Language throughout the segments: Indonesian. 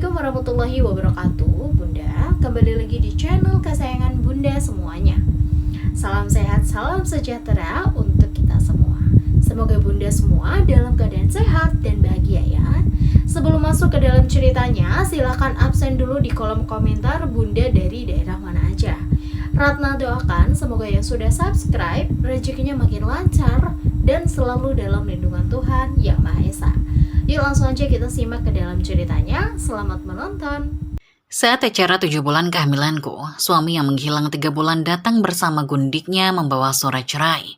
Assalamualaikum warahmatullahi wabarakatuh. Bunda, kembali lagi di channel kesayangan Bunda semuanya. Salam sehat, salam sejahtera untuk kita semua. Semoga Bunda semua dalam keadaan sehat dan bahagia ya. Sebelum masuk ke dalam ceritanya, silakan absen dulu di kolom komentar Bunda dari daerah mana aja. Ratna doakan semoga yang sudah subscribe rezekinya makin lancar dan selalu dalam lindungan Tuhan Yang Maha Esa. Yuk langsung aja kita simak ke dalam ceritanya. Selamat menonton. Saat acara 7 bulan kehamilanku, suami yang menghilang 3 bulan datang bersama gundiknya membawa surat cerai.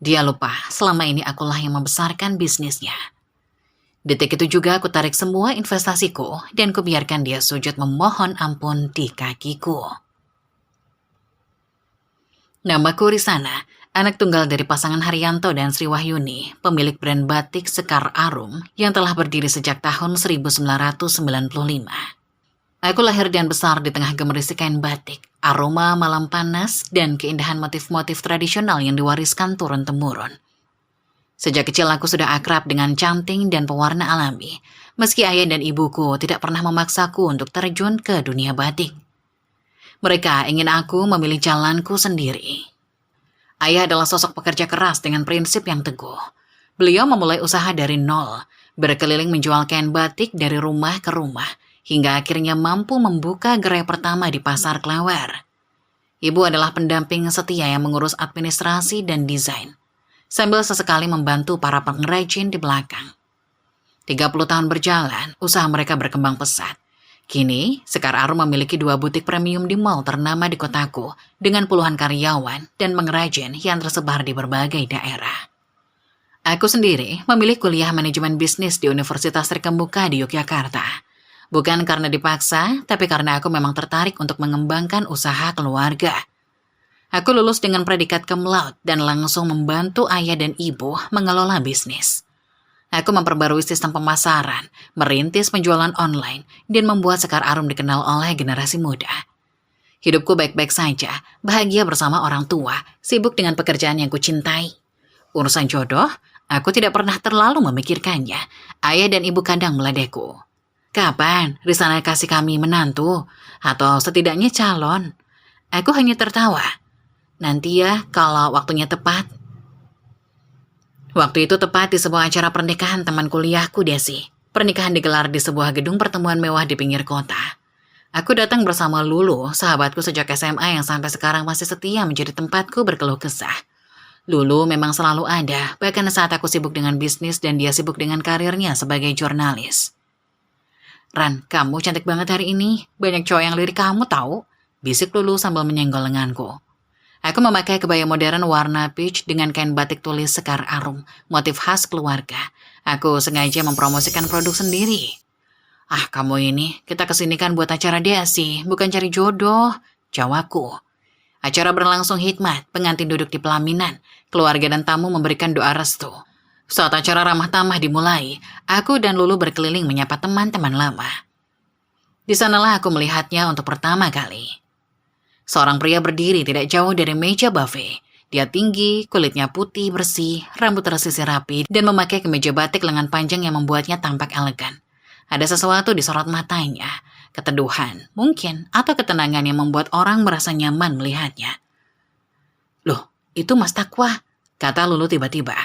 Dia lupa selama ini akulah yang membesarkan bisnisnya. Detik itu juga aku tarik semua investasiku dan kubiarkan dia sujud memohon ampun di kakiku. Namaku Risana, anak tunggal dari pasangan Haryanto dan Sri Wahyuni, pemilik brand batik Sekar Arum yang telah berdiri sejak tahun 1995. Aku lahir dan besar di tengah gemericik kain batik, aroma malam panas, dan keindahan motif-motif tradisional yang diwariskan turun-temurun. Sejak kecil aku sudah akrab dengan canting dan pewarna alami, meski ayah dan ibuku tidak pernah memaksaku untuk terjun ke dunia batik. Mereka ingin aku memilih jalanku sendiri. Ayah adalah sosok pekerja keras dengan prinsip yang teguh. Beliau memulai usaha dari nol, berkeliling menjual kain batik dari rumah ke rumah, hingga akhirnya mampu membuka gerai pertama di Pasar Klewer. Ibu adalah pendamping setia yang mengurus administrasi dan desain, sambil sesekali membantu para pengrajin di belakang. 30 tahun berjalan, usaha mereka berkembang pesat. Kini, Sekar Arum memiliki 2 butik premium di mall ternama di kotaku dengan puluhan karyawan dan pengrajin yang tersebar di berbagai daerah. Aku sendiri memilih kuliah manajemen bisnis di Universitas Terkemuka di Yogyakarta. Bukan karena dipaksa, tapi karena aku memang tertarik untuk mengembangkan usaha keluarga. Aku lulus dengan predikat cum laude dan langsung membantu ayah dan ibu mengelola bisnis. Aku memperbarui sistem pemasaran, merintis penjualan online, dan membuat Sekar Arum dikenal oleh generasi muda. Hidupku baik-baik saja, bahagia bersama orang tua, sibuk dengan pekerjaan yang kucintai. Urusan jodoh, aku tidak pernah terlalu memikirkannya. Ayah dan ibu kadang meledekku. Kapan Risana kasih kami menantu? Atau setidaknya calon? Aku hanya tertawa. Nanti ya, kalau waktunya tepat. Waktu itu tepat di sebuah acara pernikahan teman kuliahku, Desi. Pernikahan digelar di sebuah gedung pertemuan mewah di pinggir kota. Aku datang bersama Lulu, sahabatku sejak SMA yang sampai sekarang masih setia menjadi tempatku berkeluh kesah. Lulu memang selalu ada, bahkan saat aku sibuk dengan bisnis dan dia sibuk dengan karirnya sebagai jurnalis. Ran, kamu cantik banget hari ini. Banyak cowok yang lirik kamu tahu, bisik Lulu sambil menyenggol lenganku. Aku memakai kebaya modern warna peach dengan kain batik tulis Sekar Arum, motif khas keluarga. Aku sengaja mempromosikan produk sendiri. Ah, kamu ini, kita kesini kan buat acara Desi, bukan cari jodoh, jawabku. Acara berlangsung hikmat, pengantin duduk di pelaminan, keluarga dan tamu memberikan doa restu. Saat acara ramah tamah dimulai, aku dan Lulu berkeliling menyapa teman-teman lama. Di sanalah aku melihatnya untuk pertama kali. Seorang pria berdiri tidak jauh dari meja buffet. Dia tinggi, kulitnya putih bersih, rambut tersisir rapi, dan memakai kemeja batik lengan panjang yang membuatnya tampak elegan. Ada sesuatu di sorot matanya, keteduhan, mungkin, atau ketenangan yang membuat orang merasa nyaman melihatnya. Loh, itu Mas Takwa, kata Lulu tiba-tiba.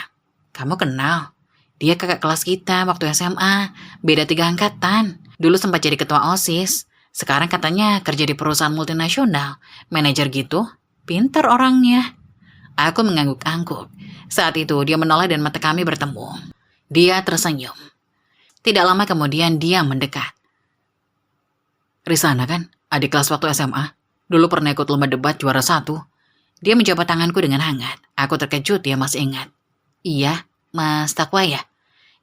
Kamu kenal? Dia kakak kelas kita waktu SMA, beda 3 angkatan. Dulu sempat jadi ketua OSIS. Sekarang katanya kerja di perusahaan multinasional, manajer gitu, pintar orangnya. Aku mengangguk-angguk. Saat itu dia menoleh dan mata kami bertemu. Dia tersenyum. Tidak lama kemudian dia mendekat. Risana kan, adik kelas waktu SMA. Dulu pernah ikut lomba debat juara 1. Dia menjabat tanganku dengan hangat. Aku terkejut dia masih ingat. Iya, Mas Takwa ya?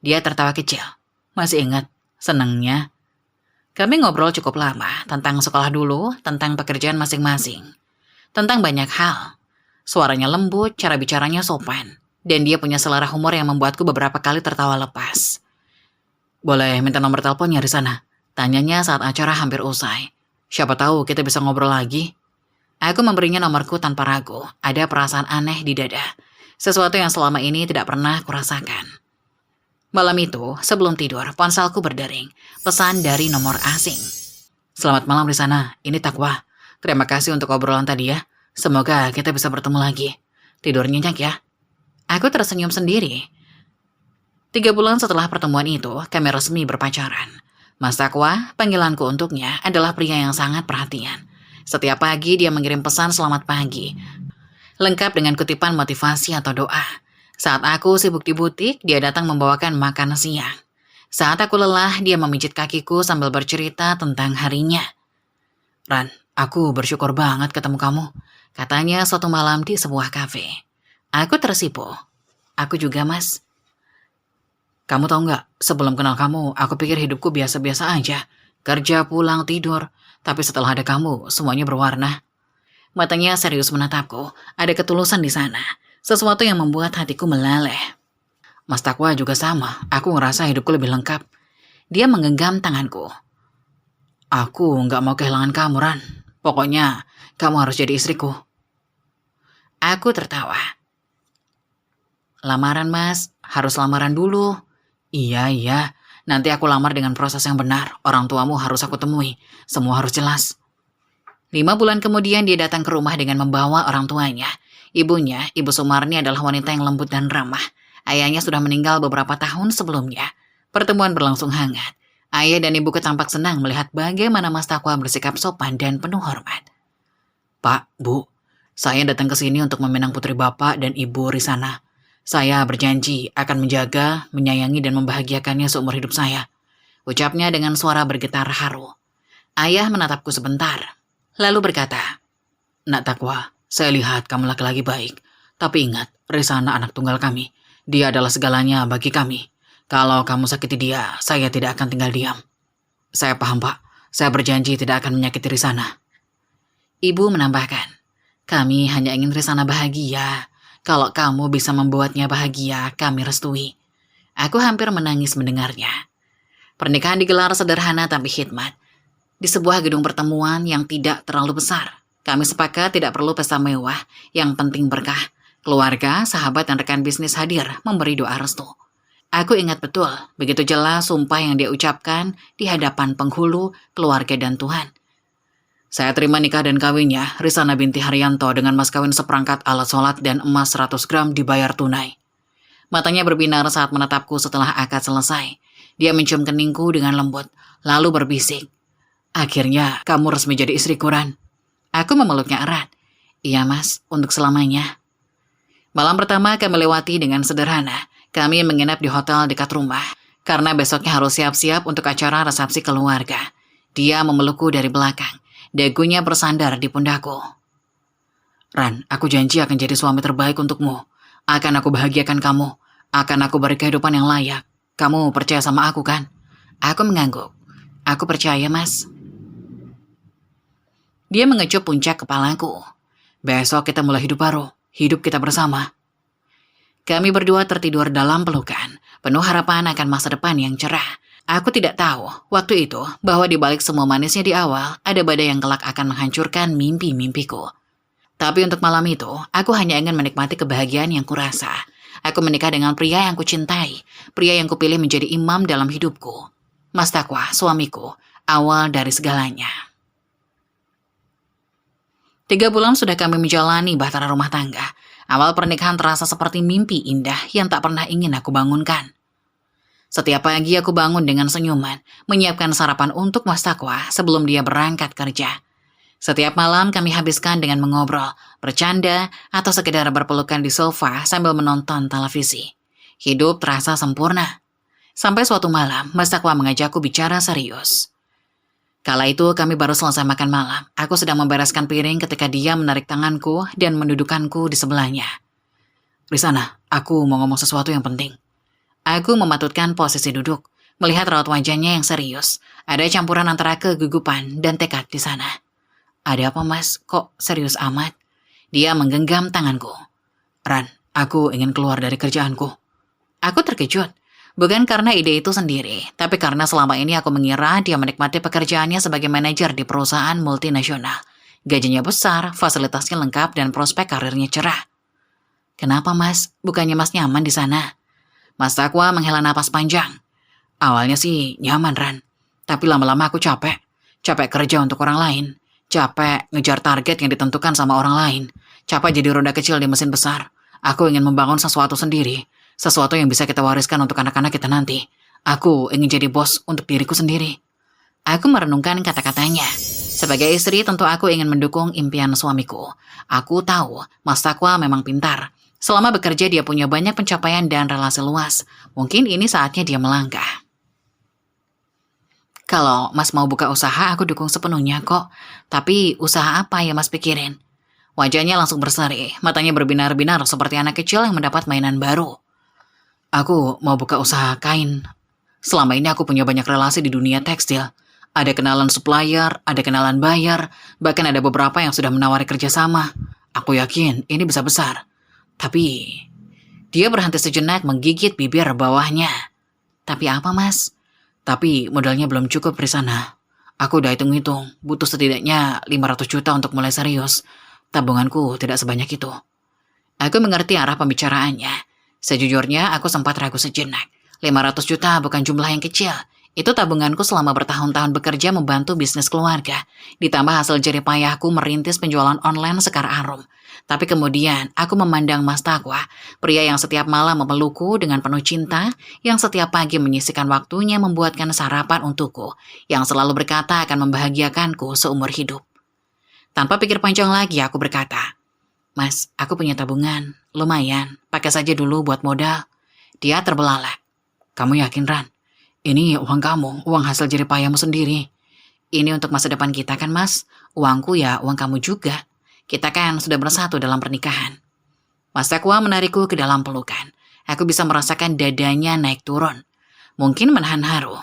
Dia tertawa kecil. Masih ingat, senangnya. Kami ngobrol cukup lama tentang sekolah dulu, tentang pekerjaan masing-masing, tentang banyak hal. Suaranya lembut, cara bicaranya sopan, dan dia punya selera humor yang membuatku beberapa kali tertawa lepas. Boleh minta nomor teleponnya di sana? Tanyanya saat acara hampir usai. Siapa tahu kita bisa ngobrol lagi. Aku memberinya nomorku tanpa ragu, ada perasaan aneh di dada. Sesuatu yang selama ini tidak pernah kurasakan. Malam itu, sebelum tidur, ponselku berdering. Pesan dari nomor asing. Selamat malam Risana, ini Takwa. Terima kasih untuk obrolan tadi ya. Semoga kita bisa bertemu lagi. Tidur nyenyak ya. Aku tersenyum sendiri. 3 bulan setelah pertemuan itu, kami resmi berpacaran. Mas Takwa, panggilanku untuknya adalah pria yang sangat perhatian. Setiap pagi dia mengirim pesan selamat pagi, lengkap dengan kutipan motivasi atau doa. Saat aku sibuk di butik, dia datang membawakan makan siang. Saat aku lelah, dia memijit kakiku sambil bercerita tentang harinya. Ran, aku bersyukur banget ketemu kamu, katanya suatu malam di sebuah kafe. Aku tersipu. Aku juga, Mas. Kamu tahu nggak, sebelum kenal kamu, aku pikir hidupku biasa-biasa aja. Kerja, pulang, tidur. Tapi setelah ada kamu, semuanya berwarna. Matanya serius menatapku, ada ketulusan di sana. Sesuatu yang membuat hatiku meleleh. Mas Takwa juga sama, aku ngerasa hidupku lebih lengkap. Dia menggenggam tanganku. Aku nggak mau kehilangan kamu, Ran. Pokoknya, kamu harus jadi istriku. Aku tertawa. Lamaran, Mas. Harus lamaran dulu. Iya. Nanti aku lamar dengan proses yang benar. Orang tuamu harus aku temui. Semua harus jelas. 5 bulan kemudian dia datang ke rumah dengan membawa orang tuanya. Ibunya, Ibu Sumarni adalah wanita yang lembut dan ramah. Ayahnya sudah meninggal beberapa tahun sebelumnya. Pertemuan berlangsung hangat. Ayah dan ibuku tampak senang melihat bagaimana Mas Takwa bersikap sopan dan penuh hormat. Pak, Bu, saya datang ke sini untuk meminang putri Bapak dan Ibu Risana. Saya berjanji akan menjaga, menyayangi, dan membahagiakannya seumur hidup saya. Ucapnya dengan suara bergetar haru. Ayah menatapku sebentar, lalu berkata, Nak Takwa, saya lihat kamu laki-laki baik. Tapi ingat, Risana anak tunggal kami. Dia adalah segalanya bagi kami. Kalau kamu sakiti dia, saya tidak akan tinggal diam. Saya paham, Pak. Saya berjanji tidak akan menyakiti Risana. Ibu menambahkan, kami hanya ingin Risana bahagia. Kalau kamu bisa membuatnya bahagia, kami restui. Aku hampir menangis mendengarnya. Pernikahan digelar sederhana tapi hikmat. Di sebuah gedung pertemuan yang tidak terlalu besar. Kami sepakat tidak perlu pesta mewah, yang penting berkah. Keluarga, sahabat, dan rekan bisnis hadir memberi doa restu. Aku ingat betul, begitu jelas sumpah yang dia ucapkan di hadapan penghulu, keluarga, dan Tuhan. Saya terima nikah dan kawinnya, Risana binti Haryanto dengan mas kawin seperangkat alat sholat dan emas 100 gram dibayar tunai. Matanya berbinar saat menatapku setelah akad selesai. Dia mencium keningku dengan lembut, lalu berbisik. Akhirnya, kamu resmi jadi istriku, Ran. Aku memeluknya erat. Iya, Mas, untuk selamanya. Malam pertama kami lewati dengan sederhana. Kami menginap di hotel dekat rumah, karena besoknya harus siap-siap untuk acara resepsi keluarga. Dia memelukku dari belakang. Dagunya bersandar di pundakku. Ran, aku janji akan jadi suami terbaik untukmu. Akan aku bahagiakan kamu. Akan aku beri kehidupan yang layak. Kamu percaya sama aku kan? Aku mengangguk. Aku percaya, Mas. Dia mengecup puncak kepalaku. Besok kita mulai hidup baru. Hidup kita bersama. Kami berdua tertidur dalam pelukan. Penuh harapan akan masa depan yang cerah. Aku tidak tahu, waktu itu, bahwa di balik semua manisnya di awal, ada badai yang kelak akan menghancurkan mimpi-mimpiku. Tapi untuk malam itu, aku hanya ingin menikmati kebahagiaan yang kurasa. Aku menikah dengan pria yang kucintai, pria yang kupilih menjadi imam dalam hidupku. Mas Takwa, suamiku, awal dari segalanya. 3 bulan sudah kami menjalani bahtera rumah tangga. Awal pernikahan terasa seperti mimpi indah yang tak pernah ingin aku bangunkan. Setiap pagi aku bangun dengan senyuman, menyiapkan sarapan untuk Mas Takwa sebelum dia berangkat kerja. Setiap malam kami habiskan dengan mengobrol, bercanda, atau sekedar berpelukan di sofa sambil menonton televisi. Hidup terasa sempurna. Sampai suatu malam, Mas Takwa mengajakku bicara serius. Kala itu kami baru selesai makan malam. Aku sedang membereskan piring ketika dia menarik tanganku dan mendudukkanku di sebelahnya. Risana, aku mau ngomong sesuatu yang penting. Aku mematutkan posisi duduk, melihat raut wajahnya yang serius. Ada campuran antara kegugupan dan tekad di sana. Ada apa, Mas? Kok serius amat? Dia menggenggam tanganku. Ran, aku ingin keluar dari kerjaanku. Aku terkejut. Bukan karena ide itu sendiri, tapi karena selama ini aku mengira dia menikmati pekerjaannya sebagai manajer di perusahaan multinasional. Gajinya besar, fasilitasnya lengkap, dan prospek karirnya cerah. Kenapa, Mas? Bukannya Mas nyaman di sana? Mas Takwa menghela napas panjang. Awalnya sih nyaman, Ran. Tapi lama-lama aku capek. Capek kerja untuk orang lain. Capek ngejar target yang ditentukan sama orang lain. Capek jadi roda kecil di mesin besar. Aku ingin membangun sesuatu sendiri. Sesuatu yang bisa kita wariskan untuk anak-anak kita nanti. Aku ingin jadi bos untuk diriku sendiri. Aku merenungkan kata-katanya. Sebagai istri tentu aku ingin mendukung impian suamiku. Aku tahu Mas Takwa memang pintar. Selama bekerja dia punya banyak pencapaian dan relasi luas. Mungkin ini saatnya dia melangkah. Kalau Mas mau buka usaha, aku dukung sepenuhnya kok. Tapi usaha apa ya Mas pikirin? Wajahnya langsung berseri, matanya berbinar-binar seperti anak kecil yang mendapat mainan baru. Aku mau buka usaha kain. Selama ini aku punya banyak relasi di dunia tekstil. Ada kenalan supplier, ada kenalan buyer, bahkan ada beberapa yang sudah menawari kerjasama. Aku yakin ini bisa besar. Tapi, dia berhenti sejenak menggigit bibir bawahnya. Tapi apa Mas? Tapi modalnya belum cukup di sana. Aku udah hitung-hitung, butuh setidaknya 500 juta untuk mulai serius. Tabunganku tidak sebanyak itu. Aku mengerti arah pembicaraannya. Sejujurnya aku sempat ragu sejenak. 500 juta bukan jumlah yang kecil. Itu tabunganku selama bertahun-tahun bekerja membantu bisnis keluarga. Ditambah hasil jerih payahku merintis penjualan online Sekar Arum. Tapi kemudian aku memandang Mas Takwa, pria yang setiap malam memelukku dengan penuh cinta, yang setiap pagi menyisihkan waktunya membuatkan sarapan untukku, yang selalu berkata akan membahagiakanku seumur hidup. Tanpa pikir panjang lagi aku berkata, Mas, aku punya tabungan, lumayan, pakai saja dulu buat modal. Dia terbelalak. Kamu yakin, Ran? Ini uang kamu, uang hasil jerih payahmu sendiri. Ini untuk masa depan kita kan, Mas? Uangku ya uang kamu juga. Kita kan sudah bersatu dalam pernikahan. Mas Takwa menarikku ke dalam pelukan. Aku bisa merasakan dadanya naik turun. Mungkin menahan haru.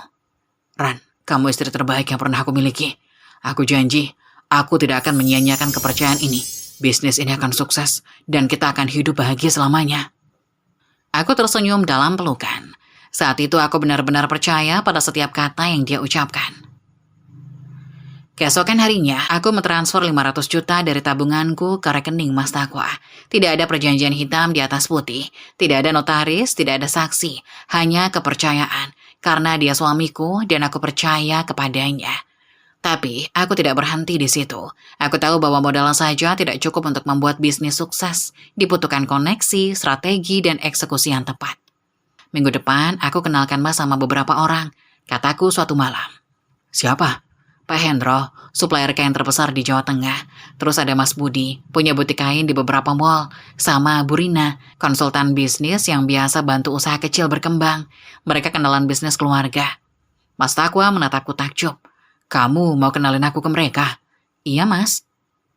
Ran, kamu istri terbaik yang pernah aku miliki. Aku janji, aku tidak akan menyia-nyiakan kepercayaan ini. Bisnis ini akan sukses, dan kita akan hidup bahagia selamanya. Aku tersenyum dalam pelukan. Saat itu aku benar-benar percaya pada setiap kata yang dia ucapkan. Keesokan harinya, aku mentransfer 500 juta dari tabunganku ke rekening Mas Takwa. Tidak ada perjanjian hitam di atas putih, tidak ada notaris, tidak ada saksi, hanya kepercayaan. Karena dia suamiku dan aku percaya kepadanya. Tapi, aku tidak berhenti di situ. Aku tahu bahwa modal saja tidak cukup untuk membuat bisnis sukses. Dibutuhkan koneksi, strategi, dan eksekusi yang tepat. Minggu depan, aku kenalkan Mas sama beberapa orang. Kataku suatu malam. Siapa? Pak Hendro, supplier kain terbesar di Jawa Tengah. Terus ada Mas Budi, punya butik kain di beberapa mall. Sama Bu Rina, konsultan bisnis yang biasa bantu usaha kecil berkembang. Mereka kenalan bisnis keluarga. Mas Takwa menatapku takjub. Kamu mau kenalin aku ke mereka? Iya, Mas.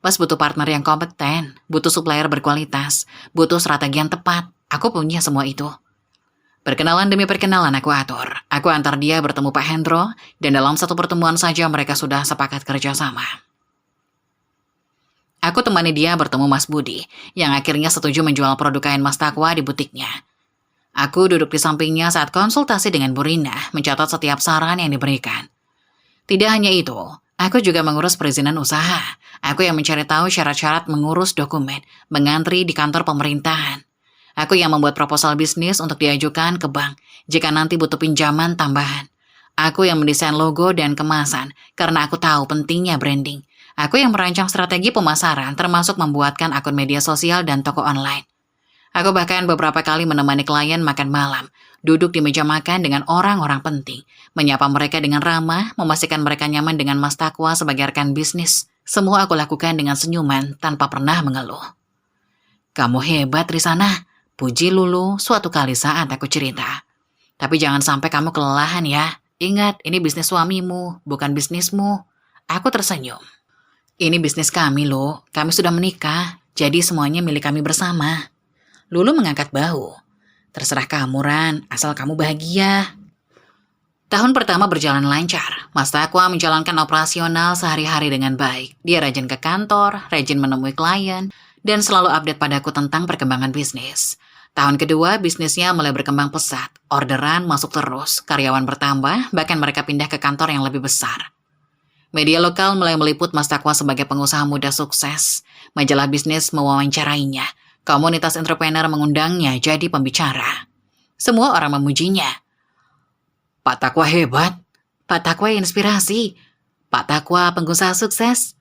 Mas butuh partner yang kompeten, butuh supplier berkualitas, butuh strategi yang tepat. Aku punya semua itu. Perkenalan demi perkenalan aku atur. Aku antar dia bertemu Pak Hendro, dan dalam satu pertemuan saja mereka sudah sepakat kerjasama. Aku temani dia bertemu Mas Budi, yang akhirnya setuju menjual produk kain Mas Takwa di butiknya. Aku duduk di sampingnya saat konsultasi dengan Bu Rina, mencatat setiap saran yang diberikan. Tidak hanya itu, aku juga mengurus perizinan usaha. Aku yang mencari tahu syarat-syarat mengurus dokumen, mengantri di kantor pemerintahan. Aku yang membuat proposal bisnis untuk diajukan ke bank jika nanti butuh pinjaman tambahan. Aku yang mendesain logo dan kemasan karena aku tahu pentingnya branding. Aku yang merancang strategi pemasaran termasuk membuatkan akun media sosial dan toko online. Aku bahkan beberapa kali menemani klien makan malam, duduk di meja makan dengan orang-orang penting, menyapa mereka dengan ramah, memastikan mereka nyaman dengan Mas Takwa sebagai rekan bisnis. Semua aku lakukan dengan senyuman tanpa pernah mengeluh. Kamu hebat, Risana. Puji Lulu suatu kali saat aku cerita. Tapi jangan sampai kamu kelelahan ya. Ingat, ini bisnis suamimu, bukan bisnismu. Aku tersenyum. Ini bisnis kami, Lu. Kami sudah menikah, jadi semuanya milik kami bersama. Lulu mengangkat bahu. Terserah kamu, Ran, asal kamu bahagia. Tahun pertama berjalan lancar. Mas Takwa menjalankan operasional sehari-hari dengan baik. Dia rajin ke kantor, rajin menemui klien, dan selalu update padaku tentang perkembangan bisnis. Tahun kedua, bisnisnya mulai berkembang pesat. Orderan masuk terus, karyawan bertambah, bahkan mereka pindah ke kantor yang lebih besar. Media lokal mulai meliput Mas Takwa sebagai pengusaha muda sukses. Majalah bisnis mewawancarainya. Komunitas entrepreneur mengundangnya jadi pembicara. Semua orang memujinya. Pak Takwa hebat, Pak Takwa inspirasi, Pak Takwa pengusaha sukses.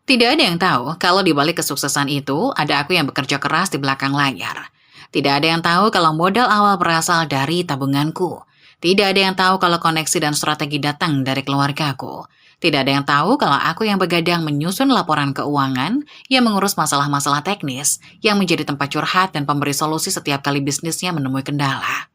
Tidak ada yang tahu kalau di balik kesuksesan itu ada aku yang bekerja keras di belakang layar. Tidak ada yang tahu kalau modal awal berasal dari tabunganku. Tidak ada yang tahu kalau koneksi dan strategi datang dari keluargaku. Tidak ada yang tahu kalau aku yang begadang menyusun laporan keuangan, yang mengurus masalah-masalah teknis, yang menjadi tempat curhat dan pemberi solusi setiap kali bisnisnya menemui kendala.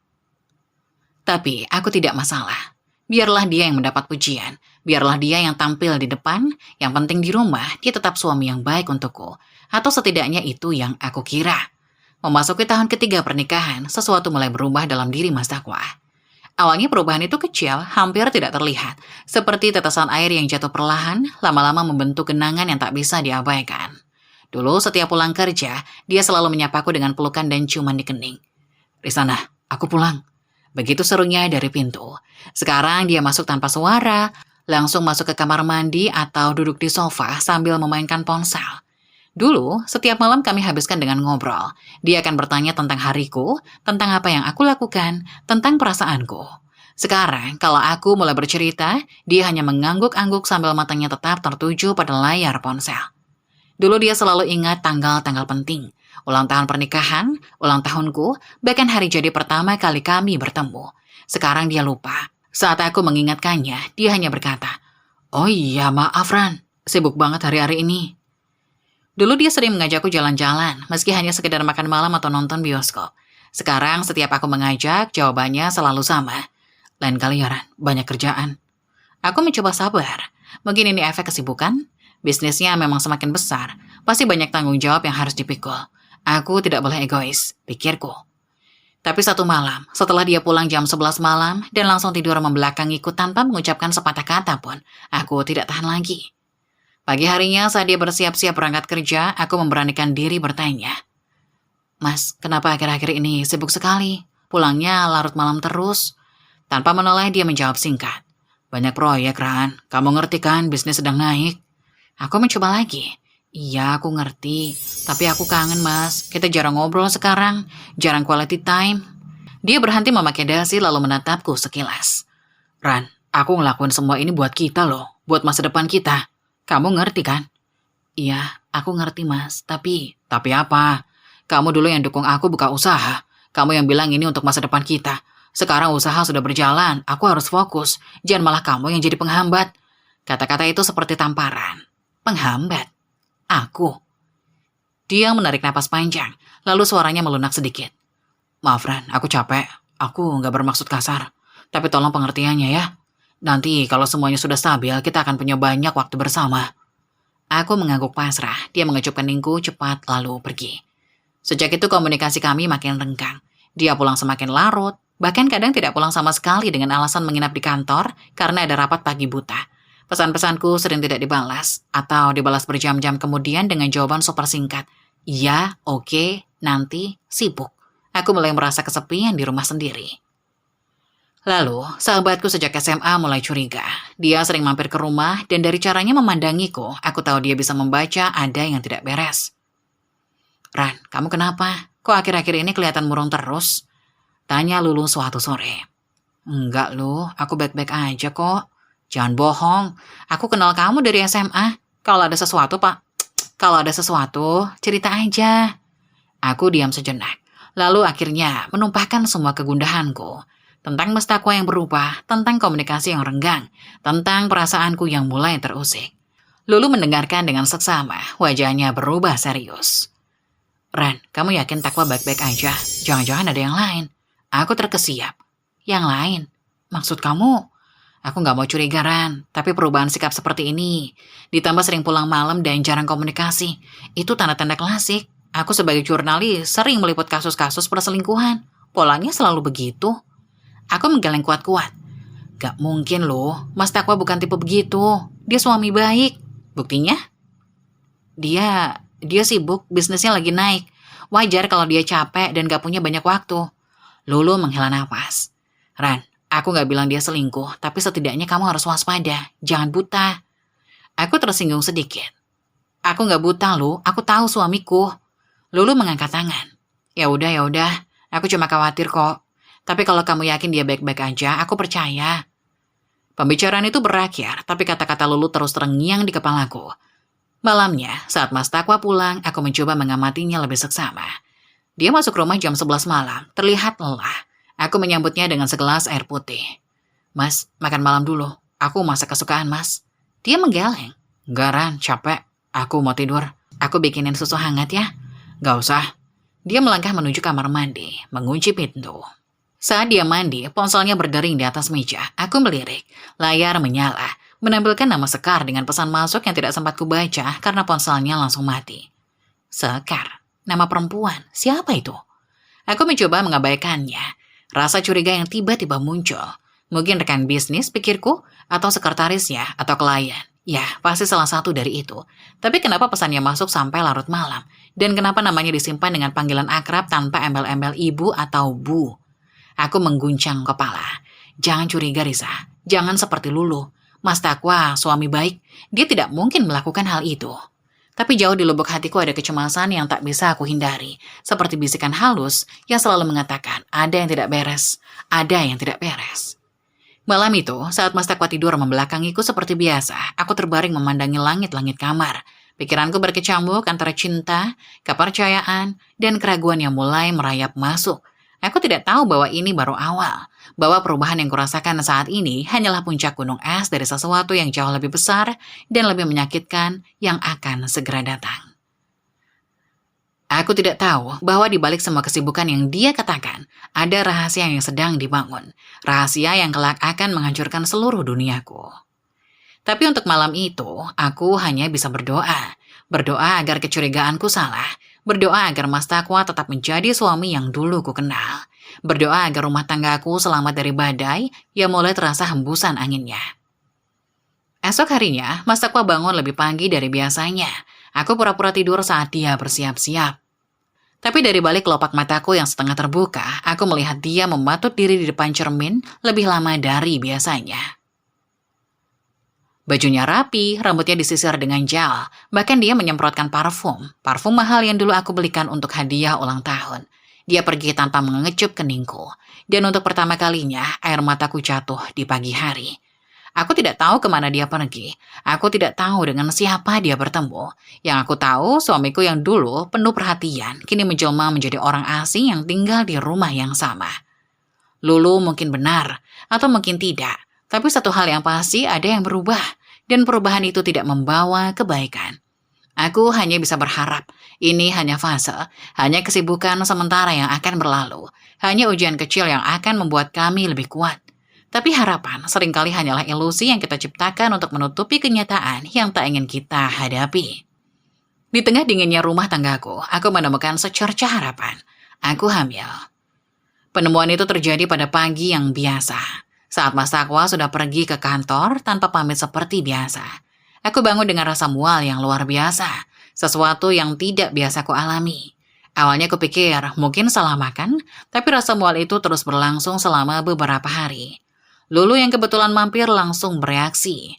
Tapi aku tidak masalah. Biarlah dia yang mendapat pujian. Biarlah dia yang tampil di depan. Yang penting di rumah, dia tetap suami yang baik untukku. Atau setidaknya itu yang aku kira. Memasuki tahun ketiga pernikahan, sesuatu mulai berubah dalam diri Mas Takwa. Awalnya perubahan itu kecil, hampir tidak terlihat. Seperti tetesan air yang jatuh perlahan, lama-lama membentuk genangan yang tak bisa diabaikan. Dulu setiap pulang kerja, dia selalu menyapaku dengan pelukan dan ciuman di kening. "Risana, aku pulang." Begitu serunya dari pintu. Sekarang dia masuk tanpa suara, langsung masuk ke kamar mandi atau duduk di sofa sambil memainkan ponsel. Dulu, setiap malam kami habiskan dengan ngobrol. Dia akan bertanya tentang hariku, tentang apa yang aku lakukan, tentang perasaanku. Sekarang, kalau aku mulai bercerita, dia hanya mengangguk-angguk sambil matanya tetap tertuju pada layar ponsel. Dulu dia selalu ingat tanggal-tanggal penting. Ulang tahun pernikahan, ulang tahunku, bahkan hari jadi pertama kali kami bertemu. Sekarang dia lupa. Saat aku mengingatkannya, dia hanya berkata, "Oh iya, maaf Ran, sibuk banget hari-hari ini." Dulu dia sering mengajakku jalan-jalan, meski hanya sekedar makan malam atau nonton bioskop. Sekarang setiap aku mengajak, jawabannya selalu sama. "Lain kali ya Ran, banyak kerjaan." Aku mencoba sabar. Mungkin ini efek kesibukan? Bisnisnya memang semakin besar, pasti banyak tanggung jawab yang harus dipikul. Aku tidak boleh egois, pikirku. Tapi satu malam, setelah dia pulang jam 11 malam dan langsung tidur membelakangiku tanpa mengucapkan sepatah kata pun, aku tidak tahan lagi. Pagi harinya saat dia bersiap-siap berangkat kerja, aku memberanikan diri bertanya, "Mas, kenapa akhir-akhir ini sibuk sekali? Pulangnya larut malam terus?" Tanpa menoleh dia menjawab singkat, "Banyak proyek, Ran. Kamu ngerti kan bisnis sedang naik?" Aku mencoba lagi. "Iya, aku ngerti. Tapi aku kangen, Mas. Kita jarang ngobrol sekarang. Jarang quality time." Dia berhenti memakai dasi lalu menatapku sekilas. "Ran, aku ngelakuin semua ini buat kita loh. Buat masa depan kita. Kamu ngerti kan?" "Iya, aku ngerti, Mas. Tapi apa? Kamu dulu yang dukung aku buka usaha. Kamu yang bilang ini untuk masa depan kita. Sekarang usaha sudah berjalan. Aku harus fokus. Jangan malah kamu yang jadi penghambat." Kata-kata itu seperti tamparan. Penghambat? Aku? Dia menarik napas panjang, lalu suaranya melunak sedikit. "Maaf Ran, aku capek. Aku nggak bermaksud kasar. Tapi tolong pengertiannya ya. Nanti kalau semuanya sudah stabil, kita akan punya banyak waktu bersama." Aku mengangguk pasrah. Dia mengecup keningku cepat lalu pergi. Sejak itu komunikasi kami makin renggang. Dia pulang semakin larut, bahkan kadang tidak pulang sama sekali dengan alasan menginap di kantor karena ada rapat pagi buta. Pesan-pesanku sering tidak dibalas, atau dibalas berjam-jam kemudian dengan jawaban super singkat. "Iya, oke, nanti, sibuk." Aku mulai merasa kesepian di rumah sendiri. Lalu, sahabatku sejak SMA mulai curiga. Dia sering mampir ke rumah, dan dari caranya memandangiku, aku tahu dia bisa membaca ada yang tidak beres. "Ran, kamu kenapa? Kok akhir-akhir ini kelihatan murung terus?" Tanya Lulu suatu sore. "Enggak, Lu, aku baik-baik aja kok." "Jangan bohong, aku kenal kamu dari SMA. Kalau ada sesuatu, kalau ada sesuatu, cerita aja." Aku diam sejenak, lalu akhirnya menumpahkan semua kegundahanku. Tentang Mas Takwa yang berubah, tentang komunikasi yang renggang, tentang perasaanku yang mulai terusik. Lulu mendengarkan dengan seksama, wajahnya berubah serius. "Ran, kamu yakin Takwa baik-baik aja? Jangan-jangan ada yang lain?" Aku terkesiap. "Yang lain? Maksud kamu?" Aku nggak mau curiga, Ran, tapi perubahan sikap seperti ini, ditambah sering pulang malam dan jarang komunikasi, itu tanda-tanda klasik. Aku sebagai jurnalis sering meliput kasus-kasus perselingkuhan. Polanya selalu begitu. Aku menggeleng kuat-kuat. "Gak mungkin loh, Mas Takwa bukan tipe begitu. Dia suami baik." "Buktinya?" Dia sibuk, bisnisnya lagi naik. Wajar kalau dia capek dan gak punya banyak waktu." Lulu menghela napas. "Ran, aku gak bilang dia selingkuh, tapi setidaknya kamu harus waspada. Jangan buta." Aku tersinggung sedikit. "Aku gak buta, Lu. Aku tahu suamiku." Lulu mengangkat tangan. Ya udah. Aku cuma khawatir kok. Tapi kalau kamu yakin dia baik-baik aja, aku percaya. Pembicaraan itu berakhir, tapi kata-kata Lulu terus terngiang di kepalaku. Malamnya, saat Mas Takwa pulang, aku mencoba mengamatinya lebih seksama. Dia masuk rumah jam 11 malam, terlihat lelah. Aku menyambutnya dengan segelas air putih. Mas, makan malam dulu. Aku masak kesukaan Mas. Dia menggeleng. Enggak, Ran, capek. Aku mau tidur. Aku bikinin susu hangat ya. Gak usah. Dia melangkah menuju kamar mandi, mengunci pintu. Saat dia mandi, ponselnya berdering di atas meja. Aku melirik. Layar menyala, menampilkan nama Sekar dengan pesan masuk yang tidak sempat kubaca karena ponselnya langsung mati. Sekar, nama perempuan. Siapa itu? Aku mencoba mengabaikannya. Rasa curiga yang tiba-tiba muncul. Mungkin rekan bisnis, pikirku, atau sekretarisnya, atau klien. Ya, pasti salah satu dari itu. Tapi kenapa pesannya masuk sampai larut malam? Dan kenapa namanya disimpan dengan panggilan akrab tanpa embel-embel ibu atau bu? Aku mengguncang kepala. Jangan curiga, Risa. Jangan seperti Lulu. Mas Takwa, suami baik. Dia tidak mungkin melakukan hal itu. Tapi jauh di lubuk hatiku ada kecemasan yang tak bisa aku hindari. Seperti bisikan halus yang selalu mengatakan, ada yang tidak beres. Ada yang tidak beres. Malam itu, saat Mas Takwa tidur membelakangiku seperti biasa, aku terbaring memandangi langit-langit kamar. Pikiranku berkecambuk antara cinta, kepercayaan, dan keraguan yang mulai merayap masuk. Aku tidak tahu bahwa ini baru awal, bahwa perubahan yang kurasakan saat ini hanyalah puncak gunung es dari sesuatu yang jauh lebih besar dan lebih menyakitkan yang akan segera datang. Aku tidak tahu bahwa di balik semua kesibukan yang dia katakan, ada rahasia yang sedang dibangun, rahasia yang kelak akan menghancurkan seluruh duniaku. Tapi untuk malam itu, aku hanya bisa berdoa. Berdoa agar kecurigaanku salah. Berdoa agar Mas Takwa tetap menjadi suami yang dulu ku kenal. Berdoa agar rumah tanggaku selamat dari badai yang mulai terasa hembusan anginnya. Esok harinya, Mas Takwa bangun lebih pagi dari biasanya. Aku pura-pura tidur saat dia bersiap-siap. Tapi dari balik kelopak mataku yang setengah terbuka, aku melihat dia mematut diri di depan cermin lebih lama dari biasanya. Bajunya rapi, rambutnya disisir dengan gel, bahkan dia menyemprotkan parfum mahal yang dulu aku belikan untuk hadiah ulang tahun. Dia pergi tanpa mengecup keningku, dan untuk pertama kalinya air mataku jatuh di pagi hari. Aku tidak tahu kemana dia pergi, aku tidak tahu dengan siapa dia bertemu. Yang aku tahu, suamiku yang dulu penuh perhatian, kini menjelma menjadi orang asing yang tinggal di rumah yang sama. Lulu mungkin benar, atau mungkin tidak. Tapi satu hal yang pasti ada yang berubah, dan perubahan itu tidak membawa kebaikan. Aku hanya bisa berharap, ini hanya fase, hanya kesibukan sementara yang akan berlalu, hanya ujian kecil yang akan membuat kami lebih kuat. Tapi harapan seringkali hanyalah ilusi yang kita ciptakan untuk menutupi kenyataan yang tak ingin kita hadapi. Di tengah dinginnya rumah tanggaku, aku menemukan secercah harapan. Aku hamil. Penemuan itu terjadi pada pagi yang biasa. Saat Mas Takwa sudah pergi ke kantor tanpa pamit seperti biasa. Aku bangun dengan rasa mual yang luar biasa, sesuatu yang tidak biasa ku alami. Awalnya kupikir mungkin salah makan, tapi rasa mual itu terus berlangsung selama beberapa hari. Lulu yang kebetulan mampir langsung bereaksi.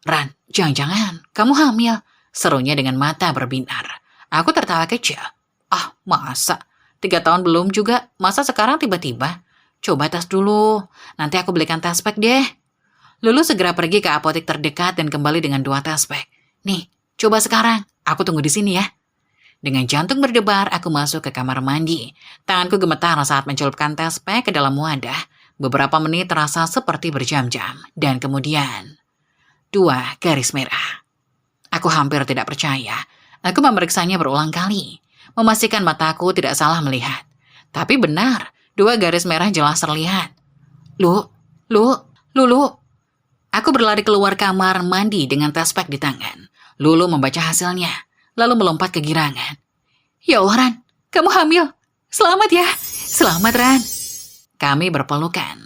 Ran, jangan-jangan kamu hamil, serunya dengan mata berbinar. Aku tertawa kecil. Ah, masa? 3 tahun belum juga, masa sekarang tiba-tiba? Coba tes dulu, nanti aku belikan test pack deh. Lulu segera pergi ke apotek terdekat dan kembali dengan 2 test pack. Nih, coba sekarang, aku tunggu di sini ya. Dengan jantung berdebar, aku masuk ke kamar mandi. Tanganku gemetar saat mencelupkan test pack ke dalam wadah. Beberapa menit terasa seperti berjam-jam. Dan kemudian, 2 garis merah. Aku hampir tidak percaya. Aku memeriksanya berulang kali. Memastikan mataku tidak salah melihat. Tapi benar, 2 garis merah jelas terlihat. Lulu. Aku berlari keluar kamar mandi dengan test pack di tangan. Lulu membaca hasilnya, lalu melompat kegirangan. Ya Allah, Ran, kamu hamil. Selamat ya. Selamat, Ran. Kami berpelukan.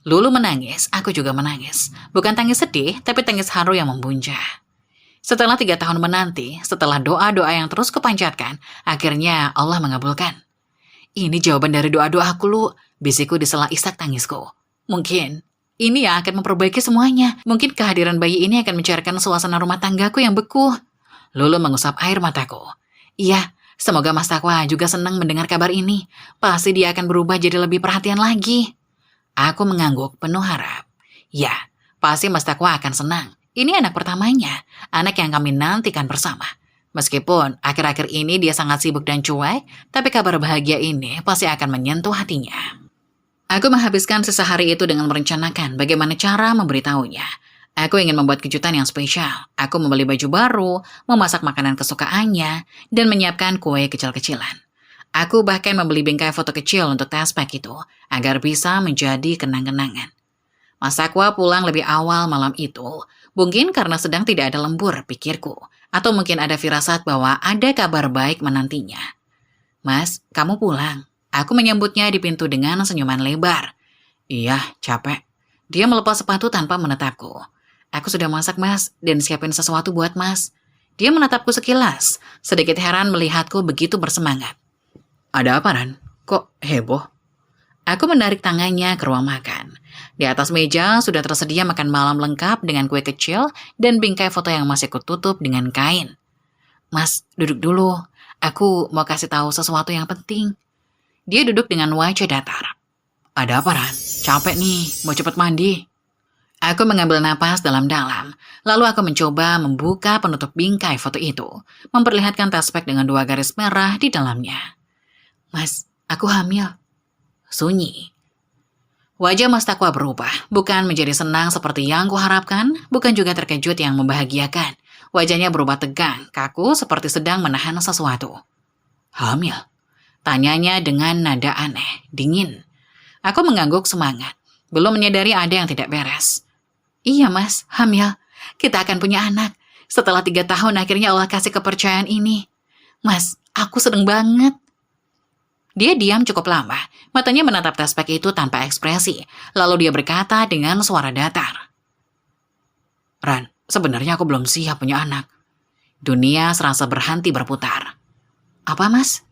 Lulu menangis, aku juga menangis. Bukan tangis sedih, tapi tangis haru yang membuncah. Setelah 3 tahun menanti, setelah doa-doa yang terus kupanjatkan, akhirnya Allah mengabulkan. Ini jawaban dari doa-doaku, Lu. Bisikku di sela isak tangisku. Mungkin ini yang akan memperbaiki semuanya. Mungkin kehadiran bayi ini akan mencairkan suasana rumah tanggaku yang beku. Lulu mengusap air mataku. Iya, Semoga Mas Takwa juga senang mendengar kabar ini. Pasti dia akan berubah jadi lebih perhatian lagi. Aku mengangguk penuh harap. Ya, pasti Mas Takwa akan senang. Ini anak pertamanya, anak yang kami nantikan bersama. Meskipun akhir-akhir ini dia sangat sibuk dan cuek, tapi kabar bahagia ini pasti akan menyentuh hatinya. Aku menghabiskan sisa hari itu dengan merencanakan bagaimana cara memberitahunya. Aku ingin membuat kejutan yang spesial. Aku membeli baju baru, memasak makanan kesukaannya, dan menyiapkan kue kecil-kecilan. Aku bahkan membeli bingkai foto kecil untuk test pack itu, agar bisa menjadi kenang-kenangan. Mas Takwa pulang lebih awal malam itu, mungkin karena sedang tidak ada lembur, pikirku. Atau mungkin ada firasat bahwa ada kabar baik menantinya. Mas, kamu pulang. Aku menyambutnya di pintu dengan senyuman lebar. Iya, capek. Dia melepas sepatu tanpa menatapku. Aku sudah masak, Mas, dan siapin sesuatu buat Mas. Dia menatapku sekilas, sedikit heran melihatku begitu bersemangat. Ada apa, Ran? Kok heboh? Aku menarik tangannya ke ruang makan. Di atas meja sudah tersedia makan malam lengkap dengan kue kecil dan bingkai foto yang masih kututup dengan kain. Mas, duduk dulu. Aku mau kasih tahu sesuatu yang penting. Dia duduk dengan wajah datar. Ada apa, Ran? Capek nih, mau cepat mandi. Aku mengambil napas dalam-dalam, lalu aku mencoba membuka penutup bingkai foto itu, memperlihatkan tespek dengan 2 garis merah di dalamnya. Mas, aku hamil. Sunyi. Wajah Mas Takwa berubah, bukan menjadi senang seperti yang kuharapkan, bukan juga terkejut yang membahagiakan. Wajahnya berubah tegang, kaku seperti sedang menahan sesuatu. Hamil? Tanyanya dengan nada aneh, dingin. Aku mengangguk semangat, belum menyadari ada yang tidak beres. Iya Mas, hamil. Kita akan punya anak. Setelah 3 tahun akhirnya Allah kasih kepercayaan ini. Mas, aku seneng banget. Dia diam cukup lama, matanya menatap tespek itu tanpa ekspresi, lalu dia berkata dengan suara datar. Ran, sebenarnya aku belum siap punya anak. Dunia serasa berhenti berputar. Apa Mas?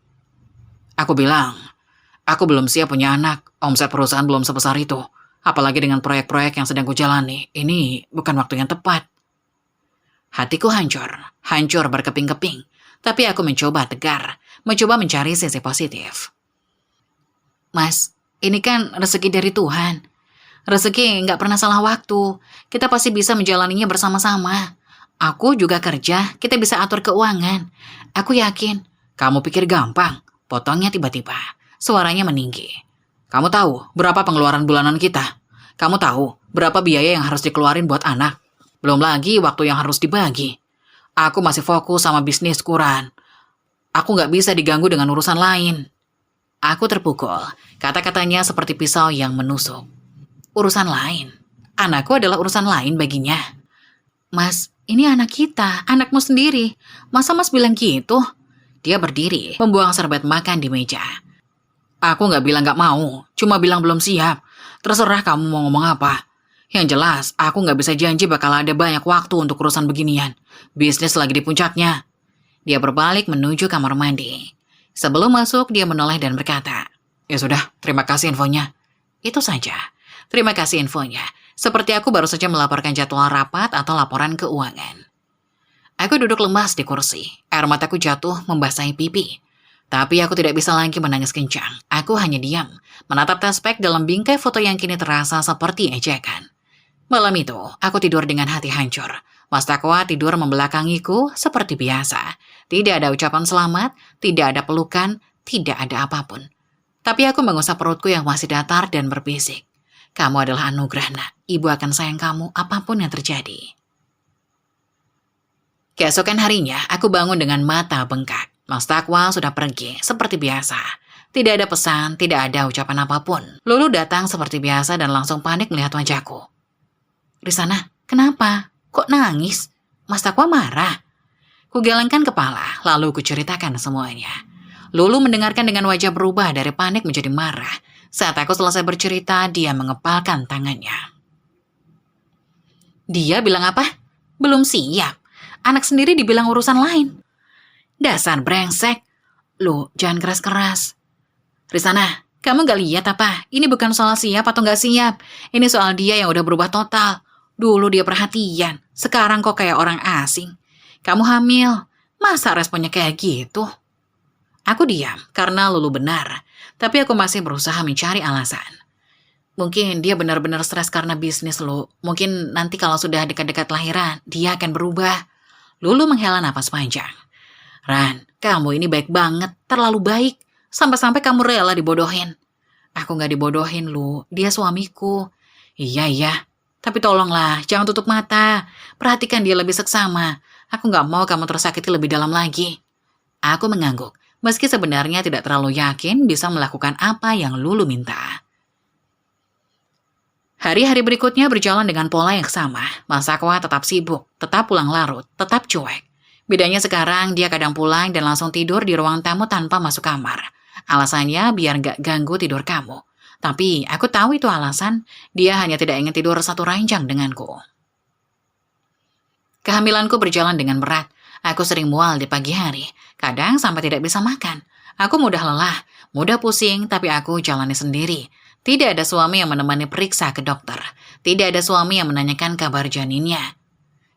Aku bilang, aku belum siap punya anak, omset perusahaan belum sebesar itu. Apalagi dengan proyek-proyek yang sedang kujalani, ini bukan waktu yang tepat. Hatiku hancur berkeping-keping, tapi aku mencoba tegar, mencoba mencari sisi positif. Mas, ini kan rezeki dari Tuhan. Rezeki nggak pernah salah waktu, kita pasti bisa menjalaninya bersama-sama. Aku juga kerja, kita bisa atur keuangan. Aku yakin. Kamu pikir gampang? Potongnya tiba-tiba, suaranya meninggi. Kamu tahu berapa pengeluaran bulanan kita? Kamu tahu berapa biaya yang harus dikeluarin buat anak? Belum lagi waktu yang harus dibagi. Aku masih fokus sama bisnis Quran. Aku nggak bisa diganggu dengan urusan lain. Aku terpukul. Kata-katanya seperti pisau yang menusuk. Urusan lain? Anakku adalah urusan lain baginya. Mas, ini anak kita, anakmu sendiri. Masa Mas bilang gitu? Dia berdiri, membuang serbet makan di meja. Aku nggak bilang nggak mau, cuma bilang belum siap. Terserah kamu mau ngomong apa. Yang jelas, aku nggak bisa janji bakal ada banyak waktu untuk urusan beginian. Bisnis lagi di puncaknya. Dia berbalik menuju kamar mandi. Sebelum masuk, dia menoleh dan berkata, ya sudah, terima kasih infonya. Itu saja. Terima kasih infonya. Seperti aku baru saja melaporkan jadwal rapat atau laporan keuangan. Aku duduk lemas di kursi. Air mataku jatuh membasahi pipi. Tapi aku tidak bisa lagi menangis kencang. Aku hanya diam, menatap tespek dalam bingkai foto yang kini terasa seperti ejekan. Malam itu, aku tidur dengan hati hancur. Mas Takwa tidur membelakangiku seperti biasa. Tidak ada ucapan selamat, tidak ada pelukan, tidak ada apapun. Tapi aku mengusap perutku yang masih datar dan berbisik. Kamu adalah anugerah, nak. Ibu akan sayang kamu apapun yang terjadi. Keesokan harinya, aku bangun dengan mata bengkak. Mas Takwa sudah pergi, seperti biasa. Tidak ada pesan, tidak ada ucapan apapun. Lulu datang seperti biasa dan langsung panik melihat wajahku. Risana, kenapa? Kok nangis? Mas Takwa marah. Kugelengkan kepala, lalu kuceritakan semuanya. Lulu mendengarkan dengan wajah berubah dari panik menjadi marah. Saat aku selesai bercerita, dia mengepalkan tangannya. Dia bilang apa? Belum siap. Anak sendiri dibilang urusan lain. Dasar brengsek. Lu, jangan keras-keras. Risana, kamu gak lihat apa? Ini bukan soal siap atau gak siap. Ini soal dia yang udah berubah total. Dulu dia perhatian. Sekarang kok kayak orang asing. Kamu hamil. Masa responnya kayak gitu? Aku diam karena Lulu benar, tapi aku masih berusaha mencari alasan. Mungkin dia benar-benar stres karena bisnis, Lu. Mungkin nanti kalau sudah dekat-dekat lahiran, dia akan berubah. Lulu menghela napas panjang. Ran, kamu ini baik banget, terlalu baik. Sampai-sampai kamu rela dibodohin. Aku gak dibodohin, Lu. Dia suamiku. Iya. Tapi tolonglah, jangan tutup mata. Perhatikan dia lebih seksama. Aku gak mau kamu tersakiti lebih dalam lagi. Aku mengangguk, meski sebenarnya tidak terlalu yakin bisa melakukan apa yang Lulu minta. Hari-hari berikutnya berjalan dengan pola yang sama. Mas Aqua tetap sibuk, tetap pulang larut, tetap cuek. Bedanya sekarang dia kadang pulang dan langsung tidur di ruang tamu tanpa masuk kamar. Alasannya biar gak ganggu tidur kamu. Tapi aku tahu itu alasan, dia hanya tidak ingin tidur satu ranjang denganku. Kehamilanku berjalan dengan berat. Aku sering mual di pagi hari, kadang sampai tidak bisa makan. Aku mudah lelah, mudah pusing, tapi aku jalani sendiri. Tidak ada suami yang menemani periksa ke dokter. Tidak ada suami yang menanyakan kabar janinnya.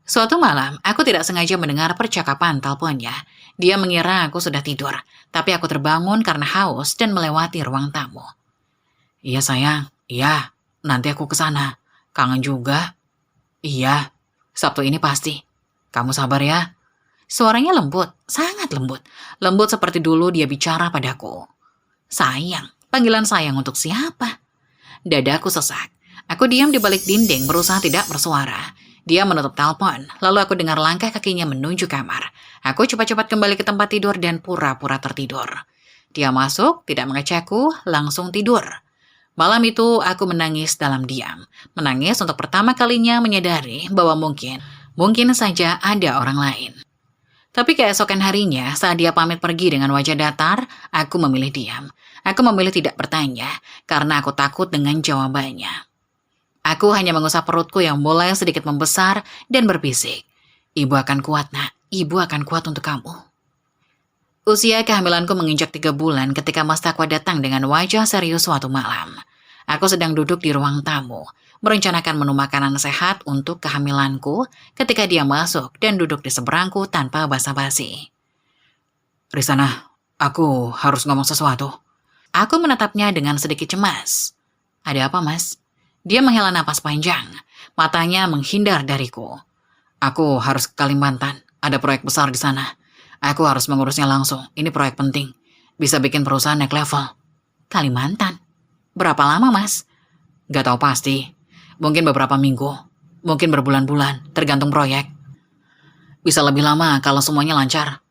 Suatu malam, aku tidak sengaja mendengar percakapan teleponnya. Dia mengira aku sudah tidur, tapi aku terbangun karena haus dan melewati ruang tamu. Iya sayang, iya, nanti aku ke sana. Kangen juga? Iya, Sabtu ini pasti. Kamu sabar ya. Suaranya lembut, sangat lembut. Lembut seperti dulu dia bicara padaku. Sayang, panggilan sayang untuk siapa? Dadaku sesak. Aku diam di balik dinding berusaha tidak bersuara. Dia menutup telepon, lalu aku dengar langkah kakinya menuju kamar. Aku cepat-cepat kembali ke tempat tidur dan pura-pura tertidur. Dia masuk, tidak mengecekku, langsung tidur. Malam itu aku menangis dalam diam. Menangis untuk pertama kalinya menyadari bahwa mungkin saja ada orang lain. Tapi keesokan harinya, saat dia pamit pergi dengan wajah datar, aku memilih diam. Aku memilih tidak bertanya, karena aku takut dengan jawabannya. Aku hanya mengusap perutku yang mulai sedikit membesar dan berbisik. Ibu akan kuat, nak. Ibu akan kuat untuk kamu. Usia kehamilanku menginjak 3 bulan ketika Mas Takwa datang dengan wajah serius suatu malam. Aku sedang duduk di ruang tamu, merencanakan menu makanan sehat untuk kehamilanku ketika dia masuk dan duduk di seberangku tanpa basa-basi. Risana, aku harus ngomong sesuatu. Aku menatapnya dengan sedikit cemas. Ada apa, Mas? Dia menghela napas panjang, matanya menghindar dariku. Aku harus ke Kalimantan, ada proyek besar di sana. Aku harus mengurusnya langsung, ini proyek penting. Bisa bikin perusahaan naik level. Kalimantan? Berapa lama, Mas? Gak tahu pasti. Mungkin beberapa minggu, mungkin berbulan-bulan, tergantung proyek. Bisa lebih lama kalau semuanya lancar.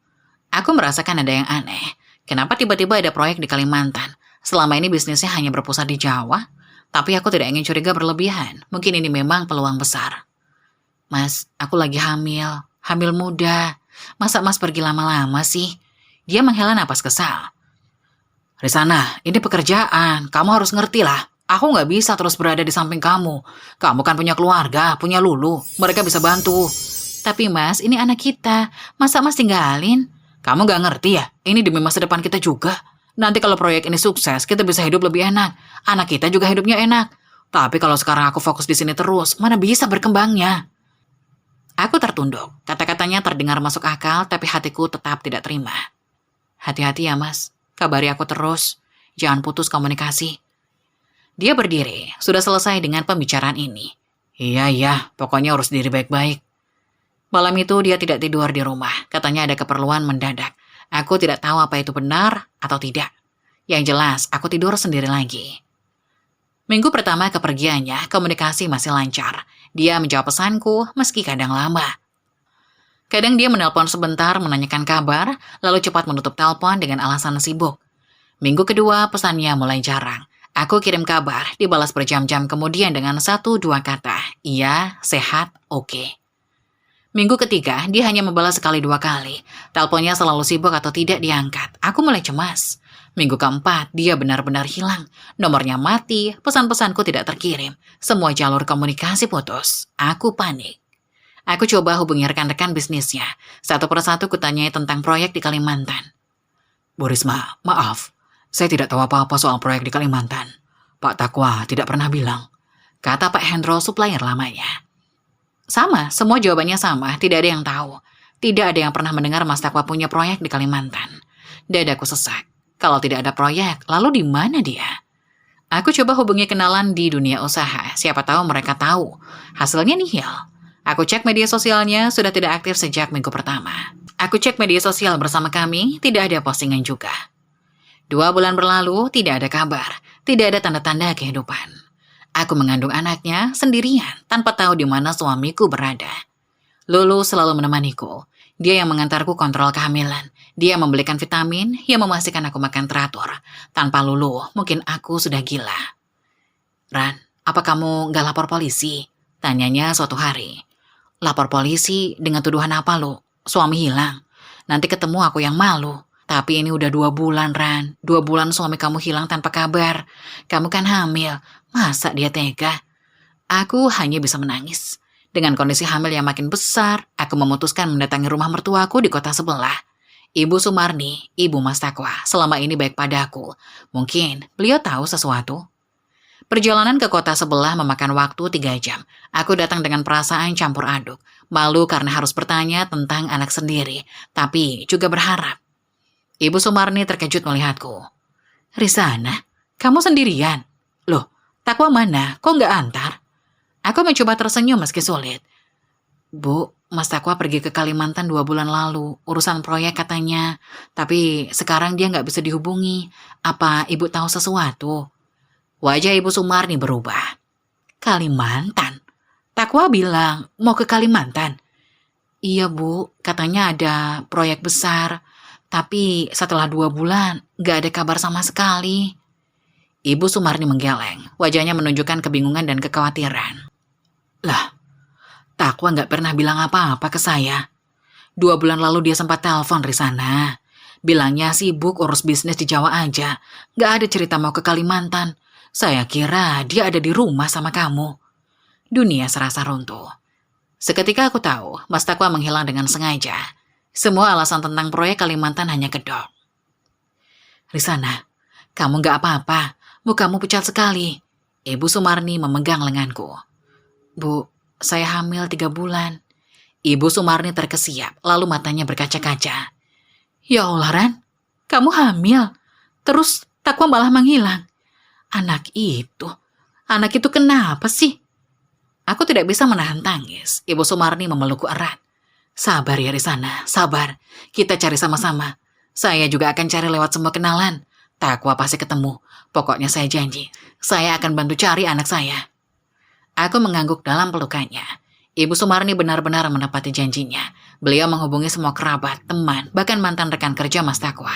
Aku merasakan ada yang aneh. Kenapa tiba-tiba ada proyek di Kalimantan? Selama ini bisnisnya hanya berpusat di Jawa, tapi aku tidak ingin curiga berlebihan. Mungkin ini memang peluang besar. Mas, aku lagi hamil muda. Masa Mas pergi lama-lama sih? Dia menghela napas kesal. Risana, ini pekerjaan, kamu harus ngerti lah. Aku gak bisa terus berada di samping kamu. Kamu kan punya keluarga, punya Lulu. Mereka bisa bantu. Tapi Mas, ini anak kita. Masa Mas tinggalin? Kamu gak ngerti ya? Ini demi masa depan kita juga. Nanti kalau proyek ini sukses, kita bisa hidup lebih enak. Anak kita juga hidupnya enak. Tapi kalau sekarang aku fokus di sini terus, mana bisa berkembangnya? Aku tertunduk. Kata-katanya terdengar masuk akal, tapi hatiku tetap tidak terima. Hati-hati ya, Mas. Kabari aku terus. Jangan putus komunikasi. Dia berdiri, sudah selesai dengan pembicaraan ini. Iya, pokoknya urus diri baik-baik. Malam itu dia tidak tidur di rumah. Katanya ada keperluan mendadak. Aku tidak tahu apa itu benar atau tidak. Yang jelas, aku tidur sendiri lagi. Minggu pertama kepergiannya, komunikasi masih lancar. Dia menjawab pesanku, meski kadang lama. Kadang dia menelpon sebentar menanyakan kabar, lalu cepat menutup telepon dengan alasan sibuk. Minggu kedua, pesannya mulai jarang. Aku kirim kabar, dibalas berjam-jam kemudian dengan 1-2 kata. Iya, sehat, oke. Minggu ketiga, dia hanya membalas 1-2 kali. Teleponnya selalu sibuk atau tidak diangkat. Aku mulai cemas. Minggu keempat, dia benar-benar hilang. Nomornya mati, pesan-pesanku tidak terkirim. Semua jalur komunikasi putus. Aku panik. Aku coba hubungi rekan-rekan bisnisnya. Satu persatu kutanyai tentang proyek di Kalimantan. Bu Risma, maaf. Saya tidak tahu apa-apa soal proyek di Kalimantan. Pak Takwa tidak pernah bilang. Kata Pak Hendro, supplier lamanya. Sama, semua jawabannya sama, tidak ada yang tahu. Tidak ada yang pernah mendengar Mas Takwa punya proyek di Kalimantan. Dadaku sesak. Kalau tidak ada proyek, lalu di mana dia? Aku coba hubungi kenalan di dunia usaha, siapa tahu mereka tahu. Hasilnya nihil. Aku cek media sosialnya, sudah tidak aktif sejak minggu pertama. Aku cek media sosial bersama kami, tidak ada postingan juga. 2 bulan berlalu, tidak ada kabar, tidak ada tanda-tanda kehidupan. Aku mengandung anaknya sendirian, tanpa tahu di mana suamiku berada. Lulu selalu menemaniku. Dia yang mengantarku kontrol kehamilan. Dia membelikan vitamin, yang memastikan aku makan teratur. Tanpa Lulu, mungkin aku sudah gila. Ran, apa kamu gak lapor polisi? Tanyanya suatu hari. Lapor polisi dengan tuduhan apa lo? Suami hilang. Nanti ketemu aku yang malu. Tapi ini udah 2 bulan, Ran. 2 bulan suami kamu hilang tanpa kabar. Kamu kan hamil. Masa dia tega? Aku hanya bisa menangis. Dengan kondisi hamil yang makin besar, aku memutuskan mendatangi rumah mertuaku di kota sebelah. Ibu Sumarni, ibu Mas Takwa, selama ini baik padaku. Mungkin beliau tahu sesuatu. Perjalanan ke kota sebelah memakan waktu 3 jam. Aku datang dengan perasaan campur aduk. Malu karena harus bertanya tentang anak sendiri, tapi juga berharap. Ibu Sumarni terkejut melihatku. Rizana, kamu sendirian? Loh, Takwa mana? Kok nggak antar? Aku mencoba tersenyum meski sulit. Bu, Mas Takwa pergi ke Kalimantan 2 bulan lalu. Urusan proyek katanya. Tapi sekarang dia nggak bisa dihubungi. Apa ibu tahu sesuatu? Wajah Ibu Sumarni berubah. Kalimantan? Takwa bilang mau ke Kalimantan. Iya Bu, katanya ada proyek besar. Tapi setelah 2 bulan, gak ada kabar sama sekali. Ibu Sumarni menggeleng, wajahnya menunjukkan kebingungan dan kekhawatiran. Lah, Takwa gak pernah bilang apa-apa ke saya. 2 bulan lalu dia sempat telepon Rizana. Bilangnya sibuk urus bisnis di Jawa aja. Gak ada cerita mau ke Kalimantan. Saya kira dia ada di rumah sama kamu. Dunia serasa runtuh. Seketika aku tahu, Mas Takwa menghilang dengan sengaja. Semua alasan tentang proyek Kalimantan hanya kedok. Rizana, kamu gak apa-apa. Mukamu pucat sekali. Ibu Sumarni memegang lenganku. Bu, saya hamil 3 bulan. Ibu Sumarni terkesiap, lalu matanya berkaca-kaca. Ya Allah, Ran, kamu hamil. Terus Takwa malah menghilang. Anak itu kenapa sih? Aku tidak bisa menahan tangis. Ibu Sumarni memelukku erat. Sabar ya Rizana, sabar. Kita cari sama-sama. Saya juga akan cari lewat semua kenalan. Takwa pasti ketemu. Pokoknya saya janji, saya akan bantu cari anak saya. Aku mengangguk dalam pelukannya. Ibu Sumarni benar-benar menepati janjinya. Beliau menghubungi semua kerabat, teman, bahkan mantan rekan kerja Mas Takwa.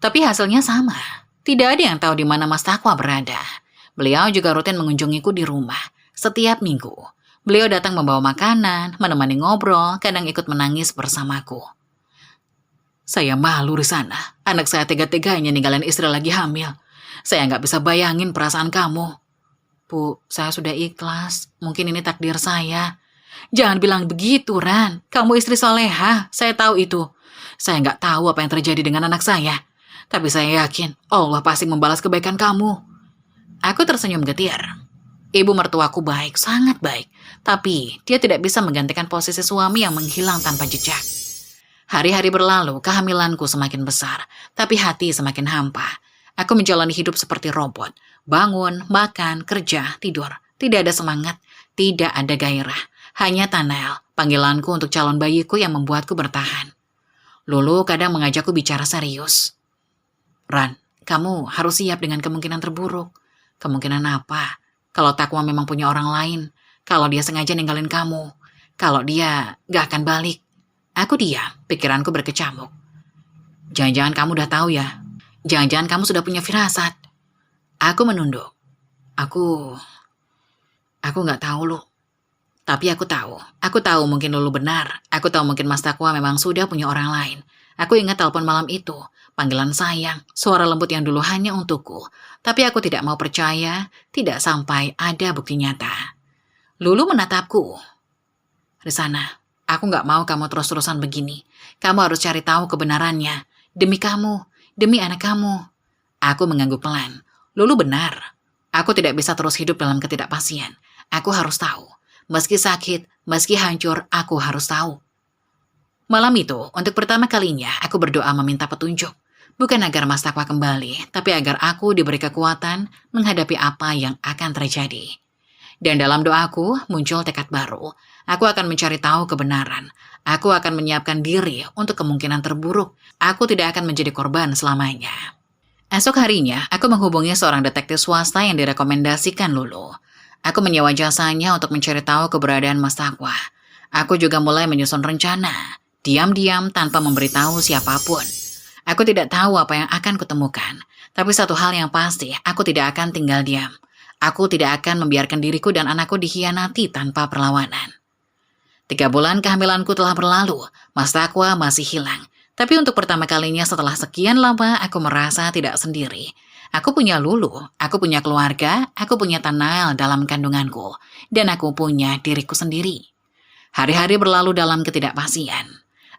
Tapi hasilnya sama. Tidak ada yang tahu di mana Mas Takwa berada. Beliau juga rutin mengunjungiku di rumah. Setiap minggu, beliau datang membawa makanan, menemani ngobrol, kadang ikut menangis bersamaku. Saya malu Rizana. Anak saya tega-teganya ninggalin istri lagi hamil. Saya nggak bisa bayangin perasaan kamu. Bu, saya sudah ikhlas. Mungkin ini takdir saya. Jangan bilang begitu, Ran. Kamu istri soleha. Saya tahu itu. Saya nggak tahu apa yang terjadi dengan anak saya. Tapi saya yakin Allah pasti membalas kebaikan kamu. Aku tersenyum getir. Ibu mertuaku baik, sangat baik. Tapi dia tidak bisa menggantikan posisi suami yang menghilang tanpa jejak. Hari-hari berlalu, kehamilanku semakin besar. Tapi hati semakin hampa. Aku menjalani hidup seperti robot. Bangun, makan, kerja, tidur. Tidak ada semangat, tidak ada gairah. Hanya Tanel, panggilanku untuk calon bayiku yang membuatku bertahan. Lulu kadang mengajakku bicara serius. Ran, kamu harus siap dengan kemungkinan terburuk. Kemungkinan apa? Kalau Takwa memang punya orang lain. Kalau dia sengaja ninggalin kamu. Kalau dia gak akan balik. Aku diam, pikiranku berkecamuk. Jangan-jangan kamu udah tahu ya. Jangan-jangan kamu sudah punya firasat. Aku menunduk. Aku gak tahu lu. Tapi aku tahu. Aku tahu mungkin Lulu benar. Aku tahu mungkin Mas Takwa memang sudah punya orang lain. Aku ingat telepon malam itu. Panggilan sayang, suara lembut yang dulu hanya untukku. Tapi aku tidak mau percaya, tidak sampai ada bukti nyata. Lulu menatapku. Rizana, aku gak mau kamu terus-terusan begini. Kamu harus cari tahu kebenarannya. Demi kamu, demi anak kamu. Aku mengangguk pelan. Lulu benar. Aku tidak bisa terus hidup dalam ketidakpastian. Aku harus tahu. Meski sakit, meski hancur, aku harus tahu. Malam itu, untuk pertama kalinya, aku berdoa meminta petunjuk. Bukan agar Mas Takwa kembali, tapi agar aku diberi kekuatan menghadapi apa yang akan terjadi. Dan dalam doaku muncul tekad baru. Aku akan mencari tahu kebenaran. Aku akan menyiapkan diri untuk kemungkinan terburuk. Aku tidak akan menjadi korban selamanya. Esok harinya, aku menghubungi seorang detektif swasta yang direkomendasikan Lulu. Aku menyewa jasanya untuk mencari tahu keberadaan Mas Takwa. Aku juga mulai menyusun rencana, diam-diam tanpa memberitahu siapapun. Aku tidak tahu apa yang akan kutemukan, tapi satu hal yang pasti, aku tidak akan tinggal diam. Aku tidak akan membiarkan diriku dan anakku dikhianati tanpa perlawanan. 3 bulan kehamilanku telah berlalu, Mas Takwa masih hilang. Tapi untuk pertama kalinya setelah sekian lama, aku merasa tidak sendiri. Aku punya Lulu, aku punya keluarga, aku punya Tanael dalam kandunganku, dan aku punya diriku sendiri. Hari-hari berlalu dalam ketidakpastian.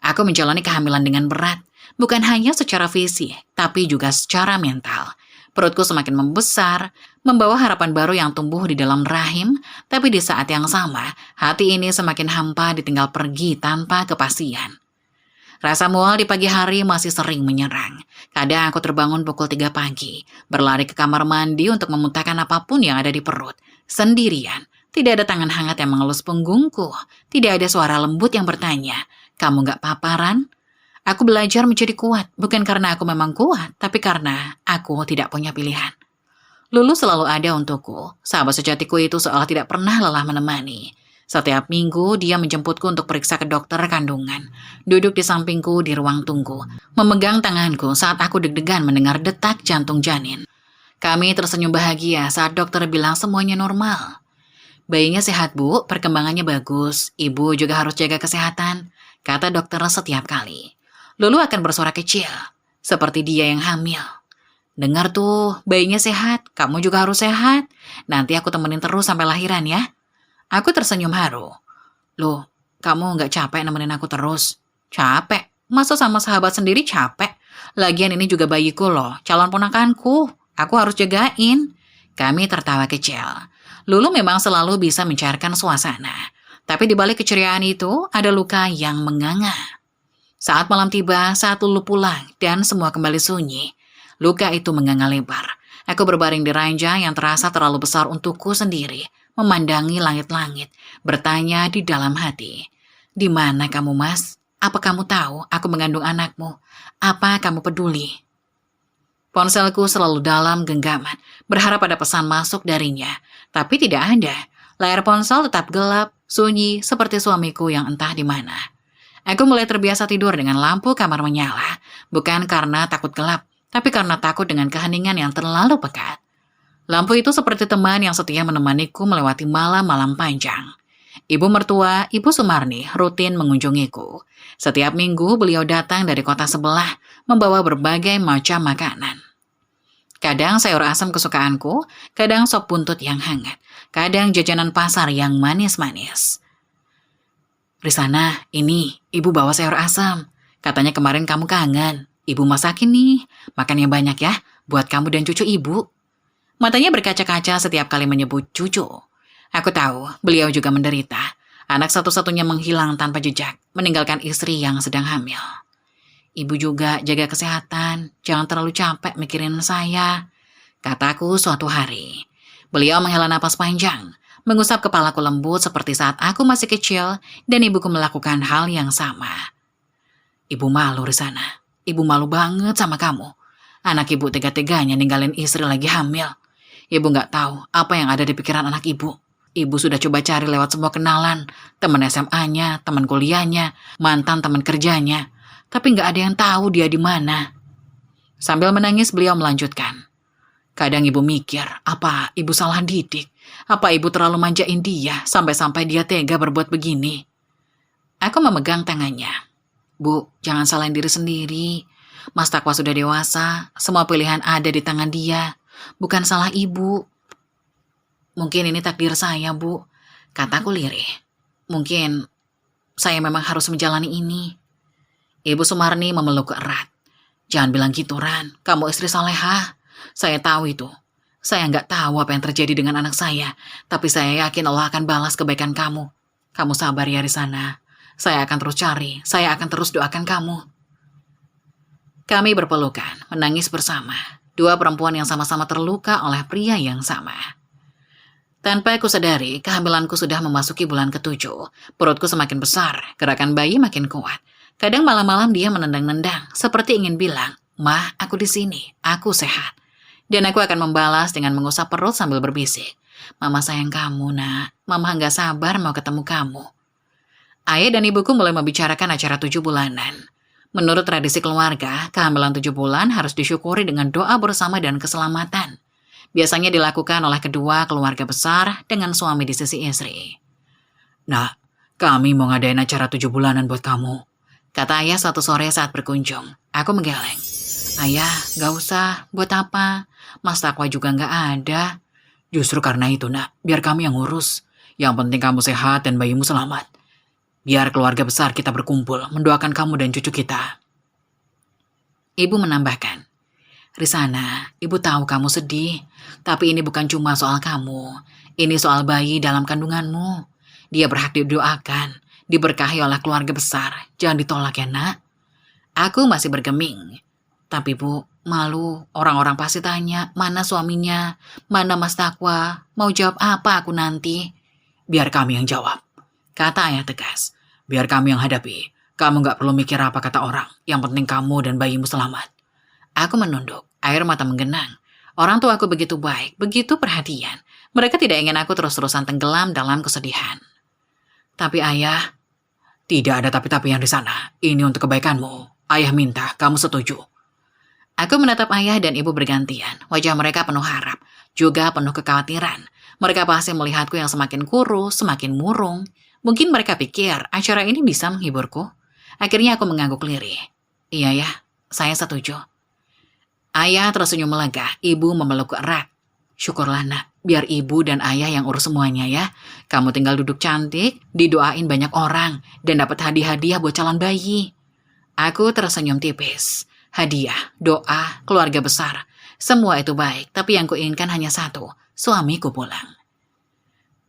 Aku menjalani kehamilan dengan berat. Bukan hanya secara fisik, tapi juga secara mental. Perutku semakin membesar, membawa harapan baru yang tumbuh di dalam rahim, tapi di saat yang sama, hati ini semakin hampa ditinggal pergi tanpa kepastian. Rasa mual di pagi hari masih sering menyerang. Kadang aku terbangun pukul 3 pagi, berlari ke kamar mandi untuk memuntahkan apapun yang ada di perut, sendirian. Tidak ada tangan hangat yang mengelus punggungku, tidak ada suara lembut yang bertanya, "Kamu gak paparan?" Aku belajar menjadi kuat, bukan karena aku memang kuat, tapi karena aku tidak punya pilihan. Lulu selalu ada untukku, sahabat sejatiku itu seolah tidak pernah lelah menemani. Setiap minggu dia menjemputku untuk periksa ke dokter kandungan, duduk di sampingku di ruang tunggu, memegang tanganku saat aku deg-degan mendengar detak jantung janin. Kami tersenyum bahagia saat dokter bilang semuanya normal. "Bayinya sehat, Bu, perkembangannya bagus, Ibu juga harus jaga kesehatan," kata dokter setiap kali. Lulu akan bersuara kecil, seperti dia yang hamil. "Dengar tuh, bayinya sehat, kamu juga harus sehat. Nanti aku temenin terus sampai lahiran ya." Aku tersenyum haru. "Loh, kamu nggak capek nemenin aku terus?" "Capek? Masa sama sahabat sendiri capek? Lagian ini juga bayiku loh, calon ponakanku. Aku harus jagain." Kami tertawa kecil. Lulu memang selalu bisa mencairkan suasana. Tapi di balik keceriaan itu, ada luka yang menganga. Saat malam tiba, saat Lulu pulang, dan semua kembali sunyi, luka itu menganga lebar. Aku berbaring di ranjang yang terasa terlalu besar untukku sendiri, memandangi langit-langit, bertanya di dalam hati. "Di mana kamu, Mas? Apa kamu tahu aku mengandung anakmu? Apa kamu peduli?" Ponselku selalu dalam genggaman, berharap ada pesan masuk darinya, tapi tidak ada. Layar ponsel tetap gelap, sunyi, seperti suamiku yang entah di mana. Aku mulai terbiasa tidur dengan lampu kamar menyala, bukan karena takut gelap, tapi karena takut dengan keheningan yang terlalu pekat. Lampu itu seperti teman yang setia menemaniku melewati malam-malam panjang. Ibu mertua, Ibu Sumarni, rutin mengunjungiku. Setiap minggu beliau datang dari kota sebelah, membawa berbagai macam makanan. Kadang sayur asam kesukaanku, kadang sop buntut yang hangat, kadang jajanan pasar yang manis-manis. "Risana, ini Ibu bawa sayur asam. Katanya kemarin kamu kangen. Ibu masakin nih, makan yang banyak ya, buat kamu dan cucu Ibu." Matanya berkaca-kaca setiap kali menyebut cucu. Aku tahu, beliau juga menderita. Anak satu-satunya menghilang tanpa jejak, meninggalkan istri yang sedang hamil. "Ibu juga jaga kesehatan, jangan terlalu capek mikirin saya," kataku suatu hari. Beliau menghela napas panjang, mengusap kepalaku lembut seperti saat aku masih kecil dan ibuku melakukan hal yang sama. "Ibu malu, Risana. Ibu malu banget sama kamu. Anak ibu tega-teganya ninggalin istri lagi hamil. Ibu nggak tahu apa yang ada di pikiran anak ibu. Ibu sudah coba cari lewat semua kenalan, teman SMA-nya, teman kuliahnya, mantan teman kerjanya. Tapi nggak ada yang tahu dia di mana." Sambil menangis beliau melanjutkan. "Kadang ibu mikir, apa ibu salah didik? Apa ibu terlalu manjain dia sampai-sampai dia tega berbuat begini?" Aku memegang tangannya. "Bu, jangan salahin diri sendiri. Mas Takwa sudah dewasa, semua pilihan ada di tangan dia. Bukan salah ibu." "Mungkin ini takdir saya, Bu," kataku lirih. "Mungkin saya memang harus menjalani ini." Ibu Sumarni memeluk erat. "Jangan bilang gitu, Ran. Kamu istri salehah. Saya tahu itu. Saya nggak tahu apa yang terjadi dengan anak saya, tapi saya yakin Allah akan balas kebaikan kamu. Kamu sabar ya Risana. Saya akan terus cari, saya akan terus doakan kamu." Kami berpelukan, menangis bersama. Dua perempuan yang sama-sama terluka oleh pria yang sama. Tanpa aku sadari, kehamilanku sudah memasuki bulan ke-7. Perutku semakin besar, gerakan bayi makin kuat. Kadang malam-malam dia menendang-nendang, seperti ingin bilang, "Mah, aku di sini, aku sehat." Dan aku akan membalas dengan mengusap perut sambil berbisik, "Mama sayang kamu, nak. Mama nggak sabar mau ketemu kamu." Ayah dan ibuku mulai membicarakan acara 7 bulanan. Menurut tradisi keluarga, kehamilan 7 bulan harus disyukuri dengan doa bersama dan keselamatan. Biasanya dilakukan oleh kedua keluarga besar dengan suami di sisi istri. "Nak, kami mau ngadain acara 7 bulanan buat kamu," kata ayah suatu sore saat berkunjung. Aku menggeleng. "Ayah, gak usah. Buat apa? Mas Takwa juga gak ada." "Justru karena itu, nak, biar kami yang ngurus. Yang penting kamu sehat dan bayimu selamat. Biar keluarga besar kita berkumpul, mendoakan kamu dan cucu kita." Ibu menambahkan, "Risana, ibu tahu kamu sedih, tapi ini bukan cuma soal kamu. Ini soal bayi dalam kandunganmu. Dia berhak didoakan, diberkahi oleh keluarga besar. Jangan ditolak ya, nak." Aku masih bergeming. "Tapi Bu, malu. Orang-orang pasti tanya, mana suaminya, mana Mas Takwa, mau jawab apa aku nanti?" "Biar kami yang jawab," kata ayah tegas. "Biar kami yang hadapi. Kamu gak perlu mikir apa kata orang. Yang penting kamu dan bayimu selamat." Aku menunduk, air mata menggenang. Orang tua aku begitu baik, begitu perhatian. Mereka tidak ingin aku terus-terusan tenggelam dalam kesedihan. "Tapi ayah..." "Tidak ada tapi-tapian di sana. Ini untuk kebaikanmu. Ayah minta kamu setuju." Aku menatap ayah dan ibu bergantian. Wajah mereka penuh harap, juga penuh kekhawatiran. Mereka pasti melihatku yang semakin kurus, semakin murung. Mungkin mereka pikir acara ini bisa menghiburku. Akhirnya aku mengangguk lirih. "Iya ya, saya setuju." Ayah tersenyum melega, ibu memeluk erat. "Syukurlah nak, biar ibu dan ayah yang urus semuanya ya. Kamu tinggal duduk cantik, didoain banyak orang, dan dapat hadiah-hadiah buat calon bayi." Aku tersenyum tipis. Hadiah, doa, keluarga besar. Semua itu baik, tapi yang kuinginkan hanya satu, suamiku pulang.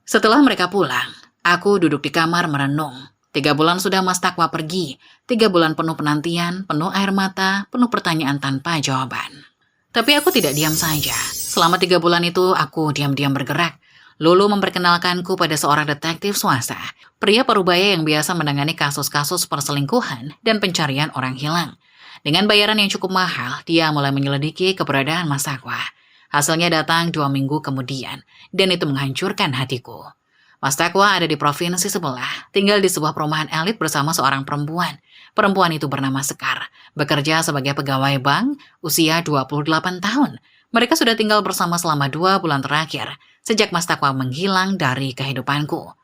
Setelah mereka pulang, aku duduk di kamar merenung. 3 bulan sudah Mas Takwa pergi. 3 bulan penuh penantian, penuh air mata, penuh pertanyaan tanpa jawaban. Tapi aku tidak diam saja. Selama 3 bulan itu, aku diam-diam bergerak. Lulu memperkenalkanku pada seorang detektif swasta, pria parubaya yang biasa menangani kasus-kasus perselingkuhan dan pencarian orang hilang. Dengan bayaran yang cukup mahal, dia mulai menyelidiki keberadaan Mas Takwa. Hasilnya datang 2 minggu kemudian, dan itu menghancurkan hatiku. Mas Takwa ada di provinsi sebelah, tinggal di sebuah perumahan elit bersama seorang perempuan. Perempuan itu bernama Sekar, bekerja sebagai pegawai bank, usia 28 tahun. Mereka sudah tinggal bersama selama 2 bulan terakhir, sejak Mas Takwa menghilang dari kehidupanku.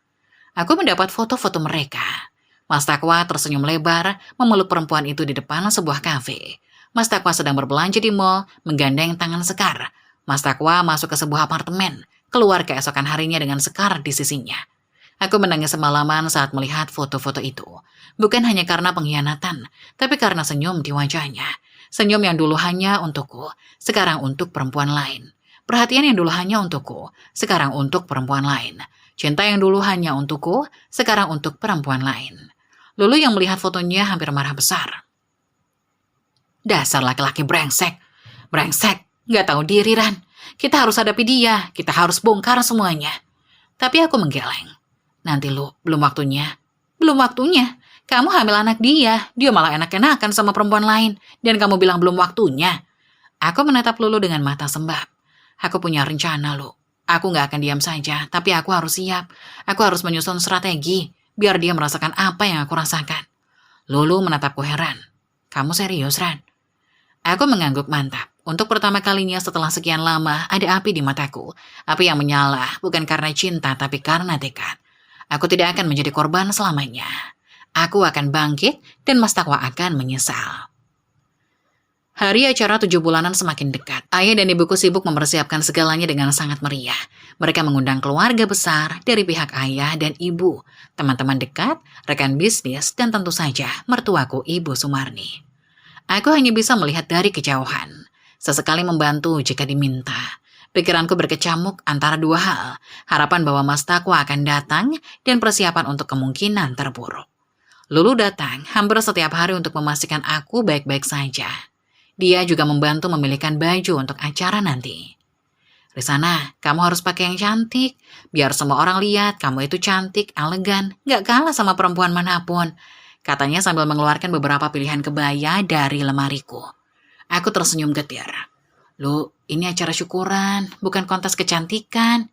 Aku mendapat foto-foto mereka. Mas Takwa tersenyum lebar, memeluk perempuan itu di depan sebuah kafe. Mas Takwa sedang berbelanja di mall, menggandeng tangan Sekar. Mas Takwa masuk ke sebuah apartemen, keluar keesokan harinya dengan Sekar di sisinya. Aku menangis semalaman saat melihat foto-foto itu. Bukan hanya karena pengkhianatan, tapi karena senyum di wajahnya. Senyum yang dulu hanya untukku, sekarang untuk perempuan lain. Perhatian yang dulu hanya untukku, sekarang untuk perempuan lain. Cinta yang dulu hanya untukku, sekarang untuk perempuan lain. Lulu yang melihat fotonya hampir marah besar. "Dasar laki-laki brengsek. Brengsek, gak tahu diri Ran. Kita harus hadapi dia, kita harus bongkar semuanya." Tapi aku menggeleng. "Nanti Lu, belum waktunya." "Belum waktunya? Kamu hamil anak dia malah enak-enakan sama perempuan lain, dan kamu bilang belum waktunya." Aku menatap Lulu dengan mata sembab. "Aku punya rencana, Lu. Aku gak akan diam saja, tapi aku harus siap. Aku harus menyusun strategi, biar dia merasakan apa yang aku rasakan." Lulu menatapku heran. "Kamu serius, Ran?" Aku mengangguk mantap. Untuk pertama kalinya setelah sekian lama, ada api di mataku. Api yang menyala, bukan karena cinta, tapi karena tekad. Aku tidak akan menjadi korban selamanya. Aku akan bangkit, dan Mas Takwa akan menyesal. Hari acara 7 bulanan semakin dekat. Ayah dan ibuku sibuk mempersiapkan segalanya dengan sangat meriah. Mereka mengundang keluarga besar dari pihak ayah dan ibu, teman-teman dekat, rekan bisnis, dan tentu saja mertuaku Ibu Sumarni. Aku hanya bisa melihat dari kejauhan. Sesekali membantu jika diminta. Pikiranku berkecamuk antara dua hal, harapan bahwa Mas Takwa akan datang dan persiapan untuk kemungkinan terburuk. Lulu datang hampir setiap hari untuk memastikan aku baik-baik saja. Dia juga membantu memilihkan baju untuk acara nanti. Risana, kamu harus pakai yang cantik. Biar semua orang lihat kamu itu cantik, elegan, gak kalah sama perempuan manapun. Katanya sambil mengeluarkan beberapa pilihan kebaya dari lemariku. Aku tersenyum getir. Lu, ini acara syukuran, bukan kontes kecantikan.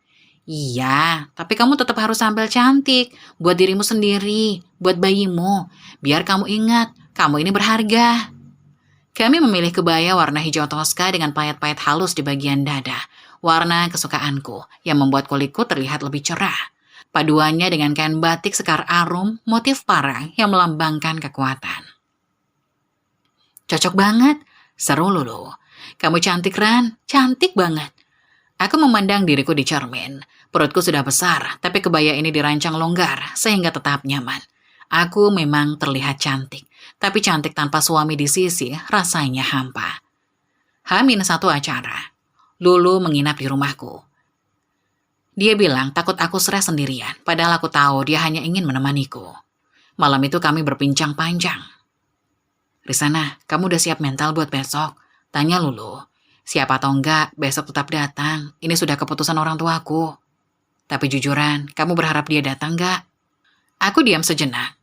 Iya, tapi kamu tetap harus tampil cantik. Buat dirimu sendiri, buat bayimu. Biar kamu ingat, kamu ini berharga. Kami memilih kebaya warna hijau toska dengan payet-payet halus di bagian dada. Warna kesukaanku yang membuat kulitku terlihat lebih cerah. Paduannya dengan kain batik sekar arum, motif parang yang melambangkan kekuatan. Cocok banget, seru Lulu. Kamu cantik Ran, cantik banget. Aku memandang diriku di cermin. Perutku sudah besar, tapi kebaya ini dirancang longgar sehingga tetap nyaman. Aku memang terlihat cantik, tapi cantik tanpa suami di sisi rasanya hampa. H-1 acara. Lulu menginap di rumahku. Dia bilang takut aku stres sendirian, padahal aku tahu dia hanya ingin menemaniku. Malam itu kami berbincang panjang. Risana, kamu udah siap mental buat besok? Tanya Lulu. Siap atau enggak, besok tetap datang. Ini sudah keputusan orang tuaku. Tapi jujuran, kamu berharap dia datang enggak? Aku diam sejenak.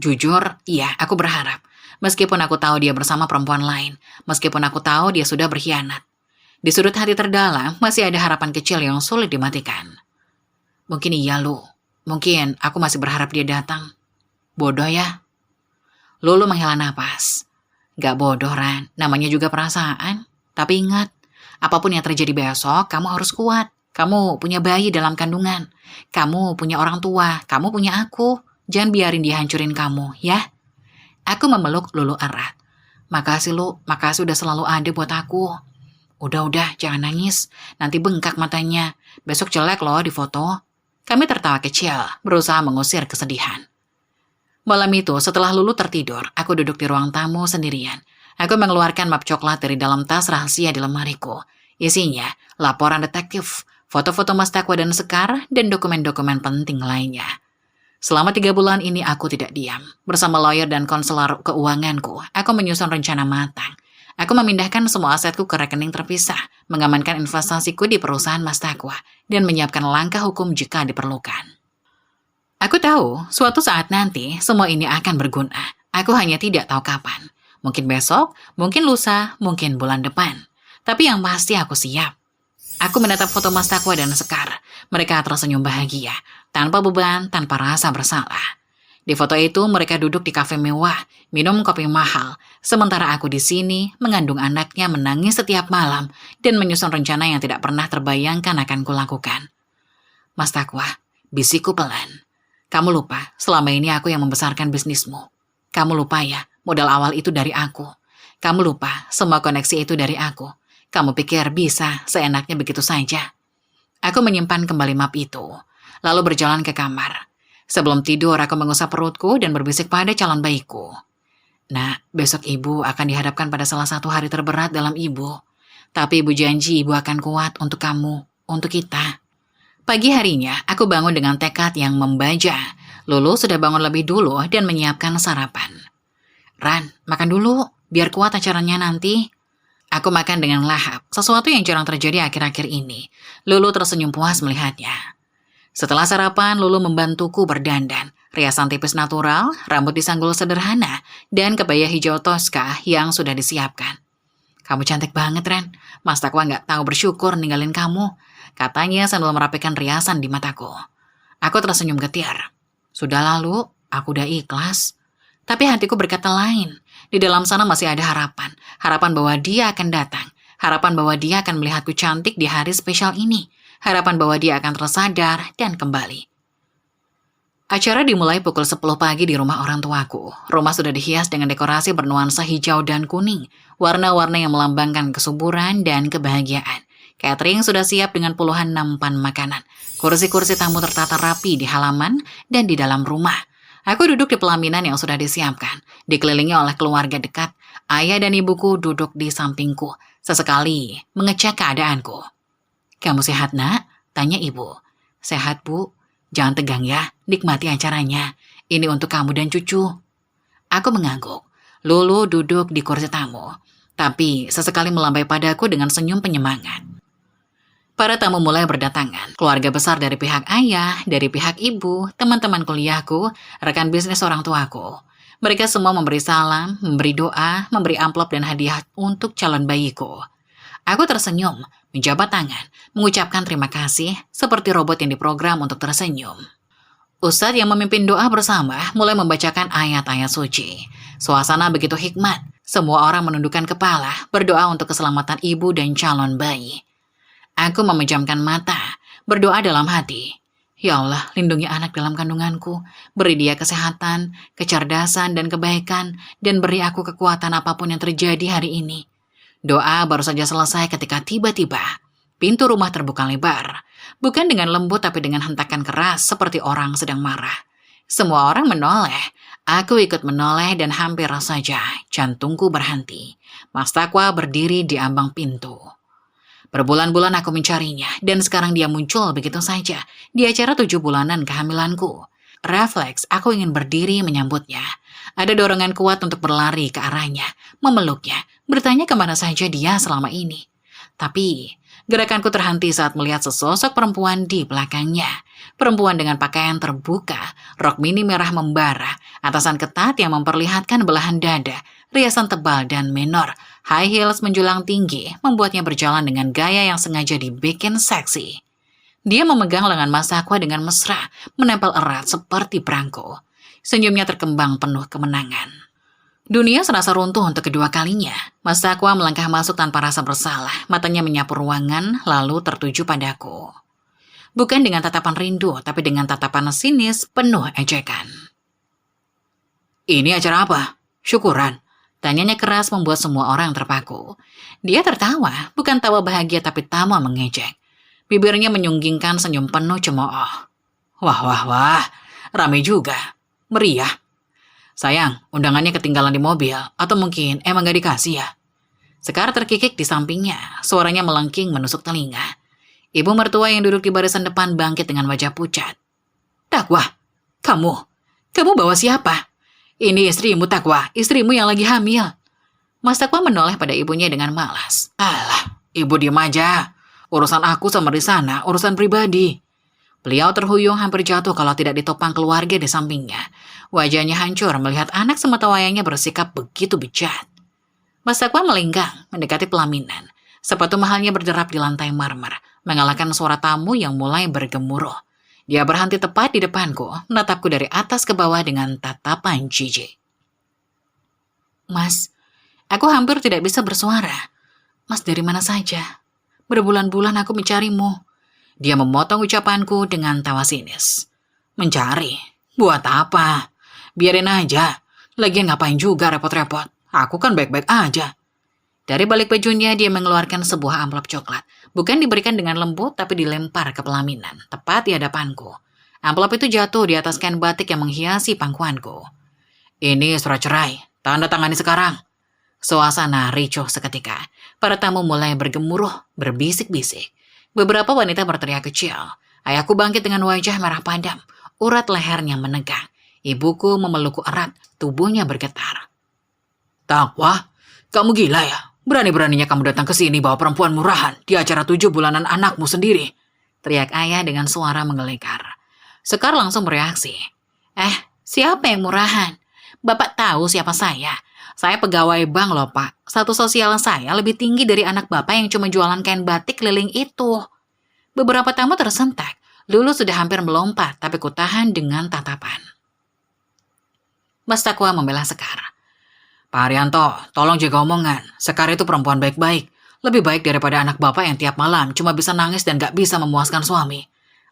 Jujur, iya, aku berharap. Meskipun aku tahu dia bersama perempuan lain, meskipun aku tahu dia sudah berkhianat. Di sudut hati terdalam, masih ada harapan kecil yang sulit dimatikan. Mungkin iya, Lu. Mungkin aku masih berharap dia datang. Bodoh ya? Lulu menghela napas. Gak bodoh, Ran. Namanya juga perasaan. Tapi ingat, apapun yang terjadi besok, kamu harus kuat. Kamu punya bayi dalam kandungan. Kamu punya orang tua. Kamu punya aku. Jangan biarin dia hancurin kamu, ya? Aku memeluk Lulu erat. Makasih, Lu. Makasih udah selalu ada buat aku. Udah, jangan nangis. Nanti bengkak matanya. Besok jelek loh di foto. Kami tertawa kecil, berusaha mengusir kesedihan. Malam itu, setelah Lulu tertidur, aku duduk di ruang tamu sendirian. Aku mengeluarkan map coklat dari dalam tas rahasia di lemariku. Isinya, laporan detektif, foto-foto Mas Takwa dan Sekar, dan dokumen-dokumen penting lainnya. Selama 3 bulan ini aku tidak diam. Bersama lawyer dan konselor keuanganku, aku menyusun rencana matang. Aku memindahkan semua asetku ke rekening terpisah, mengamankan investasiku di perusahaan Mas Takwa, dan menyiapkan langkah hukum jika diperlukan. Aku tahu, suatu saat nanti, semua ini akan berguna. Aku hanya tidak tahu kapan. Mungkin besok, mungkin lusa, mungkin bulan depan. Tapi yang pasti aku siap. Aku menatap foto Mas Takwa dan Sekar. Mereka tersenyum bahagia, tanpa beban, tanpa rasa bersalah. Di foto itu mereka duduk di kafe mewah, minum kopi mahal, sementara aku di sini mengandung anaknya menangis setiap malam dan menyusun rencana yang tidak pernah terbayangkan akan kulakukan. Mas Takwa, bisikku pelan. Kamu lupa, selama ini aku yang membesarkan bisnismu. Kamu lupa ya, modal awal itu dari aku. Kamu lupa, semua koneksi itu dari aku. Kamu pikir bisa seenaknya begitu saja. Aku menyimpan kembali map itu, lalu berjalan ke kamar. Sebelum tidur, aku mengusap perutku dan berbisik pada calon bayiku. Nah, besok ibu akan dihadapkan pada salah satu hari terberat dalam ibu. Tapi ibu janji ibu akan kuat untuk kamu, untuk kita. Pagi harinya, aku bangun dengan tekad yang membaja. Lulu sudah bangun lebih dulu dan menyiapkan sarapan. Ran, makan dulu, biar kuat acaranya nanti. Aku makan dengan lahap, sesuatu yang jarang terjadi akhir-akhir ini. Lulu tersenyum puas melihatnya. Setelah sarapan, Lulu membantuku berdandan. Riasan tipis natural, rambut disanggul sederhana, dan kebaya hijau toska yang sudah disiapkan. Kamu cantik banget, Ren. Mas Takwa nggak tahu bersyukur ninggalin kamu. Katanya sambil merapikan riasan di mataku. Aku tersenyum getir. Sudah lalu, aku udah ikhlas. Tapi hatiku berkata lain. Di dalam sana masih ada harapan. Harapan bahwa dia akan datang. Harapan bahwa dia akan melihatku cantik di hari spesial ini. Harapan bahwa dia akan tersadar dan kembali. Acara dimulai pukul 10 pagi di rumah orang tuaku. Rumah sudah dihias dengan dekorasi bernuansa hijau dan kuning. Warna-warna yang melambangkan kesuburan dan kebahagiaan. Catering sudah siap dengan puluhan nampan makanan. Kursi-kursi tamu tertata rapi di halaman dan di dalam rumah. Aku duduk di pelaminan yang sudah disiapkan. Dikelilingi oleh keluarga dekat. Ayah dan ibuku duduk di sampingku. Sesekali mengecek keadaanku. Kamu sehat, Nak? Tanya ibu. Sehat, Bu. Jangan tegang ya, nikmati acaranya. Ini untuk kamu dan cucu. Aku mengangguk. Lulu duduk di kursi tamu. tapi sesekali melambai padaku dengan senyum penyemangat. Para tamu mulai berdatangan, keluarga besar dari pihak ayah, dari pihak ibu, teman-teman kuliahku, rekan bisnis orang tuaku. Mereka semua memberi salam, memberi doa, memberi amplop dan hadiah untuk calon bayiku. Aku tersenyum, menjabat tangan, mengucapkan terima kasih, seperti robot yang diprogram untuk tersenyum. Ustadz yang memimpin doa bersama mulai membacakan ayat-ayat suci. Suasana begitu hikmat, semua orang menundukkan kepala, berdoa untuk keselamatan ibu dan calon bayi. Aku memejamkan mata, berdoa dalam hati. Ya Allah, lindungi anak dalam kandunganku, beri dia kesehatan, kecerdasan, dan kebaikan, dan beri aku kekuatan apapun yang terjadi hari ini. Doa baru saja selesai ketika tiba-tiba pintu rumah terbuka lebar. Bukan dengan lembut tapi dengan hentakan keras seperti orang sedang marah. Semua orang menoleh. Aku ikut menoleh dan hampir saja jantungku berhenti. Mas Takwa berdiri di ambang pintu. Berbulan-bulan aku mencarinya, dan sekarang dia muncul begitu saja di acara 7 bulanan kehamilanku. Refleks, aku ingin berdiri menyambutnya. Ada dorongan kuat untuk berlari ke arahnya, memeluknya, bertanya kemana saja dia selama ini. Tapi, gerakanku terhenti saat melihat sesosok perempuan di belakangnya. Perempuan dengan pakaian terbuka, rok mini merah membara, atasan ketat yang memperlihatkan belahan dada, riasan tebal dan menor, high heels menjulang tinggi, membuatnya berjalan dengan gaya yang sengaja dibikin seksi. Dia memegang lengan Mas Takwa dengan mesra, menempel erat seperti perangko. Senyumnya terkembang penuh kemenangan. Dunia serasa runtuh untuk kedua kalinya. Mas Takwa melangkah masuk tanpa rasa bersalah, matanya menyapu ruangan, lalu tertuju padaku. Bukan dengan tatapan rindu, tapi dengan tatapan sinis penuh ejekan. Ini acara apa? Syukuran. Tanyanya keras membuat semua orang terpaku. Dia tertawa, bukan tawa bahagia tapi tawa mengejek. Bibirnya menyunggingkan senyum penuh cemooh. Wah, ramai juga. Meriah. Sayang, undangannya ketinggalan di mobil, atau mungkin emang gak dikasih ya? Sekar terkikik di sampingnya, suaranya melengking menusuk telinga. Ibu mertua yang duduk di barisan depan bangkit dengan wajah pucat. Takwa, kamu bawa siapa? Ini istrimu Takwa, istrimu yang lagi hamil. Mas Takwa menoleh pada ibunya dengan malas. Alah, ibu diam aja. Urusan aku sama Risana, urusan pribadi. Beliau terhuyung hampir jatuh kalau tidak ditopang keluarga di sampingnya. Wajahnya hancur melihat anak sematawayangnya bersikap begitu bejat. Mas Takwa melenggang mendekati pelaminan. Sepatu mahalnya berderap di lantai marmer, mengalahkan suara tamu yang mulai bergemuruh. Dia berhenti tepat di depanku, menatapku dari atas ke bawah dengan tatapan jijik. Mas, aku hampir tidak bisa bersuara. Mas dari mana saja? Berbulan-bulan aku mencarimu. Dia memotong ucapanku dengan tawa sinis. Mencari? Buat apa? Biarin aja. Lagian ngapain juga repot-repot? Aku kan baik-baik aja. Dari balik bajunya dia mengeluarkan sebuah amplop coklat. Bukan diberikan dengan lembut tapi dilempar ke pelaminan, tepat di hadapanku. Amplop itu jatuh di atas kain batik yang menghiasi pangkuanku. Ini surat cerai, tanda tangani sekarang. Suasana ricuh seketika. Para tamu mulai bergemuruh, berbisik-bisik. Beberapa wanita berteriak kecil. Ayahku bangkit dengan wajah merah padam, urat lehernya menegang. Ibuku memelukku erat, tubuhnya bergetar. Takwa, kamu gila ya? Berani-beraninya kamu datang ke sini bawa perempuan murahan di acara 7 bulanan anakmu sendiri. Teriak ayah dengan suara menggelegar. Sekar langsung bereaksi. Siapa yang murahan? Bapak tahu siapa saya? Saya pegawai bank loh Pak. Status sosial saya lebih tinggi dari anak bapak yang cuma jualan kain batik keliling itu. Beberapa tamu tersentak. Lulu sudah hampir melompat tapi kutahan dengan tatapan. Mas Takwa membela Sekar. Pak Haryanto, tolong jaga omongan. Sekar itu perempuan baik-baik. Lebih baik daripada anak bapak yang tiap malam cuma bisa nangis dan gak bisa memuaskan suami.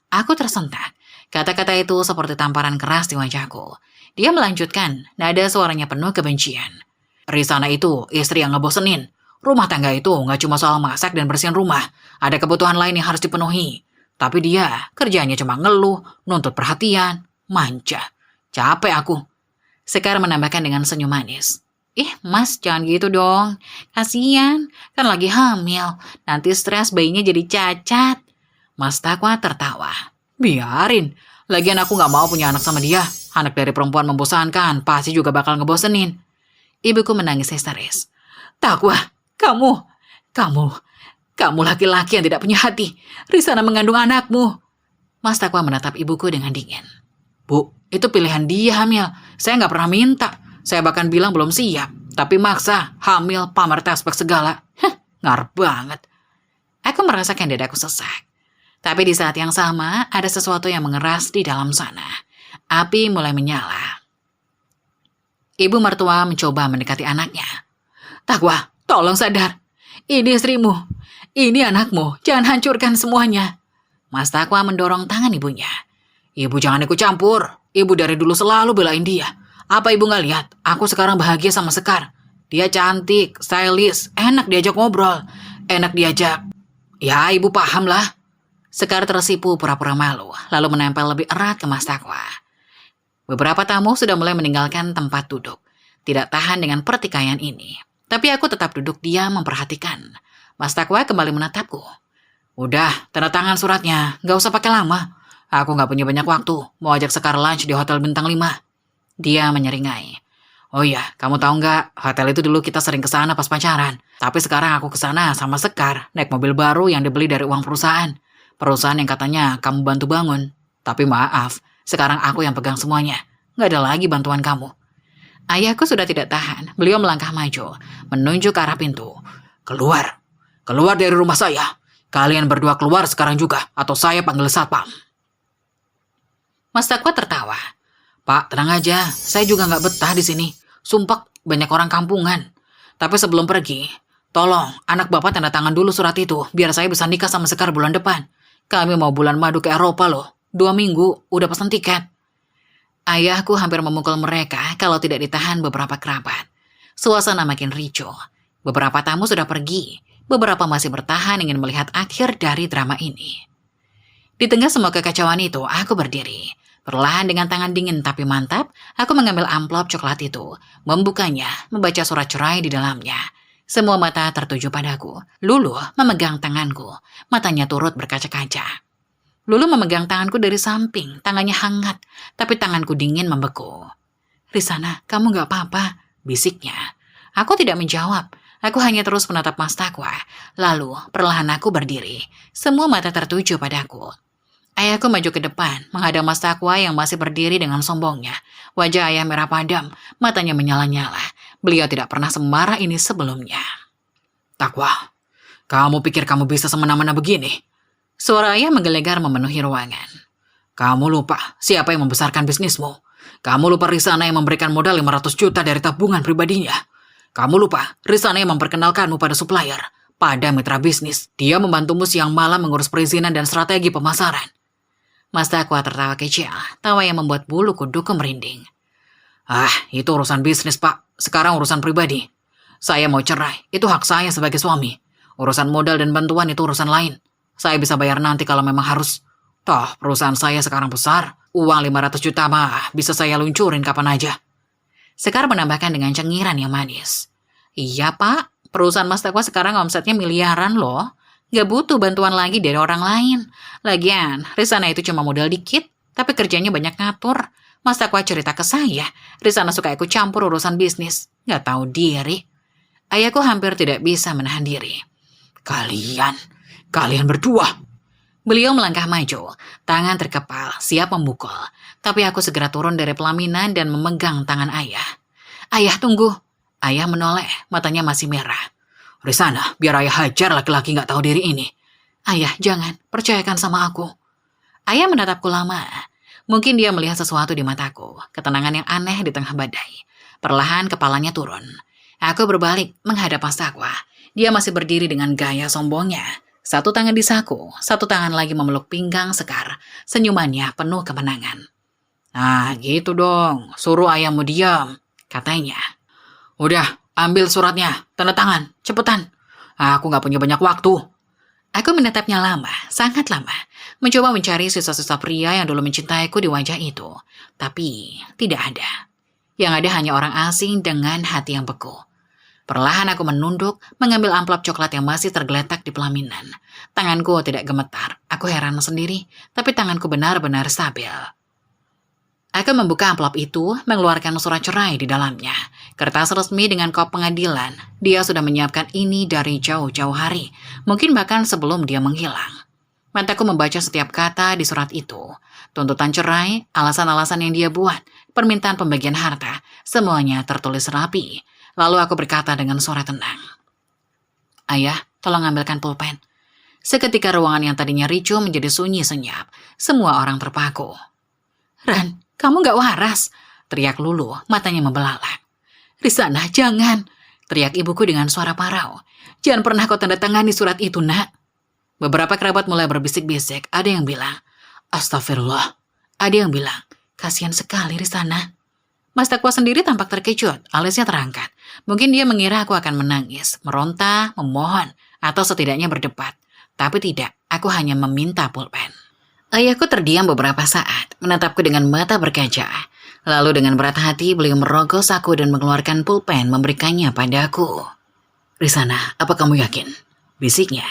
Aku tersentak. Kata-kata itu seperti tamparan keras di wajahku. Dia melanjutkan, nada suaranya penuh kebencian. Risana itu istri yang ngebosenin. Rumah tangga itu gak cuma soal masak dan bersihin rumah. Ada kebutuhan lain yang harus dipenuhi. Tapi dia kerjanya cuma ngeluh, nuntut perhatian, manja. Capek aku. Sekar menambahkan dengan senyum manis. Mas, jangan gitu dong. Kasian, kan lagi hamil. Nanti stres bayinya jadi cacat. Mas Takwa tertawa. Biarin. Lagian aku gak mau punya anak sama dia. Anak dari perempuan membosankan, pasti juga bakal ngebosenin. Ibuku menangis histeris. Takwa, kamu laki-laki yang tidak punya hati. Risana mengandung anakmu. Mas Takwa menatap ibuku dengan dingin. Bu, itu pilihan dia hamil. Saya nggak pernah minta. Saya bahkan bilang belum siap. Tapi maksa, hamil, pamer tespek segala. Ngarep banget. Aku merasakan dadaku sesak. Tapi di saat yang sama, ada sesuatu yang mengeras di dalam sana. Api mulai menyala. Ibu mertua mencoba mendekati anaknya. Takwa, tolong sadar. Ini istrimu. Ini anakmu. Jangan hancurkan semuanya. Mas Takwa mendorong tangan ibunya. Ibu jangan ikut campur. Ibu dari dulu selalu belain dia. Apa ibu gak lihat? Aku sekarang bahagia sama Sekar. Dia cantik, stylish, enak diajak ngobrol. Enak diajak. Ya, ibu paham lah. Sekar tersipu pura-pura malu, lalu menempel lebih erat ke Mas Takwa. Beberapa tamu sudah mulai meninggalkan tempat duduk. Tidak tahan dengan pertikaian ini. Tapi aku tetap duduk diam memperhatikan. Mas Takwa kembali menatapku. Udah, tanda tangan suratnya. Gak usah pakai lama. Aku gak punya banyak waktu. Mau ajak Sekar lunch di Hotel Bintang 5. Dia menyeringai. Oh iya, kamu tahu nggak? Hotel itu dulu kita sering kesana pas pacaran. Tapi sekarang aku kesana sama Sekar. Naik mobil baru yang dibeli dari uang perusahaan. Perusahaan yang katanya kamu bantu bangun. Tapi maaf, sekarang aku yang pegang semuanya. Nggak ada lagi bantuan kamu. Ayahku sudah tidak tahan. Beliau melangkah maju, menunjuk ke arah pintu. Keluar. Keluar dari rumah saya. Kalian berdua keluar sekarang juga. Atau saya panggil satpam. Mas Takwa tertawa. Pak, tenang aja. Saya juga nggak betah di sini. Sumpah, banyak orang kampungan. Tapi sebelum pergi, tolong anak bapak tanda tangan dulu surat itu. Biar saya bisa nikah sama Sekar bulan depan. Kami mau bulan madu ke Eropa loh. 2 minggu, udah pesan tiket. Ayahku hampir memukul mereka kalau tidak ditahan beberapa kerabat. Suasana makin ricuh. Beberapa tamu sudah pergi. Beberapa masih bertahan ingin melihat akhir dari drama ini. Di tengah semua kekacauan itu, aku berdiri. Perlahan dengan tangan dingin tapi mantap, aku mengambil amplop coklat itu, membukanya, membaca surat cerai di dalamnya. Semua mata tertuju padaku. Lulu memegang tanganku, matanya turut berkaca-kaca. Lulu memegang tanganku dari samping, tangannya hangat, tapi tanganku dingin membeku. Risana, kamu gak apa-apa, bisiknya. Aku tidak menjawab, aku hanya terus menatap Mas Takwa. Lalu, perlahan aku berdiri, semua mata tertuju padaku. Ayahku maju ke depan, menghadap Mas Takwa yang masih berdiri dengan sombongnya. Wajah ayah merah padam, matanya menyala-nyala. Beliau tidak pernah semarah ini sebelumnya. Takwa, kamu pikir kamu bisa semena-mena begini? Suara ayah menggelegar memenuhi ruangan. Kamu lupa siapa yang membesarkan bisnismu. Kamu lupa Risana yang memberikan modal 500 juta dari tabungan pribadinya. Kamu lupa Risana yang memperkenalkanmu pada supplier, pada mitra bisnis. Dia membantumu siang malam mengurus perizinan dan strategi pemasaran. Mas Takwa tertawa kecil, tawa yang membuat bulu kuduku merinding. Itu urusan bisnis, Pak. Sekarang urusan pribadi. Saya mau cerai, itu hak saya sebagai suami. Urusan modal dan bantuan itu urusan lain. Saya bisa bayar nanti kalau memang harus. Toh, perusahaan saya sekarang besar. Uang 500 juta mah bisa saya luncurin kapan aja. Sekar menambahkan dengan cengiran yang manis. Iya, Pak. Perusahaan Mas Takwa sekarang omsetnya miliaran loh. Gak butuh bantuan lagi dari orang lain. Lagian, Risana itu cuma modal dikit, tapi kerjanya banyak ngatur. Mas Takwa cerita ke saya, Risana suka ikut campur urusan bisnis. Gak tahu diri. Ayahku hampir tidak bisa menahan diri. Kalian berdua. Beliau melangkah maju, tangan terkepal, siap memukul. Tapi aku segera turun dari pelaminan dan memegang tangan ayah. Ayah, tunggu. Ayah menoleh, matanya masih merah. Risana, biar ayah hajar laki-laki gak tahu diri ini. Ayah, jangan. Percayakan sama aku. Ayah menatapku lama. Mungkin dia melihat sesuatu di mataku. Ketenangan yang aneh di tengah badai. Perlahan kepalanya turun. Aku berbalik menghadap Mas Takwa. Dia masih berdiri dengan gaya sombongnya. Satu tangan di saku, satu tangan lagi memeluk pinggang Sekar. Senyumannya penuh kemenangan. Nah, gitu dong. Suruh ayahmu diam, katanya. Udah. Ambil suratnya, tanda tangan, cepetan. Aku gak punya banyak waktu. Aku menatapnya lama, sangat lama. Mencoba mencari sisa-sisa pria yang dulu mencintaiku di wajah itu. Tapi tidak ada. Yang ada hanya orang asing dengan hati yang beku. Perlahan aku menunduk, mengambil amplop coklat yang masih tergeletak di pelaminan. Tanganku tidak gemetar. Aku heran sendiri, tapi tanganku benar-benar stabil. Aku membuka amplop itu, mengeluarkan surat cerai di dalamnya. Kertas resmi dengan kop pengadilan, dia sudah menyiapkan ini dari jauh-jauh hari, mungkin bahkan sebelum dia menghilang. Mataku membaca setiap kata di surat itu. Tuntutan cerai, alasan-alasan yang dia buat, permintaan pembagian harta, semuanya tertulis rapi. Lalu aku berkata dengan suara tenang, "Ayah, tolong ambilkan pulpen." Seketika ruangan yang tadinya ricuh menjadi sunyi senyap. Semua orang terpaku. "Ran, kamu gak waras," teriak Lulu, matanya membelalak. "Rizana, jangan," teriak ibuku dengan suara parau. "Jangan pernah kau tanda tangani surat itu, nak." Beberapa kerabat mulai berbisik-bisik. Ada yang bilang, "Astagfirullah." Ada yang bilang, "Kasihan sekali Rizana." Mas Takwa sendiri tampak terkejut, alisnya terangkat. Mungkin dia mengira aku akan menangis, meronta, memohon, atau setidaknya berdebat. Tapi tidak, aku hanya meminta pulpen. Ayahku terdiam beberapa saat, menatapku dengan mata berkaca. Lalu dengan berat hati beliau merogoh saku dan mengeluarkan pulpen memberikannya padaku. "Rizana, apa kamu yakin?" bisiknya.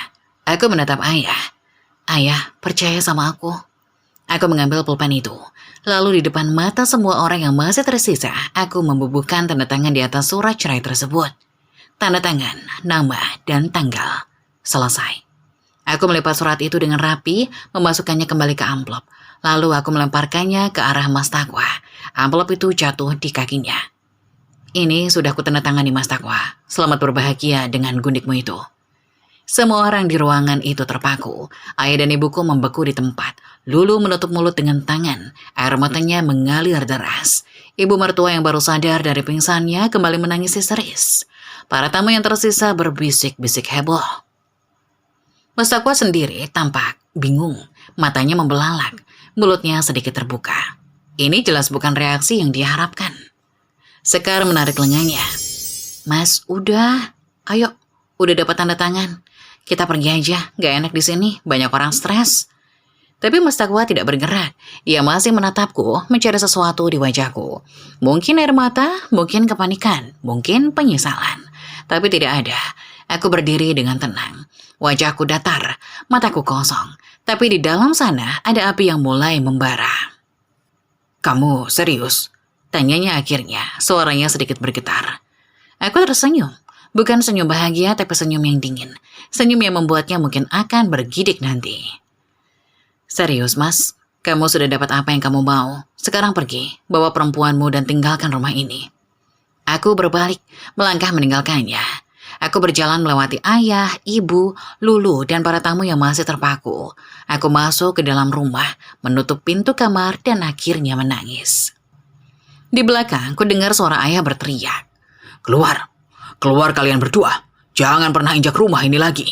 Aku menatap ayah. "Ayah, percaya sama aku." Aku mengambil pulpen itu. Lalu di depan mata semua orang yang masih tersisa, aku membubuhkan tanda tangan di atas surat cerai tersebut. Tanda tangan, nama, dan tanggal. Selesai. Aku melipat surat itu dengan rapi, memasukkannya kembali ke amplop. Lalu aku melemparkannya ke arah Mas Takwa. Amplop itu jatuh di kakinya. "Ini sudah kutandatangani Mas Takwa. Selamat berbahagia dengan gundikmu itu." Semua orang di ruangan itu terpaku. Ayah dan ibuku membeku di tempat. Lulu menutup mulut dengan tangan. Air matanya mengalir deras. Ibu mertua yang baru sadar dari pingsannya kembali menangis histeris. Para tamu yang tersisa berbisik-bisik heboh. Mas Takwa sendiri tampak bingung, matanya membelalak, mulutnya sedikit terbuka. Ini jelas bukan reaksi yang diharapkan. Sekar menarik lengannya. "Mas, udah, ayo, udah dapat tanda tangan. Kita pergi aja, gak enak di sini, banyak orang stres." Tapi Mas Takwa tidak bergerak. Ia masih menatapku, mencari sesuatu di wajahku. Mungkin air mata, mungkin kepanikan, mungkin penyesalan. Tapi tidak ada. Aku berdiri dengan tenang. Wajahku datar, mataku kosong. Tapi di dalam sana ada api yang mulai membara. "Kamu serius?" tanyanya akhirnya, suaranya sedikit bergetar. Aku tersenyum. Bukan senyum bahagia, tapi senyum yang dingin. Senyum yang membuatnya mungkin akan bergidik nanti. "Serius, Mas? Kamu sudah dapat apa yang kamu mau. Sekarang pergi, bawa perempuanmu dan tinggalkan rumah ini." Aku berbalik, melangkah meninggalkannya. Aku berjalan melewati ayah, ibu, Lulu, dan para tamu yang masih terpaku. Aku masuk ke dalam rumah, menutup pintu kamar, dan akhirnya menangis. Di belakang, ku dengar suara ayah berteriak, "Keluar! Keluar kalian berdua! Jangan pernah injak rumah ini lagi!"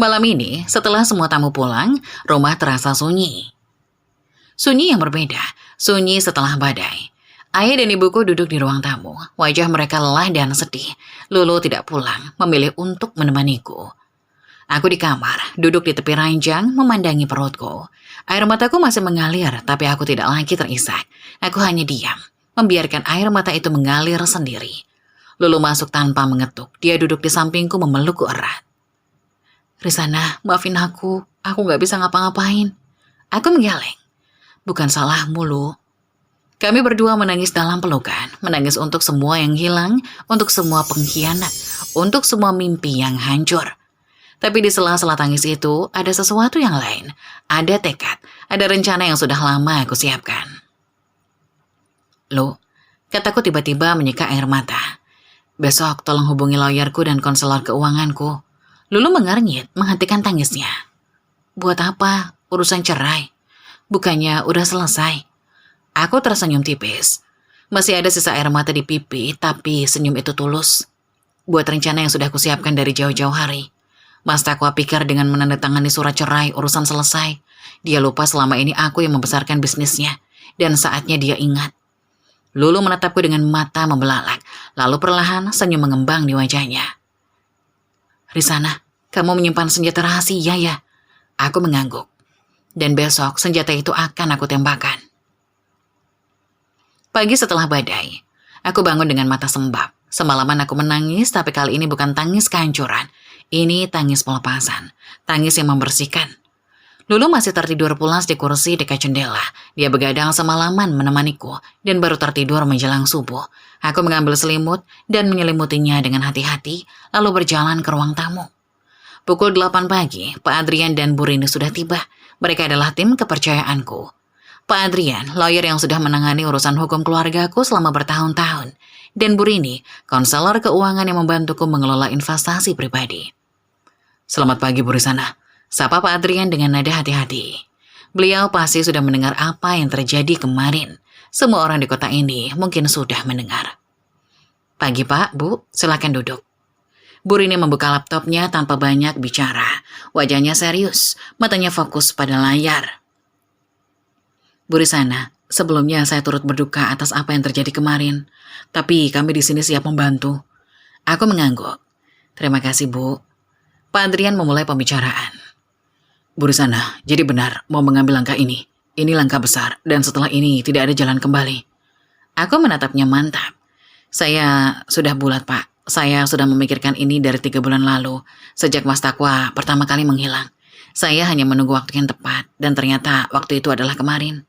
Malam ini, setelah semua tamu pulang, rumah terasa sunyi. Sunyi yang berbeda, sunyi setelah badai. Ayah dan ibuku duduk di ruang tamu. Wajah mereka lelah dan sedih. Lulu tidak pulang, memilih untuk menemaniku. Aku di kamar, duduk di tepi ranjang, memandangi perutku. Air mataku masih mengalir, tapi aku tidak lagi terisak. Aku hanya diam, membiarkan air mata itu mengalir sendiri. Lulu masuk tanpa mengetuk. Dia duduk di sampingku memelukku erat. "Rizana, maafin aku gak bisa ngapa-ngapain." Aku menggeleng. "Bukan salahmu, Lu." Kami berdua menangis dalam pelukan, menangis untuk semua yang hilang, untuk semua pengkhianat, untuk semua mimpi yang hancur. Tapi di sela-sela tangis itu, ada sesuatu yang lain, ada tekad, ada rencana yang sudah lama aku siapkan. "Lu," kataku tiba-tiba menyeka air mata. "Besok tolong hubungi lawyerku dan konselor keuanganku." Lulu mengernyit, menghentikan tangisnya. "Buat apa? Urusan cerai. Bukannya udah selesai?" Aku tersenyum tipis. Masih ada sisa air mata di pipi, tapi senyum itu tulus. Buat rencana yang sudah kusiapkan dari jauh-jauh hari. Mas Takwa pikir dengan menandatangani surat cerai urusan selesai. Dia lupa selama ini aku yang membesarkan bisnisnya. Dan saatnya dia ingat. Lulu menatapku dengan mata membelalak. Lalu perlahan senyum mengembang di wajahnya. "Rizana, kamu menyimpan senjata rahasia ya?" Aku mengangguk. "Dan besok senjata itu akan aku tembakkan." Pagi setelah badai, aku bangun dengan mata sembab. Semalaman aku menangis, tapi kali ini bukan tangis kehancuran. Ini tangis pelepasan, tangis yang membersihkan. Lulu masih tertidur pulas di kursi dekat jendela. Dia begadang semalaman menemaniku dan baru tertidur menjelang subuh. Aku mengambil selimut dan menyelimutinya dengan hati-hati lalu berjalan ke ruang tamu. Pukul 8 pagi, Pak Adrian dan Bu Rini sudah tiba. Mereka adalah tim kepercayaanku. Pak Adrian, lawyer yang sudah menangani urusan hukum keluargaku selama bertahun-tahun. Dan Bu Rini, konselor keuangan yang membantuku mengelola investasi pribadi. Selamat pagi Bu Risana. Sapa Pak Adrian dengan nada hati-hati. Beliau pasti sudah mendengar apa yang terjadi kemarin. Semua orang di kota ini mungkin sudah mendengar. Pagi Pak, Bu, silakan duduk. Bu Rini membuka laptopnya tanpa banyak bicara. Wajahnya serius, matanya fokus pada layar. Bu Risana, sebelumnya saya turut berduka atas apa yang terjadi kemarin. Tapi kami di sini siap membantu. Aku mengangguk. Terima kasih Bu. Pak Adrian memulai pembicaraan. Bu Risana, jadi benar mau mengambil langkah ini. Ini langkah besar dan setelah ini tidak ada jalan kembali. Aku menatapnya mantap. Saya sudah bulat Pak. Saya sudah memikirkan ini dari 3 bulan lalu. Sejak Mas Takwa pertama kali menghilang. Saya hanya menunggu waktu yang tepat dan ternyata waktu itu adalah kemarin.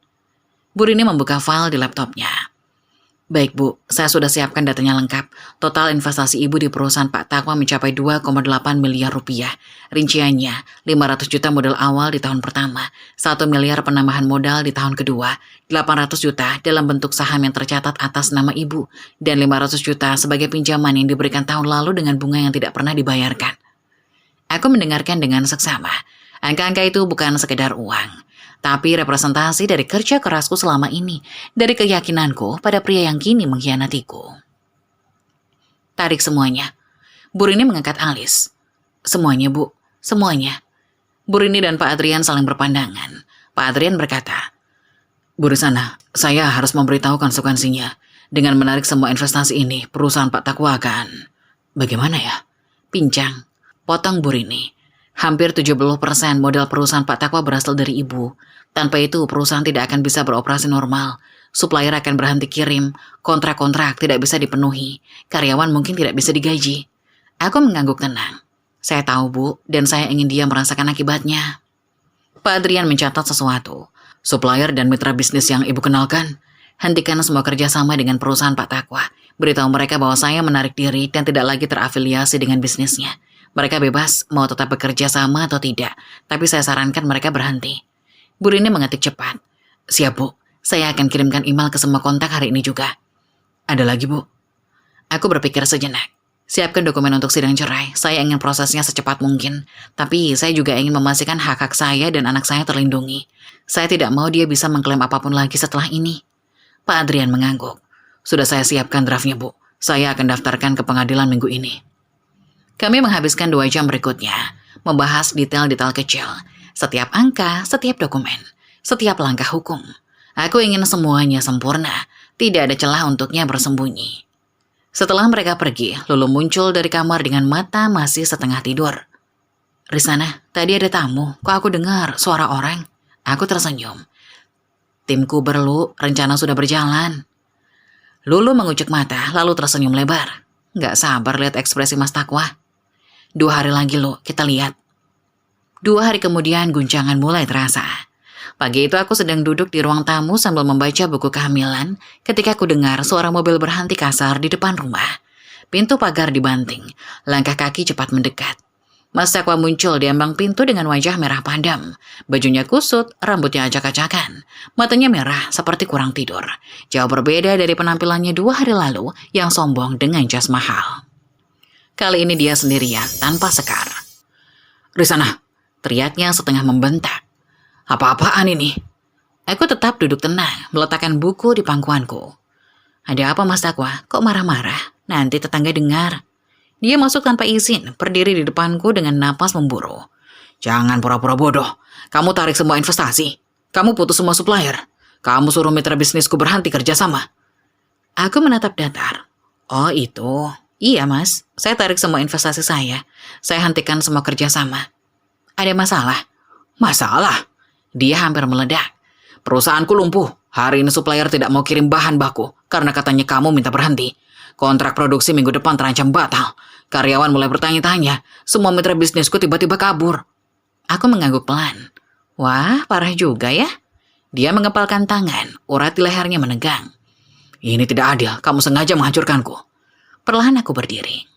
Bu Rini membuka file di laptopnya. Baik Bu, saya sudah siapkan datanya lengkap. Total investasi Ibu di perusahaan Pak Takwa mencapai 2,8 miliar rupiah. Rinciannya, 500 juta modal awal di tahun pertama, 1 miliar penambahan modal di tahun kedua, 800 juta dalam bentuk saham yang tercatat atas nama Ibu, dan 500 juta sebagai pinjaman yang diberikan tahun lalu dengan bunga yang tidak pernah dibayarkan. Aku mendengarkan dengan seksama. Angka-angka itu bukan sekedar uang, tapi representasi dari kerja kerasku selama ini, dari keyakinanku pada pria yang kini mengkhianatiku. Tarik semuanya. Bu Rini mengangkat alis. Semuanya Bu, semuanya. Bu Rini dan Pak Adrian saling berpandangan. Pak Adrian berkata, Bu Risana, saya harus memberitahu konsekuensinya. Dengan menarik semua investasi ini, perusahaan Pak Takwa akan... Bagaimana ya? Pincang. Potong Bu Rini. Hampir 70% modal perusahaan Pak Takwa berasal dari Ibu. Tanpa itu, perusahaan tidak akan bisa beroperasi normal. Supplier akan berhenti kirim, kontrak-kontrak tidak bisa dipenuhi, karyawan mungkin tidak bisa digaji. Aku mengangguk tenang. Saya tahu Bu, dan saya ingin dia merasakan akibatnya. Pak Adrian mencatat sesuatu. Supplier dan mitra bisnis yang Ibu kenalkan, hentikan semua kerjasama dengan perusahaan Pak Takwa. Beritahu mereka bahwa saya menarik diri dan tidak lagi terafiliasi dengan bisnisnya. Mereka bebas mau tetap bekerja sama atau tidak, tapi saya sarankan mereka berhenti. Bu Rini mengetik cepat. Siap Bu, saya akan kirimkan email ke semua kontak hari ini juga. Ada lagi Bu? Aku berpikir sejenak. Siapkan dokumen untuk sidang cerai, saya ingin prosesnya secepat mungkin. Tapi saya juga ingin memastikan hak-hak saya dan anak saya terlindungi. Saya tidak mau dia bisa mengklaim apapun lagi setelah ini. Pak Adrian mengangguk. Sudah saya siapkan draftnya Bu, saya akan daftarkan ke pengadilan minggu ini. Kami menghabiskan 2 jam berikutnya, membahas detail-detail kecil, setiap angka, setiap dokumen, setiap langkah hukum. Aku ingin semuanya sempurna, tidak ada celah untuknya bersembunyi. Setelah mereka pergi, Lulu muncul dari kamar dengan mata masih setengah tidur. Risana, tadi ada tamu, kok aku dengar suara orang? Aku tersenyum. Timku berlu, rencana sudah berjalan. Lulu mengucuk mata, lalu tersenyum lebar. Gak sabar lihat ekspresi Mas Takwa. 2 hari lagi Lu, kita lihat. 2 hari kemudian guncangan mulai terasa. Pagi itu aku sedang duduk di ruang tamu sambil membaca buku kehamilan ketika aku dengar suara mobil berhenti kasar di depan rumah. Pintu pagar dibanting, langkah kaki cepat mendekat. Mas Takwa muncul di ambang pintu dengan wajah merah padam. Bajunya kusut, rambutnya acak-acakan. Matanya merah seperti kurang tidur. Jauh berbeda dari penampilannya 2 hari lalu yang sombong dengan jas mahal. Kali ini dia sendirian, tanpa sekar. Risana, teriaknya setengah membentak. Apa-apaan ini? Aku tetap duduk tenang, meletakkan buku di pangkuanku. Ada apa Mas Takwa? Kok marah-marah? Nanti tetangga dengar. Dia masuk tanpa izin, berdiri di depanku dengan napas memburu. Jangan pura-pura bodoh. Kamu tarik semua investasi. Kamu putus semua supplier. Kamu suruh mitra bisnisku berhenti kerjasama. Aku menatap datar. Oh itu. Iya Mas, saya tarik semua investasi saya. Saya hentikan semua kerjasama. Ada masalah? Masalah? Dia hampir meledak. Perusahaanku lumpuh. Hari ini supplier tidak mau kirim bahan baku karena katanya kamu minta berhenti. Kontrak produksi minggu depan terancam batal. Karyawan mulai bertanya-tanya. Semua mitra bisnisku tiba-tiba kabur. Aku mengangguk pelan. Wah, parah juga ya. Dia mengepalkan tangan, urat di lehernya menegang. Ini tidak adil, kamu sengaja menghancurkanku. Perlahan aku berdiri.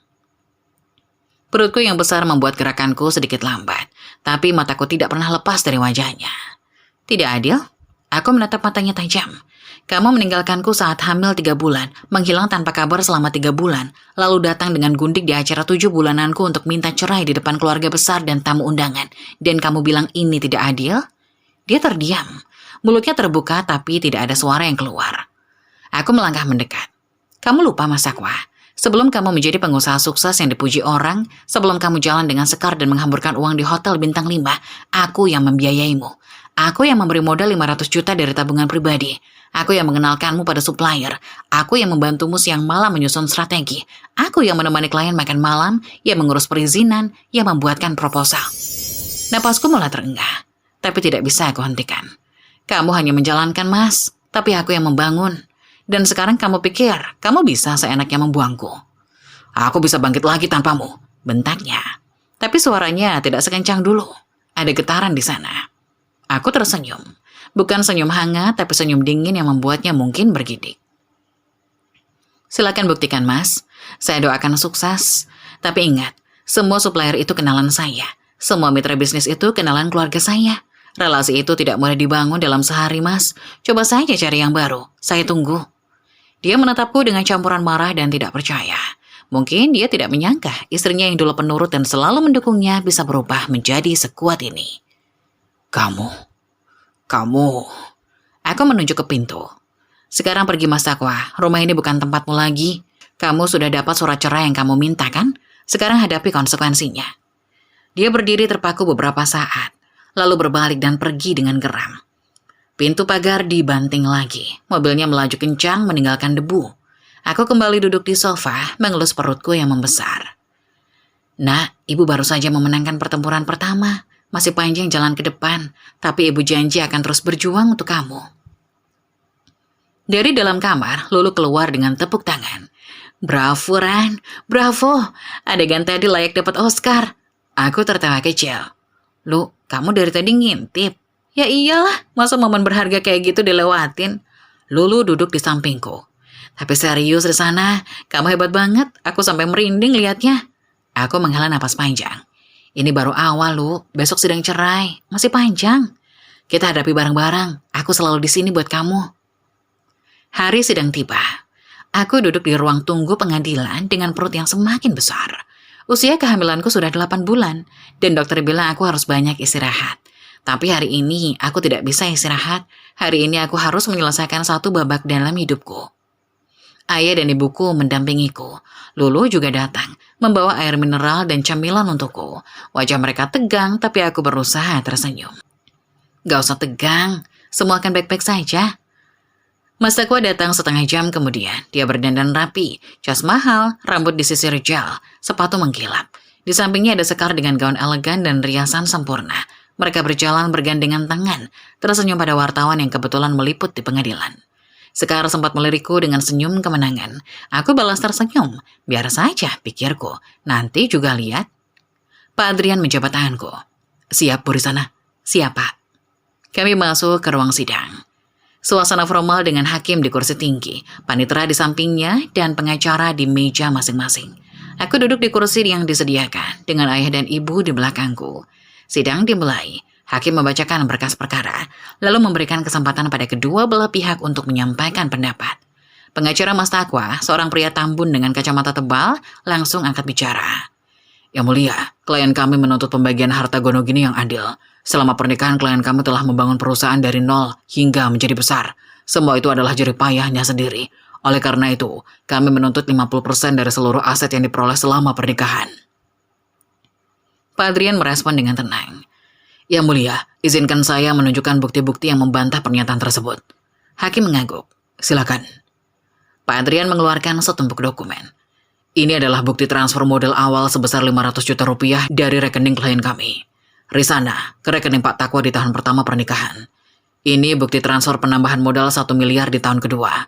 Perutku yang besar membuat gerakanku sedikit lambat, tapi mataku tidak pernah lepas dari wajahnya. Tidak adil? Aku menatap matanya tajam. Kamu meninggalkanku saat hamil 3 bulan, menghilang tanpa kabar selama 3 bulan, lalu datang dengan gundik di acara 7 bulananku untuk minta cerai di depan keluarga besar dan tamu undangan, dan kamu bilang ini tidak adil? Dia terdiam. Mulutnya terbuka tapi tidak ada suara yang keluar. Aku melangkah mendekat. Kamu lupa Mas Sakwa, sebelum kamu menjadi pengusaha sukses yang dipuji orang, sebelum kamu jalan dengan sekar dan menghamburkan uang di hotel bintang 5, aku yang membiayaimu. Aku yang memberi modal 500 juta dari tabungan pribadi. Aku yang mengenalkanmu pada supplier. Aku yang membantumu siang malam menyusun strategi. Aku yang menemani klien makan malam, yang mengurus perizinan, yang membuatkan proposal. Napasku mulai terengah, tapi tidak bisa aku hentikan. Kamu hanya menjalankan, Mas, tapi aku yang membangun. Dan sekarang kamu pikir, kamu bisa seenaknya membuangku. Aku bisa bangkit lagi tanpamu, bentaknya. Tapi suaranya tidak sekencang dulu. Ada getaran di sana. Aku tersenyum. Bukan senyum hangat, tapi senyum dingin yang membuatnya mungkin bergidik. Silakan buktikan, Mas. Saya doakan sukses. Tapi ingat, semua supplier itu kenalan saya. Semua mitra bisnis itu kenalan keluarga saya. Relasi itu tidak mudah dibangun dalam sehari, Mas. Coba saja cari yang baru. Saya tunggu. Dia menatapku dengan campuran marah dan tidak percaya. Mungkin dia tidak menyangka istrinya yang dulu penurut dan selalu mendukungnya bisa berubah menjadi sekuat ini. Kamu. Aku menunjuk ke pintu. Sekarang pergi Mas Sakwa, rumah ini bukan tempatmu lagi. Kamu sudah dapat surat cerai yang kamu minta kan? Sekarang hadapi konsekuensinya. Dia berdiri terpaku beberapa saat, lalu berbalik dan pergi dengan geram. Pintu pagar dibanting lagi, mobilnya melaju kencang meninggalkan debu. Aku kembali duduk di sofa, mengelus perutku yang membesar. Nak, ibu baru saja memenangkan pertempuran pertama. Masih panjang jalan ke depan, tapi ibu janji akan terus berjuang untuk kamu. Dari dalam kamar, Lulu keluar dengan tepuk tangan. Bravo, Ran. Bravo. Adegan tadi layak dapat Oscar. Aku tertawa kecil. Lu, kamu dari tadi ngintip. Ya iyalah, masa momen berharga kayak gitu dilewatin. Lulu duduk di sampingku. Tapi serius di sana, kamu hebat banget. Aku sampai merinding liatnya. Aku menghela napas panjang. Ini baru awal, Lu. Besok sidang cerai. Masih panjang. Kita hadapi bareng-bareng. Aku selalu di sini buat kamu. Hari sidang tiba. Aku duduk di ruang tunggu pengadilan dengan perut yang semakin besar. Usia kehamilanku sudah 8 bulan. Dan dokter bilang aku harus banyak istirahat. Tapi hari ini aku tidak bisa istirahat. Hari ini aku harus menyelesaikan satu babak dalam hidupku. Ayah dan ibuku mendampingiku. Lulu juga datang, membawa air mineral dan camilan untukku. Wajah mereka tegang, tapi aku berusaha tersenyum. Gak usah tegang, semua akan baik-baik saja. Mas Sakwa datang setengah jam kemudian. Dia berdandan rapi, jas mahal, rambut disisir gel, sepatu mengkilap. Di sampingnya ada sekar dengan gaun elegan dan riasan sempurna. Mereka berjalan bergandengan tangan, tersenyum pada wartawan yang kebetulan meliput di pengadilan. Sekar sempat melirikku dengan senyum kemenangan. Aku balas tersenyum. Biar saja, pikirku. Nanti juga lihat. Pak Adrian menjabat tanganku. Siap, Bu Risana. Siap, Pak. Kami masuk ke ruang sidang. Suasana formal dengan hakim di kursi tinggi, panitera di sampingnya, dan pengacara di meja masing-masing. Aku duduk di kursi yang disediakan, dengan ayah dan ibu di belakangku. Sidang dimulai. Hakim membacakan berkas perkara, lalu memberikan kesempatan pada kedua belah pihak untuk menyampaikan pendapat. Pengacara Mas Sakwa, seorang pria tambun dengan kacamata tebal, langsung angkat bicara. Yang mulia, klien kami menuntut pembagian harta gonogini yang adil. Selama pernikahan, klien kami telah membangun perusahaan dari nol hingga menjadi besar. Semua itu adalah jerih payahnya sendiri. Oleh karena itu, kami menuntut 50% dari seluruh aset yang diperoleh selama pernikahan. Pak Adrian merespon dengan tenang. Yang mulia, izinkan saya menunjukkan bukti-bukti yang membantah pernyataan tersebut. Hakim mengangguk. Silakan. Pak Adrian mengeluarkan setumpuk dokumen. Ini adalah bukti transfer modal awal sebesar 500 juta rupiah dari rekening klien kami. Risana, ke rekening Pak Takwa di tahun pertama pernikahan. Ini bukti transfer penambahan modal 1 miliar di tahun kedua.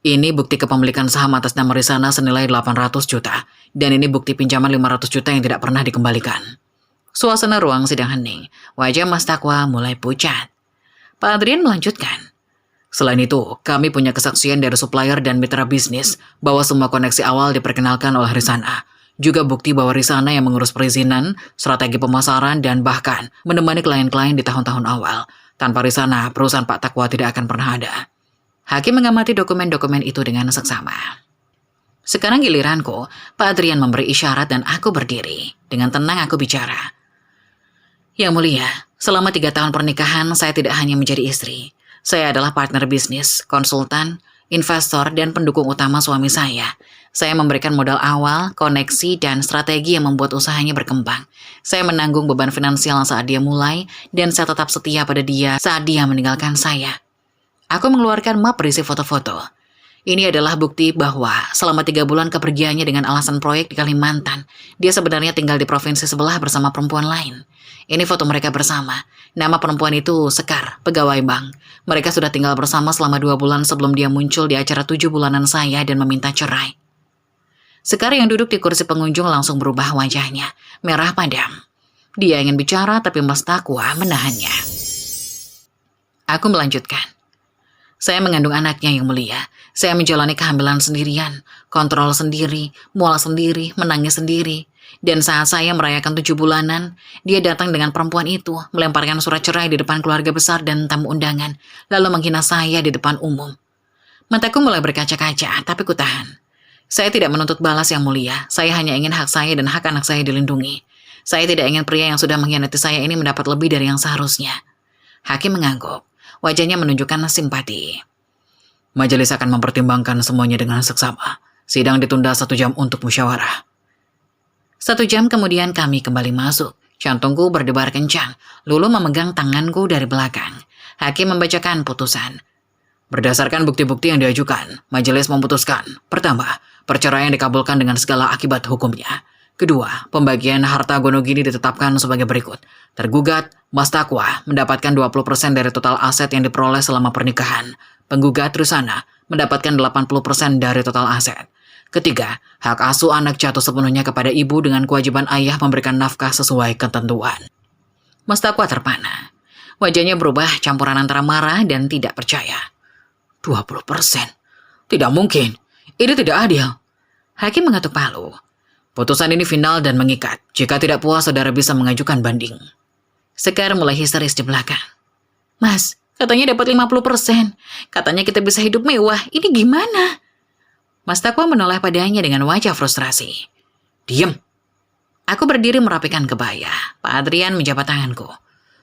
Ini bukti kepemilikan saham atas nama Risana senilai 800 juta. Dan ini bukti pinjaman 500 juta yang tidak pernah dikembalikan. Suasana ruang sidang hening. Wajah Mas Takwa mulai pucat. Pak Adrian melanjutkan. Selain itu, kami punya kesaksian dari supplier dan mitra bisnis bahwa semua koneksi awal diperkenalkan oleh Risana. Juga bukti bahwa Risana yang mengurus perizinan, strategi pemasaran, dan bahkan menemani klien-klien di tahun-tahun awal. Tanpa Risana, perusahaan Pak Takwa tidak akan pernah ada. Hakim mengamati dokumen-dokumen itu dengan seksama. Sekarang giliranku, Pak Adrian memberi isyarat dan aku berdiri. Dengan tenang aku bicara. Yang mulia, selama 3 tahun pernikahan saya tidak hanya menjadi istri. Saya adalah partner bisnis, konsultan, investor, dan pendukung utama suami saya. Saya memberikan modal awal, koneksi, dan strategi yang membuat usahanya berkembang. Saya menanggung beban finansial saat dia mulai, dan saya tetap setia pada dia saat dia meninggalkan saya. Aku mengeluarkan map berisi foto-foto. Ini adalah bukti bahwa selama 3 bulan kepergiannya dengan alasan proyek di Kalimantan, dia sebenarnya tinggal di provinsi sebelah bersama perempuan lain. Ini foto mereka bersama. Nama perempuan itu Sekar, pegawai bank. Mereka sudah tinggal bersama selama 2 bulan sebelum dia muncul di acara 7 bulanan saya dan meminta cerai. Sekar yang duduk di kursi pengunjung langsung berubah wajahnya, merah padam. Dia ingin bicara tapi Mas Takwa menahannya. Aku melanjutkan. Saya mengandung anaknya yang mulia. Saya menjalani kehamilan sendirian, kontrol sendiri, mual sendiri, menangis sendiri. Dan saat saya merayakan 7 bulanan, dia datang dengan perempuan itu, melemparkan surat cerai di depan keluarga besar dan tamu undangan, lalu menghina saya di depan umum. Mataku mulai berkaca-kaca, tapi kutahan. Saya tidak menuntut balas yang mulia, saya hanya ingin hak saya dan hak anak saya dilindungi. Saya tidak ingin pria yang sudah mengkhianati saya ini mendapat lebih dari yang seharusnya. Hakim mengangguk, wajahnya menunjukkan simpati. Majelis akan mempertimbangkan semuanya dengan seksama. Sidang ditunda 1 jam untuk musyawarah. 1 jam kemudian kami kembali masuk. Jantungku berdebar kencang. Lulu memegang tanganku dari belakang. Hakim membacakan putusan. Berdasarkan bukti-bukti yang diajukan, majelis memutuskan. Pertama, perceraian dikabulkan dengan segala akibat hukumnya. Kedua, pembagian harta Gonogini ditetapkan sebagai berikut. Tergugat, Mas Takwa mendapatkan 20% dari total aset yang diperoleh selama pernikahan. Penggugat Risana mendapatkan 80% dari total aset. Ketiga, hak asuh anak jatuh sepenuhnya kepada ibu dengan kewajiban ayah memberikan nafkah sesuai ketentuan. Mas Takwa terpana. Wajahnya berubah campuran antara marah dan tidak percaya. 20%? Tidak mungkin. Ini tidak adil. Hakim mengetuk palu. Putusan ini final dan mengikat. Jika tidak puas, saudara bisa mengajukan banding. Sekar mulai histeris di belakang. Mas, katanya dapat 50%. Katanya kita bisa hidup mewah. Ini gimana? Mas Takwa menoleh padanya dengan wajah frustrasi. Diam. Aku berdiri merapikan kebaya. Pak Adrian menjabat tanganku.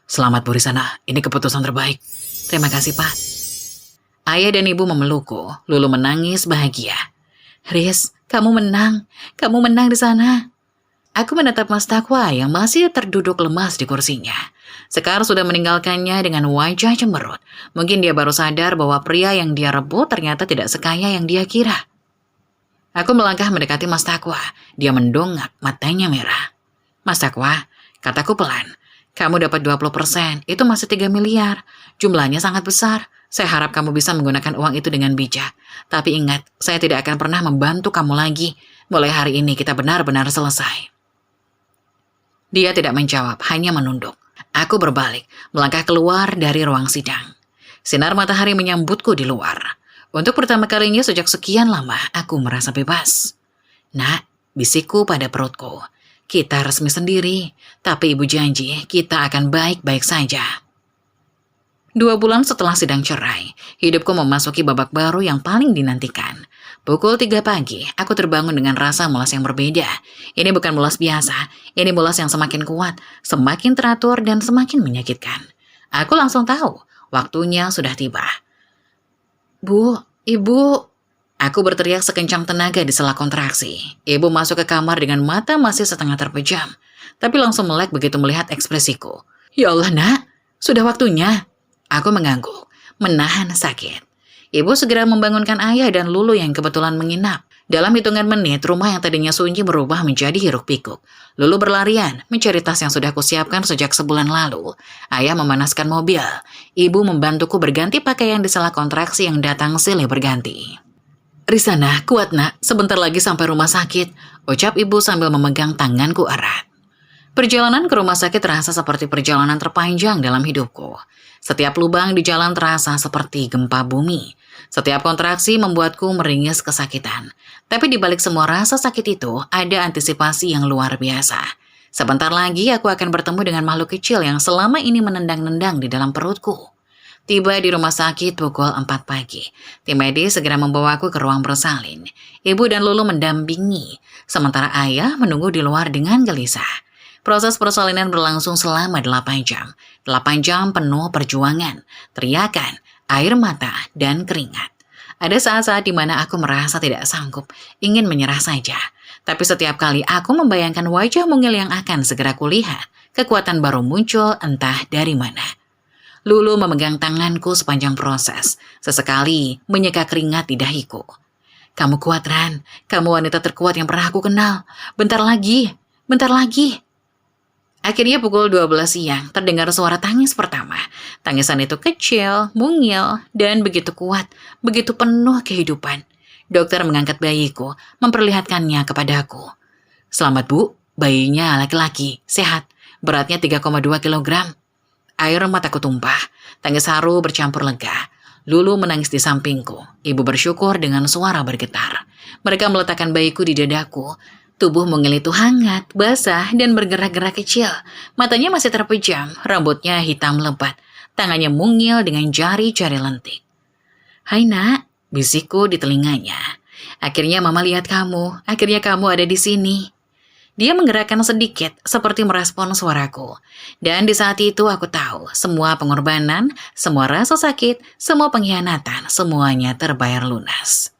Selamat Bu Risana, ini keputusan terbaik. Terima kasih Pak. Ayah dan ibu memelukku. Lulu menangis bahagia. Riz, kamu menang. Kamu menang di sana. Aku menatap Mas Takwa yang masih terduduk lemas di kursinya. Sekar sudah meninggalkannya dengan wajah cemberut. Mungkin dia baru sadar bahwa pria yang dia rebut ternyata tidak sekaya yang dia kira. Aku melangkah mendekati Mas Takwa. Dia mendongak, matanya merah. Mas Takwa, kataku pelan. Kamu dapat 20%, itu masih 3 miliar. Jumlahnya sangat besar. Saya harap kamu bisa menggunakan uang itu dengan bijak. Tapi ingat, saya tidak akan pernah membantu kamu lagi. Mulai hari ini kita benar-benar selesai. Dia tidak menjawab, hanya menunduk. Aku berbalik, melangkah keluar dari ruang sidang. Sinar matahari menyambutku di luar. Untuk pertama kalinya sejak sekian lama, aku merasa bebas. Nak, bisikku pada perutku. Kita resmi sendiri, tapi ibu janji kita akan baik-baik saja. 2 bulan setelah sidang cerai, hidupku memasuki babak baru yang paling dinantikan. Pukul 3 pagi, aku terbangun dengan rasa mulas yang berbeda. Ini bukan mulas biasa, ini mulas yang semakin kuat, semakin teratur dan semakin menyakitkan. Aku langsung tahu, waktunya sudah tiba. Bu, Ibu. Aku berteriak sekencang tenaga di sela kontraksi. Ibu masuk ke kamar dengan mata masih setengah terpejam, tapi langsung melek begitu melihat ekspresiku. Ya Allah nak, sudah waktunya. Aku mengangguk, menahan sakit. Ibu segera membangunkan ayah dan Lulu yang kebetulan menginap. Dalam hitungan menit, rumah yang tadinya sunyi berubah menjadi hiruk-pikuk. Lulu berlarian, mencari tas yang sudah kusiapkan sejak sebulan lalu. Ayah memanaskan mobil. Ibu membantuku berganti pakaian di sela kontraksi yang datang silih berganti. Risana, kuat nak, sebentar lagi sampai rumah sakit, ucap ibu sambil memegang tanganku erat. Perjalanan ke rumah sakit terasa seperti perjalanan terpanjang dalam hidupku. Setiap lubang di jalan terasa seperti gempa bumi. Setiap kontraksi membuatku meringis kesakitan. Tapi di balik semua rasa sakit itu, ada antisipasi yang luar biasa. Sebentar lagi aku akan bertemu dengan makhluk kecil yang selama ini menendang-nendang di dalam perutku. Tiba di rumah sakit pukul 4 pagi. Tim medis segera membawaku ke ruang bersalin. Ibu dan Lulu mendampingi, sementara ayah menunggu di luar dengan gelisah. Proses persalinan berlangsung selama 8 jam. 8 jam penuh perjuangan, teriakan, air mata, dan keringat. Ada saat-saat di mana aku merasa tidak sanggup, ingin menyerah saja. Tapi setiap kali aku membayangkan wajah mungil yang akan segera kulihat, kekuatan baru muncul entah dari mana. Lulu memegang tanganku sepanjang proses, sesekali menyeka keringat di dahiku. Kamu kuat, Ran. Kamu wanita terkuat yang pernah aku kenal. Bentar lagi, bentar lagi. Akhirnya pukul 12 siang, terdengar suara tangis pertama. Tangisan itu kecil, mungil, dan begitu kuat, begitu penuh kehidupan. Dokter mengangkat bayiku, memperlihatkannya kepadaku. Selamat Bu, bayinya laki-laki, sehat, beratnya 3,2 kilogram. Air mataku tumpah, tangis haru bercampur lega. Lulu menangis di sampingku, ibu bersyukur dengan suara bergetar. Mereka meletakkan bayiku di dadaku. Tubuh mungil itu hangat, basah, dan bergerak-gerak kecil. Matanya masih terpejam, rambutnya hitam lebat. Tangannya mungil dengan jari-jari lentik. Hai nak, bisikku di telinganya. Akhirnya mama lihat kamu, akhirnya kamu ada di sini. Dia menggerakkan sedikit, seperti merespon suaraku. Dan di saat itu aku tahu, semua pengorbanan, semua rasa sakit, semua pengkhianatan, semuanya terbayar lunas.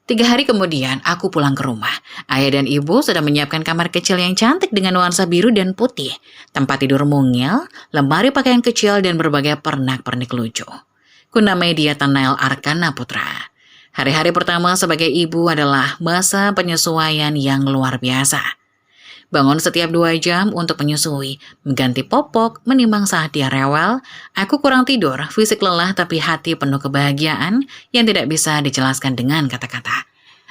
3 hari kemudian, aku pulang ke rumah. Ayah dan ibu sudah menyiapkan kamar kecil yang cantik dengan nuansa biru dan putih. Tempat tidur mungil, lemari pakaian kecil, dan berbagai pernak-pernik lucu. Kunamai dia Tanael Arkana Putra. Hari-hari pertama sebagai ibu adalah masa penyesuaian yang luar biasa. Bangun setiap 2 jam untuk menyusui, mengganti popok, menimbang saat dia rewel. Aku kurang tidur, fisik lelah tapi hati penuh kebahagiaan yang tidak bisa dijelaskan dengan kata-kata.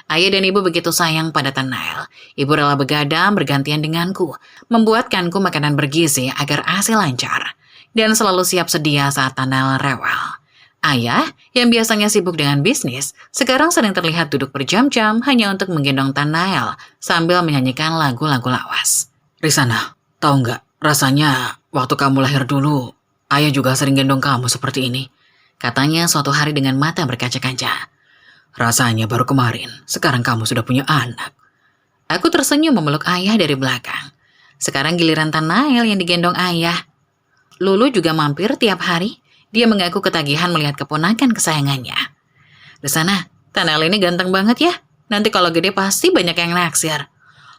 Ayah dan ibu begitu sayang pada Tanael. Ibu rela begadang bergantian denganku, membuatkanku makanan bergizi agar ASI lancar, dan selalu siap sedia saat Tanael rewel. Ayah, yang biasanya sibuk dengan bisnis, sekarang sering terlihat duduk berjam-jam hanya untuk menggendong Tanael sambil menyanyikan lagu-lagu lawas. Risana, tahu nggak, rasanya waktu kamu lahir dulu, ayah juga sering gendong kamu seperti ini. Katanya suatu hari dengan mata berkaca-kaca. Rasanya baru kemarin, sekarang kamu sudah punya anak. Aku tersenyum memeluk ayah dari belakang. Sekarang giliran Tanael yang digendong ayah. Lulu juga mampir tiap hari. Dia mengaku ketagihan melihat keponakan kesayangannya. Di sana, Tanael ini ganteng banget ya. Nanti kalau gede pasti banyak yang naksir.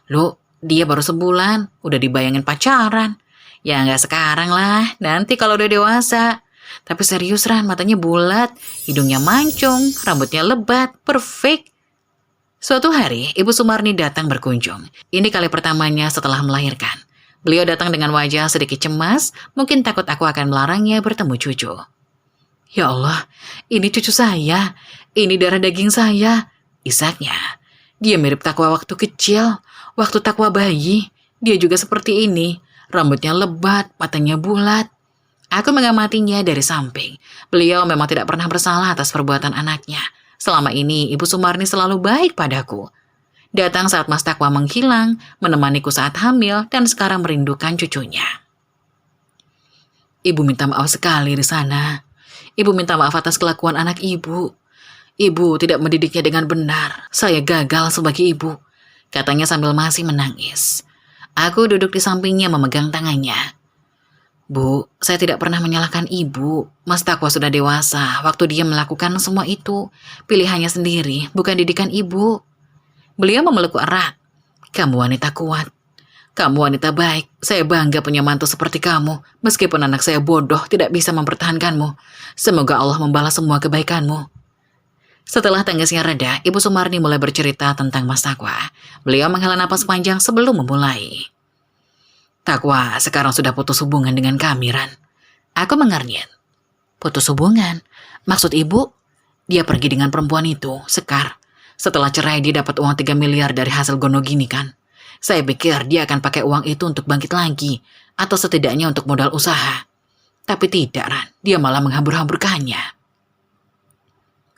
Lu, dia baru sebulan, udah dibayangin pacaran. Ya nggak sekarang lah, nanti kalau udah dewasa. Tapi serius Ran, matanya bulat, hidungnya mancung, rambutnya lebat, perfect. Suatu hari, Ibu Sumarni datang berkunjung. Ini kali pertamanya setelah melahirkan. Beliau datang dengan wajah sedikit cemas, mungkin takut aku akan melarangnya bertemu cucu. Ya Allah, ini cucu saya, ini darah daging saya, isaknya. Dia mirip Takwa waktu kecil, waktu Takwa bayi, dia juga seperti ini, rambutnya lebat, matanya bulat. Aku mengamatinya dari samping. Beliau memang tidak pernah bersalah atas perbuatan anaknya. Selama ini Ibu Sumarni selalu baik padaku. Datang saat Mas Takwa menghilang, menemaniku saat hamil, dan sekarang merindukan cucunya. Ibu minta maaf sekali di sana. Ibu minta maaf atas kelakuan anak ibu. Ibu tidak mendidiknya dengan benar. Saya gagal sebagai ibu, katanya sambil masih menangis. Aku duduk di sampingnya memegang tangannya. Bu, saya tidak pernah menyalahkan ibu. Mas Takwa sudah dewasa waktu dia melakukan semua itu. Pilihannya sendiri, bukan didikan ibu. Beliau memelukku erat. Kamu wanita kuat. Kamu wanita baik. Saya bangga punya mantu seperti kamu. Meskipun anak saya bodoh tidak bisa mempertahankanmu. Semoga Allah membalas semua kebaikanmu. Setelah tangisnya reda, Ibu Sumarni mulai bercerita tentang Mas Takwa. Beliau menghela napas panjang sebelum memulai. Takwa sekarang sudah putus hubungan dengan kami, Ran. Aku mengernyit. Putus hubungan? Maksud ibu? Dia pergi dengan perempuan itu, Sekar. Setelah cerai dia dapat uang 3 miliar dari hasil gonogini kan. Saya pikir dia akan pakai uang itu untuk bangkit lagi, atau setidaknya untuk modal usaha. Tapi tidak, Ran. Dia malah menghambur-hamburkannya.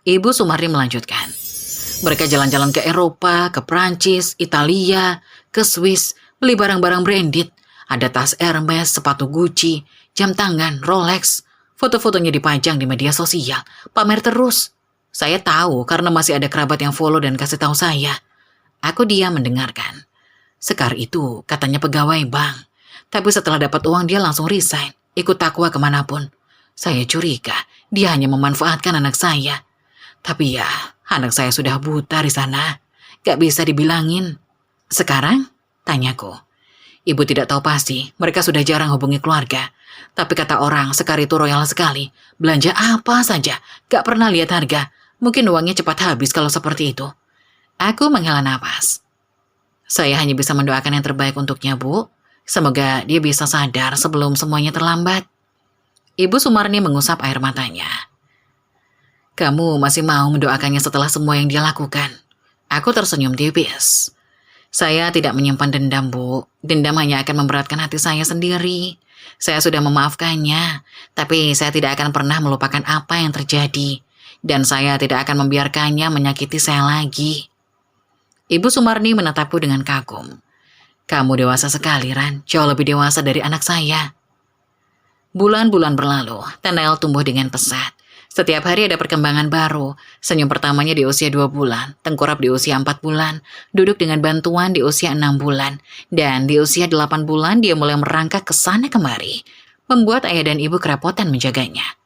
Ibu Sumarni melanjutkan. Mereka jalan-jalan ke Eropa, ke Prancis, Italia, ke Swiss, beli barang-barang branded. Ada tas Hermes, sepatu Gucci, jam tangan, Rolex. Foto-fotonya dipajang di media sosial, pamer terus. Saya tahu karena masih ada kerabat yang follow dan kasih tahu saya. Aku diam mendengarkan. Sekar itu katanya pegawai bank. Tapi setelah dapat uang dia langsung resign, ikut Takwa kemanapun. Saya curiga dia hanya memanfaatkan anak saya. Tapi ya, anak saya sudah buta di sana. Gak bisa dibilangin. Sekarang? Tanyaku. Ibu tidak tahu pasti, mereka sudah jarang hubungi keluarga. Tapi kata orang, Sekar itu royal sekali. Belanja apa saja, gak pernah lihat harga. Mungkin uangnya cepat habis kalau seperti itu. Aku menghela napas. Saya hanya bisa mendoakan yang terbaik untuknya, Bu. Semoga dia bisa sadar sebelum semuanya terlambat. Ibu Sumarni mengusap air matanya. Kamu masih mau mendoakannya setelah semua yang dia lakukan? Aku tersenyum tipis. Saya tidak menyimpan dendam, Bu. Dendam hanya akan memberatkan hati saya sendiri. Saya sudah memaafkannya, tapi saya tidak akan pernah melupakan apa yang terjadi. Dan saya tidak akan membiarkannya menyakiti saya lagi. Ibu Sumarni menatapku dengan kagum. Kamu dewasa sekali, Ran. Jauh lebih dewasa dari anak saya. Bulan-bulan berlalu, Tanael tumbuh dengan pesat. Setiap hari ada perkembangan baru. Senyum pertamanya di usia 2 bulan, tengkurap di usia 4 bulan, duduk dengan bantuan di usia 6 bulan, dan di usia 8 bulan dia mulai merangkak ke sana kemari, membuat ayah dan ibu kerepotan menjaganya.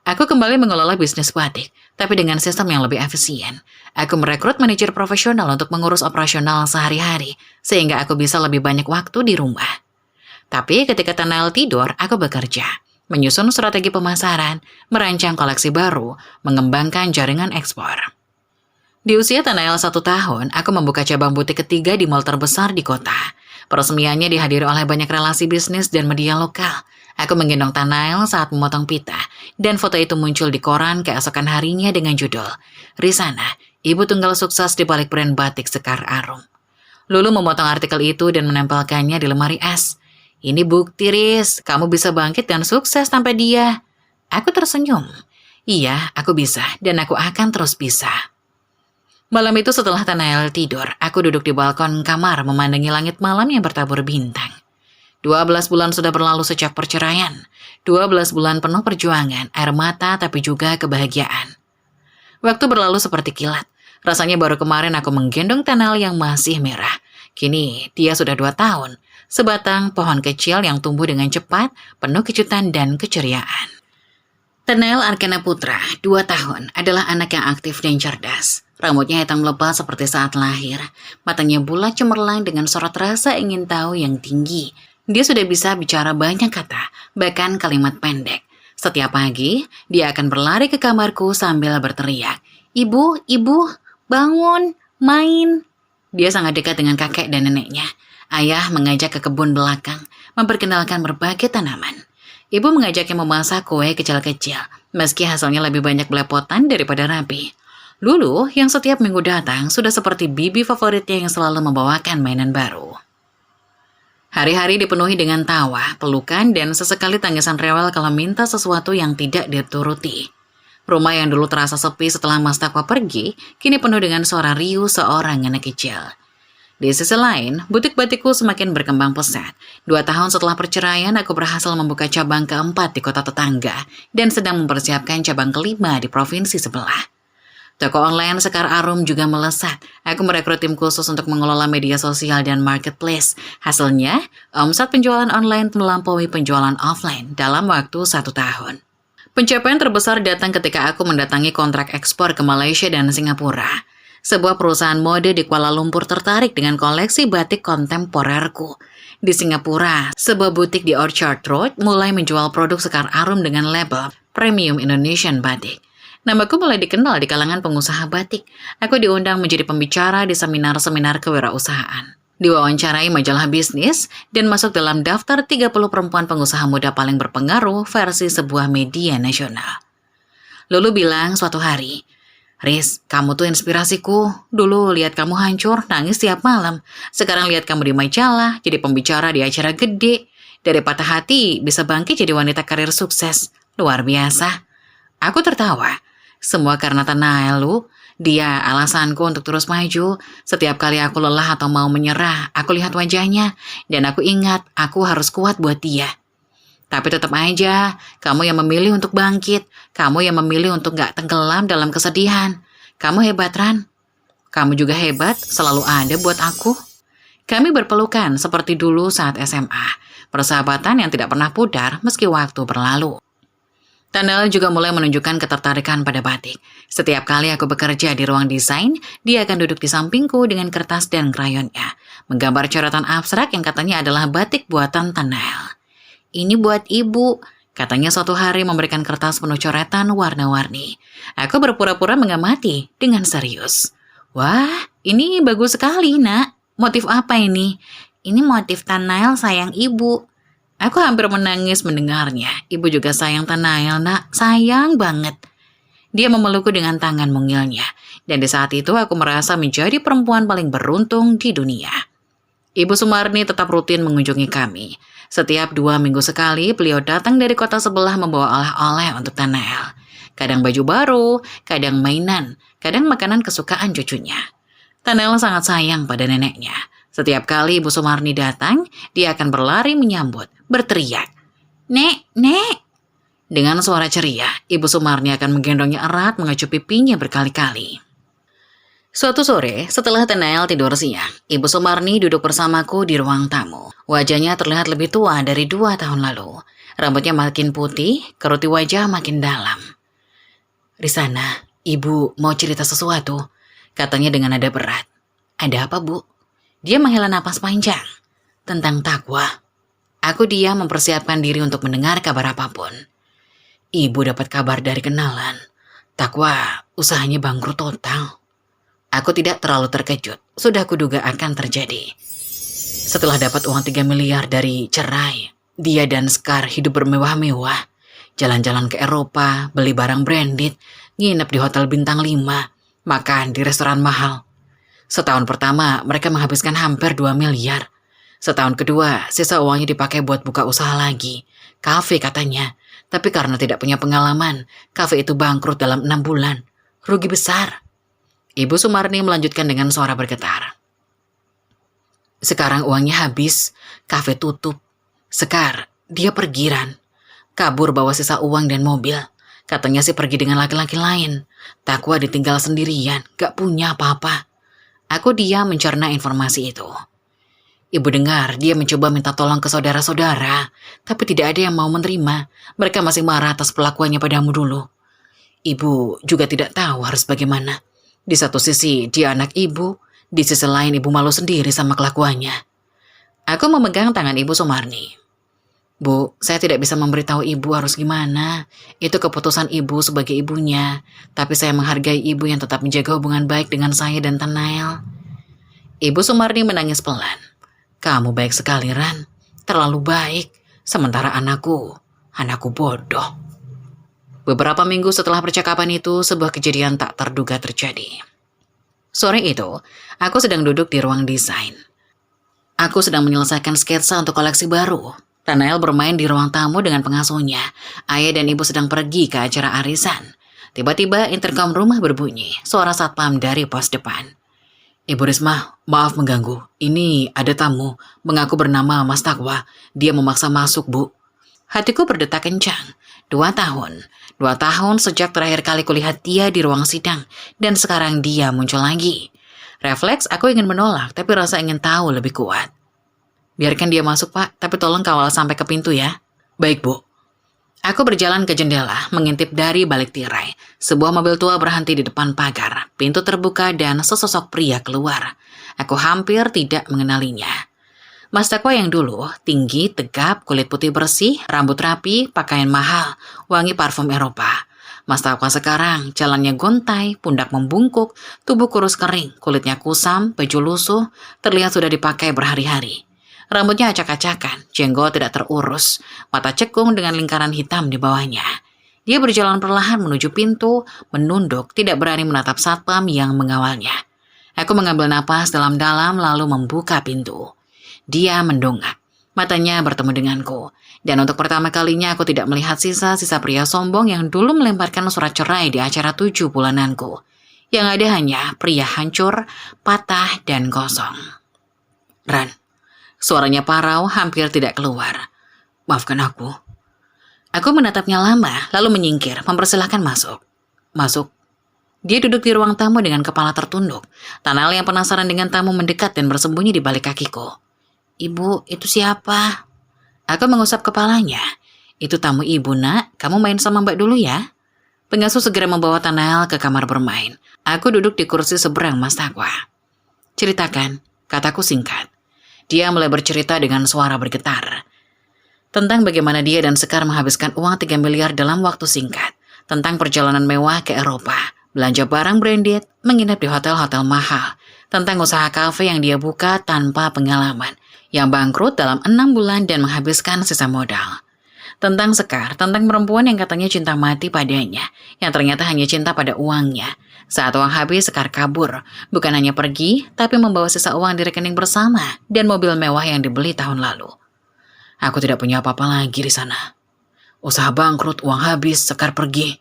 Aku kembali mengelola bisnis batik, tapi dengan sistem yang lebih efisien. Aku merekrut manajer profesional untuk mengurus operasional sehari-hari, sehingga aku bisa lebih banyak waktu di rumah. Tapi ketika Tanael tidur, aku bekerja. Menyusun strategi pemasaran, merancang koleksi baru, mengembangkan jaringan ekspor. Di usia Tanael 1 tahun, aku membuka cabang butik ketiga di mall terbesar di kota. Peresmiannya dihadiri oleh banyak relasi bisnis dan media lokal. Aku menggendong Tanael saat memotong pita, dan foto itu muncul di koran keesokan harinya dengan judul, Risana, ibu tunggal sukses di balik brand batik Sekar Arum. Lulu memotong artikel itu dan menempelkannya di lemari es. Ini bukti, Riz, kamu bisa bangkit dan sukses tanpa dia. Aku tersenyum. Iya, aku bisa, dan aku akan terus bisa. Malam itu setelah Tanael tidur, aku duduk di balkon kamar memandangi langit malam yang bertabur bintang. 12 bulan sudah berlalu sejak perceraian. 12 bulan penuh perjuangan, air mata tapi juga kebahagiaan. Waktu berlalu seperti kilat. Rasanya baru kemarin aku menggendong Tanael yang masih merah. Kini dia sudah 2 tahun. Sebatang pohon kecil yang tumbuh dengan cepat, penuh kejutan dan keceriaan. Tanael Arkana Putra, 2 tahun, adalah anak yang aktif dan cerdas. Rambutnya hitam lebat seperti saat lahir. Matanya bulat cemerlang dengan sorot rasa ingin tahu yang tinggi. Dia sudah bisa bicara banyak kata, bahkan kalimat pendek. Setiap pagi, dia akan berlari ke kamarku sambil berteriak, "Ibu, ibu, bangun, main." Dia sangat dekat dengan kakek dan neneknya. Ayah mengajak ke kebun belakang, memperkenalkan berbagai tanaman. Ibu mengajaknya memasak kue kecil-kecil, meski hasilnya lebih banyak belepotan daripada rapi. Lulu, yang setiap minggu datang, sudah seperti bibi favoritnya yang selalu membawakan mainan baru. Hari-hari dipenuhi dengan tawa, pelukan, dan sesekali tangisan rewel kalau minta sesuatu yang tidak dituruti. Rumah yang dulu terasa sepi setelah Mas Takwa pergi, kini penuh dengan suara riuh seorang anak kecil. Di sisi lain, butik batikku semakin berkembang pesat. 2 tahun setelah perceraian, aku berhasil membuka cabang keempat di kota tetangga dan sedang mempersiapkan cabang kelima di provinsi sebelah. Toko online Sekar Arum juga melesat. Aku merekrut tim khusus untuk mengelola media sosial dan marketplace. Hasilnya, omset penjualan online melampaui penjualan offline dalam waktu 1 tahun. Pencapaian terbesar datang ketika aku mendatangi kontrak ekspor ke Malaysia dan Singapura. Sebuah perusahaan mode di Kuala Lumpur tertarik dengan koleksi batik kontemporerku. Di Singapura, sebuah butik di Orchard Road mulai menjual produk Sekar Arum dengan label Premium Indonesian Batik. Namaku mulai dikenal di kalangan pengusaha batik. Aku diundang menjadi pembicara di seminar-seminar kewirausahaan. Diwawancarai majalah bisnis dan masuk dalam daftar 30 perempuan pengusaha muda paling berpengaruh versi sebuah media nasional. Lulu bilang suatu hari, Riz, kamu tuh inspirasiku. Dulu lihat kamu hancur, nangis tiap malam. Sekarang lihat kamu di majalah, jadi pembicara di acara gede. Dari patah hati, bisa bangkit jadi wanita karir sukses. Luar biasa. Aku tertawa. Semua karena Tanael, Lu. Dia alasanku untuk terus maju. Setiap kali aku lelah atau mau menyerah, aku lihat wajahnya. Dan aku ingat, aku harus kuat buat dia. Tapi tetap aja, kamu yang memilih untuk bangkit. Kamu yang memilih untuk gak tenggelam dalam kesedihan. Kamu hebat, Ran. Kamu juga hebat, selalu ada buat aku. Kami berpelukan seperti dulu saat SMA. Persahabatan yang tidak pernah pudar meski waktu berlalu. Tanael juga mulai menunjukkan ketertarikan pada batik. Setiap kali aku bekerja di ruang desain, dia akan duduk di sampingku dengan kertas dan krayonnya. Menggambar coretan abstrak yang katanya adalah batik buatan Tanael. Ini buat ibu, katanya suatu hari memberikan kertas penuh coretan warna-warni. Aku berpura-pura mengamati dengan serius. Wah, ini bagus sekali, Nak. Motif apa ini? Ini motif Tanael sayang ibu. Aku hampir menangis mendengarnya. Ibu juga sayang Tanael, Nak. Sayang banget. Dia memelukku dengan tangan mungilnya. Dan di saat itu aku merasa menjadi perempuan paling beruntung di dunia. Ibu Sumarni tetap rutin mengunjungi kami. Setiap 2 minggu sekali, beliau datang dari kota sebelah membawa oleh-oleh untuk Tanael. Kadang baju baru, kadang mainan, kadang makanan kesukaan cucunya. Tanael sangat sayang pada neneknya. Setiap kali Ibu Sumarni datang, dia akan berlari menyambut, berteriak, "Nek, Nek!" Dengan suara ceria, Ibu Sumarni akan menggendongnya erat, mengecup pipinya berkali-kali. Suatu sore, setelah Tanael tidur siang, Ibu Sumarni duduk bersamaku di ruang tamu. Wajahnya terlihat lebih tua dari 2 tahun lalu. Rambutnya makin putih, keruti wajah makin dalam. "Risana, Ibu mau cerita sesuatu," katanya dengan nada berat. "Ada apa, Bu?" Dia menghela napas panjang. "Tentang Takwa." Aku diam mempersiapkan diri untuk mendengar kabar apapun. "Ibu dapat kabar dari kenalan. Takwa usahanya bangkrut total." Aku tidak terlalu terkejut, sudah kuduga akan terjadi. Setelah dapat uang 3 miliar dari cerai, dia dan Scar hidup bermewah-mewah. Jalan-jalan ke Eropa, beli barang branded, nginep di hotel bintang 5, makan di restoran mahal. Setahun pertama, mereka menghabiskan hampir 2 miliar. Setahun kedua, sisa uangnya dipakai buat buka usaha lagi. Kafe katanya, tapi karena tidak punya pengalaman, kafe itu bangkrut dalam 6 bulan. Rugi besar. Ibu Sumarni melanjutkan dengan suara bergetar. "Sekarang uangnya habis, kafe tutup. Sekar, dia pergi, Ran. Kabur bawa sisa uang dan mobil. Katanya sih pergi dengan laki-laki lain. Takwa ditinggal sendirian, gak punya apa-apa." Aku diam mencerna informasi itu. Ibu dengar dia mencoba minta tolong ke saudara-saudara, tapi tidak ada yang mau menerima. Mereka masih marah atas perlakuannya padamu dulu. Ibu juga tidak tahu harus bagaimana. Di satu sisi dia anak ibu, di sisi lain ibu malu sendiri sama kelakuannya. Aku memegang tangan Ibu Sumarni. "Bu, saya tidak bisa memberitahu ibu harus gimana. Itu keputusan ibu sebagai ibunya. Tapi saya menghargai ibu yang tetap menjaga hubungan baik dengan saya dan Tanael." Ibu Sumarni menangis pelan. "Kamu baik sekali, Ran. Terlalu baik. Sementara anakku bodoh." Beberapa minggu setelah percakapan itu, sebuah kejadian tak terduga terjadi. Sore itu, aku sedang duduk di ruang desain. Aku sedang menyelesaikan sketsa untuk koleksi baru. Tanael bermain di ruang tamu dengan pengasuhnya. Ayah dan ibu sedang pergi ke acara arisan. Tiba-tiba intercom rumah berbunyi, suara satpam dari pos depan. "Ibu Risma, maaf mengganggu. Ini ada tamu, mengaku bernama Mas Takwa. Dia memaksa masuk, Bu." Hatiku berdetak kencang. 2 tahun. 2 tahun sejak terakhir kali kulihat dia di ruang sidang. Dan sekarang dia muncul lagi. Refleks aku ingin menolak, tapi rasa ingin tahu lebih kuat. "Biarkan dia masuk, Pak, tapi tolong kawal sampai ke pintu ya." "Baik, Bu." Aku berjalan ke jendela, mengintip dari balik tirai. Sebuah mobil tua berhenti di depan pagar. Pintu terbuka dan sesosok pria keluar. Aku hampir tidak mengenalinya. Mas Takwa yang dulu, tinggi, tegap, kulit putih bersih, rambut rapi, pakaian mahal, wangi parfum Eropa. Mas Takwa sekarang, jalannya gontai, pundak membungkuk, tubuh kurus kering, kulitnya kusam, baju lusuh, terlihat sudah dipakai berhari-hari. Rambutnya acak-acakan, jenggot tidak terurus, mata cekung dengan lingkaran hitam di bawahnya. Dia berjalan perlahan menuju pintu, menunduk, tidak berani menatap satpam yang mengawalnya. Aku mengambil napas dalam-dalam lalu membuka pintu. Dia mendongak. Matanya bertemu denganku. Dan untuk pertama kalinya aku tidak melihat sisa-sisa pria sombong yang dulu melemparkan surat cerai di acara 7 bulananku. Yang ada hanya pria hancur, patah, dan kosong. Ran, suaranya parau hampir tidak keluar. Maafkan aku. Aku menatapnya lama, lalu menyingkir, mempersilahkan masuk. Masuk. Dia duduk di ruang tamu dengan kepala tertunduk. Tanal yang penasaran dengan tamu mendekat dan bersembunyi di balik kakiku. Ibu, itu siapa? Aku mengusap kepalanya. Itu tamu ibu, nak. Kamu main sama mbak dulu ya. Pengasuh segera membawa Tanal ke kamar bermain. Aku duduk di kursi seberang Mas Takwa. Ceritakan, kataku singkat. Dia mulai bercerita dengan suara bergetar. Tentang bagaimana dia dan Sekar menghabiskan uang 3 miliar dalam waktu singkat. Tentang perjalanan mewah ke Eropa. Belanja barang branded, menginap di hotel-hotel mahal. Tentang usaha kafe yang dia buka tanpa pengalaman. Yang bangkrut dalam 6 bulan dan menghabiskan sisa modal. Tentang Sekar, tentang perempuan yang katanya cinta mati padanya, yang ternyata hanya cinta pada uangnya. Saat uang habis, Sekar kabur. Bukan hanya pergi, tapi membawa sisa uang di rekening bersama dan mobil mewah yang dibeli tahun lalu. Aku tidak punya apa-apa lagi di sana. Usaha bangkrut, uang habis, Sekar pergi.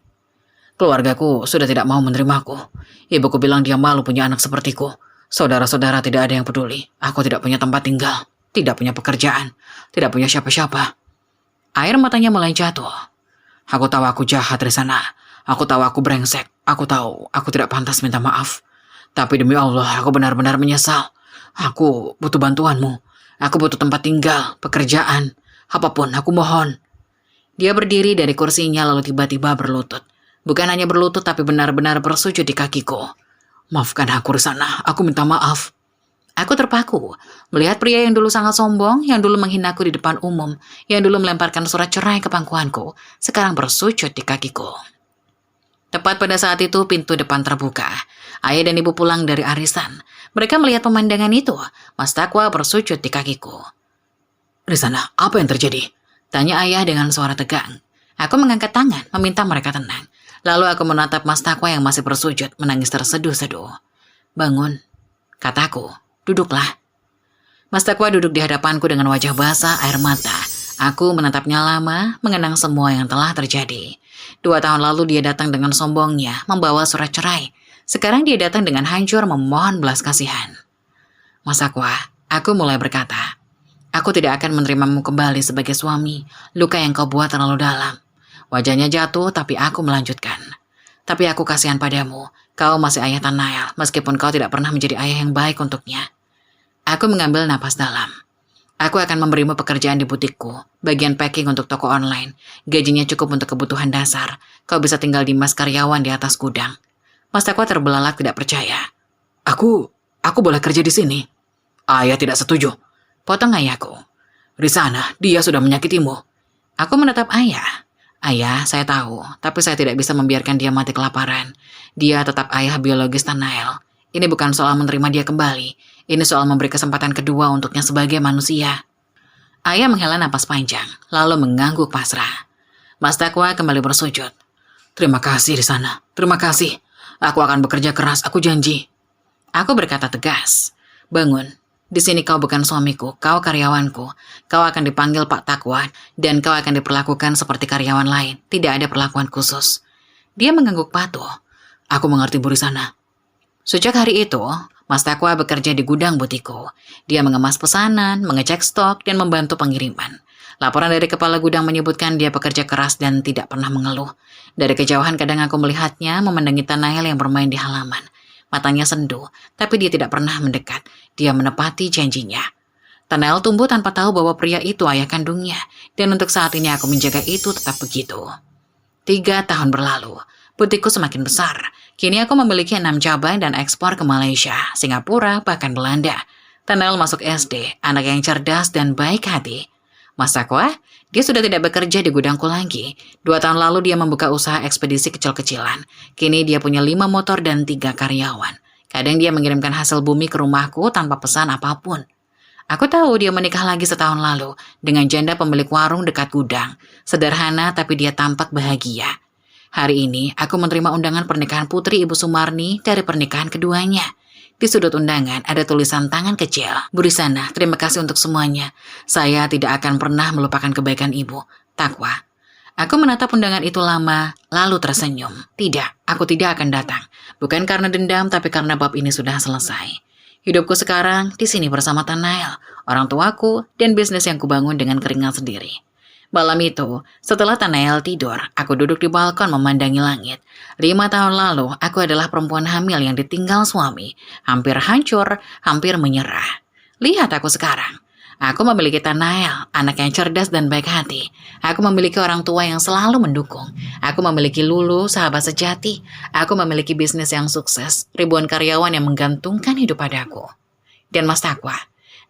Keluargaku sudah tidak mau menerimaku. Ibuku bilang dia malu punya anak sepertiku. Saudara-saudara tidak ada yang peduli. Aku tidak punya tempat tinggal. Tidak punya pekerjaan, tidak punya siapa-siapa. Air matanya mulai jatuh. Aku tahu aku jahat di sana. Aku tahu aku brengsek. Aku tahu aku tidak pantas minta maaf. Tapi demi Allah, aku benar-benar menyesal. Aku butuh bantuanmu. Aku butuh tempat tinggal, pekerjaan. Apapun, aku mohon. Dia berdiri dari kursinya lalu tiba-tiba berlutut. Bukan hanya berlutut tapi benar-benar bersujud di kakiku. Maafkan aku di sana. Aku minta maaf. Aku terpaku, melihat pria yang dulu sangat sombong, yang dulu menghinaku di depan umum, yang dulu melemparkan surat cerai ke pangkuanku, sekarang bersujud di kakiku. Tepat pada saat itu pintu depan terbuka. Ayah dan ibu pulang dari arisan. Mereka melihat pemandangan itu. Mas Takwa bersujud di kakiku. Di sana, apa yang terjadi? Tanya ayah dengan suara tegang. Aku mengangkat tangan, meminta mereka tenang. Lalu aku menatap Mas Takwa yang masih bersujud, menangis terseduh-seduh. Bangun, kataku. Duduklah. Mas Takwa duduk di hadapanku dengan wajah basah air mata. Aku menatapnya lama, mengenang semua yang telah terjadi. 2 tahun lalu dia datang dengan sombongnya, membawa surat cerai. Sekarang dia datang dengan hancur memohon belas kasihan. Mas Takwa, aku mulai berkata, aku tidak akan menerimamu kembali sebagai suami. Luka yang kau buat terlalu dalam. Wajahnya jatuh, tapi aku melanjutkan. Tapi aku kasihan padamu. Kau masih ayah Tanal, meskipun kau tidak pernah menjadi ayah yang baik untuknya. Aku mengambil napas dalam. Aku akan memberimu pekerjaan di butikku, bagian packing untuk toko online. Gajinya cukup untuk kebutuhan dasar. Kau bisa tinggal di mas karyawan di atas gudang. Mas Takwa terbelalak tidak percaya. Aku boleh kerja di sini. Ayah tidak setuju. Potong ayahku. Di sana, dia sudah menyakitimu. Aku menatap ayah. Ayah, saya tahu, tapi saya tidak bisa membiarkan dia mati kelaparan. Dia tetap ayah biologis Tanal. Ini bukan soal menerima dia kembali. Ini soal memberi kesempatan kedua untuknya sebagai manusia. Ayah menghela napas panjang, lalu mengangguk pasrah. Mas Takwa kembali bersujud. Terima kasih di sana. Terima kasih. Aku akan bekerja keras, aku janji. Aku berkata tegas. Bangun. Di sini kau bukan suamiku, kau karyawanku. Kau akan dipanggil Pak Takwa, dan kau akan diperlakukan seperti karyawan lain. Tidak ada perlakuan khusus. Dia mengangguk patuh. Aku mengerti Bu di sana. Sejak hari itu, Mas Takwa bekerja di gudang butikku. Dia mengemas pesanan, mengecek stok, dan membantu pengiriman. Laporan dari kepala gudang menyebutkan dia pekerja keras dan tidak pernah mengeluh. Dari kejauhan kadang aku melihatnya memandangi Tanal yang bermain di halaman. Matanya sendu, tapi dia tidak pernah mendekat. Dia menepati janjinya. Tanal tumbuh tanpa tahu bahwa pria itu ayah kandungnya, dan untuk saat ini aku menjaga itu tetap begitu. 3 tahun berlalu, butikku semakin besar. Kini aku memiliki 6 cabang dan ekspor ke Malaysia, Singapura, bahkan Belanda. Tanal masuk SD, anak yang cerdas dan baik hati. Mas Takwa, dia sudah tidak bekerja di gudangku lagi. 2 tahun lalu dia membuka usaha ekspedisi kecil-kecilan. Kini dia punya 5 motor dan 3 karyawan. Kadang dia mengirimkan hasil bumi ke rumahku tanpa pesan apapun. Aku tahu dia menikah lagi setahun lalu dengan janda pemilik warung dekat gudang. Sederhana tapi dia tampak bahagia. Hari ini aku menerima undangan pernikahan putri Ibu Sumarni dari pernikahan keduanya. Di sudut undangan ada tulisan tangan kecil. Bu Risana, terima kasih untuk semuanya. Saya tidak akan pernah melupakan kebaikan Ibu. Takwa. Aku menatap undangan itu lama, lalu tersenyum. Tidak, aku tidak akan datang. Bukan karena dendam, tapi karena bab ini sudah selesai. Hidupku sekarang di sini bersama Tanael, orang tuaku, dan bisnis yang kubangun dengan keringat sendiri. Malam itu, setelah Tanael tidur, aku duduk di balkon memandangi langit. 5 tahun lalu, aku adalah perempuan hamil yang ditinggal suami. Hampir hancur, hampir menyerah. Lihat aku sekarang. Aku memiliki Tanael, anak yang cerdas dan baik hati. Aku memiliki orang tua yang selalu mendukung. Aku memiliki Lulu, sahabat sejati. Aku memiliki bisnis yang sukses, ribuan karyawan yang menggantungkan hidup padaku. Dan Mas Takwa,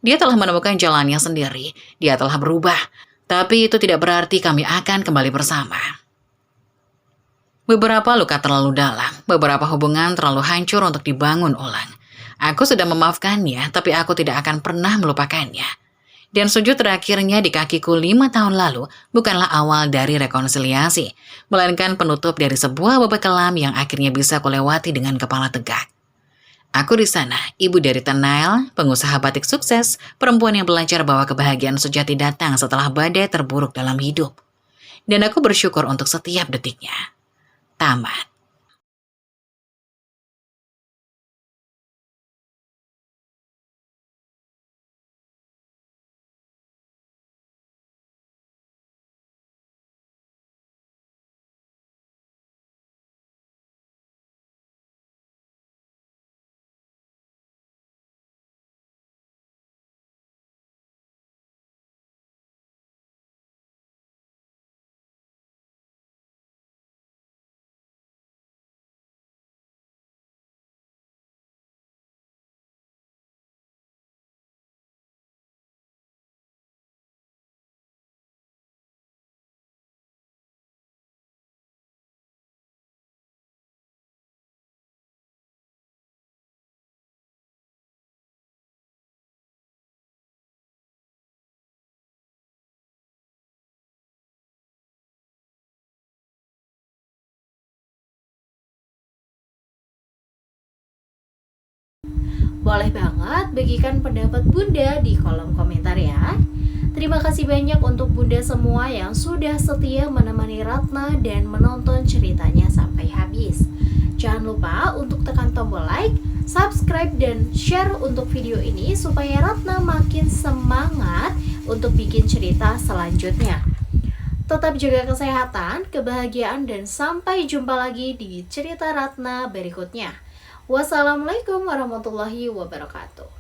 dia telah menemukan jalannya sendiri. Dia telah berubah. Tapi itu tidak berarti kami akan kembali bersama. Beberapa luka terlalu dalam, beberapa hubungan terlalu hancur untuk dibangun ulang. Aku sudah memaafkannya, tapi aku tidak akan pernah melupakannya. Dan sujud terakhirnya di kakiku 5 tahun lalu bukanlah awal dari rekonsiliasi, melainkan penutup dari sebuah babak kelam yang akhirnya bisa kulewati dengan kepala tegak. Aku di sana, ibu dari Tanael, pengusaha batik sukses, perempuan yang belajar bahwa kebahagiaan sejati datang setelah badai terburuk dalam hidup. Dan aku bersyukur untuk setiap detiknya. Tamat. Boleh banget bagikan pendapat Bunda di kolom komentar ya. Terima kasih banyak untuk Bunda semua yang sudah setia menemani Ratna dan menonton ceritanya sampai habis. Jangan lupa untuk tekan tombol like, subscribe, dan share untuk video ini supaya Ratna makin semangat untuk bikin cerita selanjutnya. Tetap jaga kesehatan, kebahagiaan, dan sampai jumpa lagi di cerita Ratna berikutnya. Wassalamualaikum warahmatullahi wabarakatuh.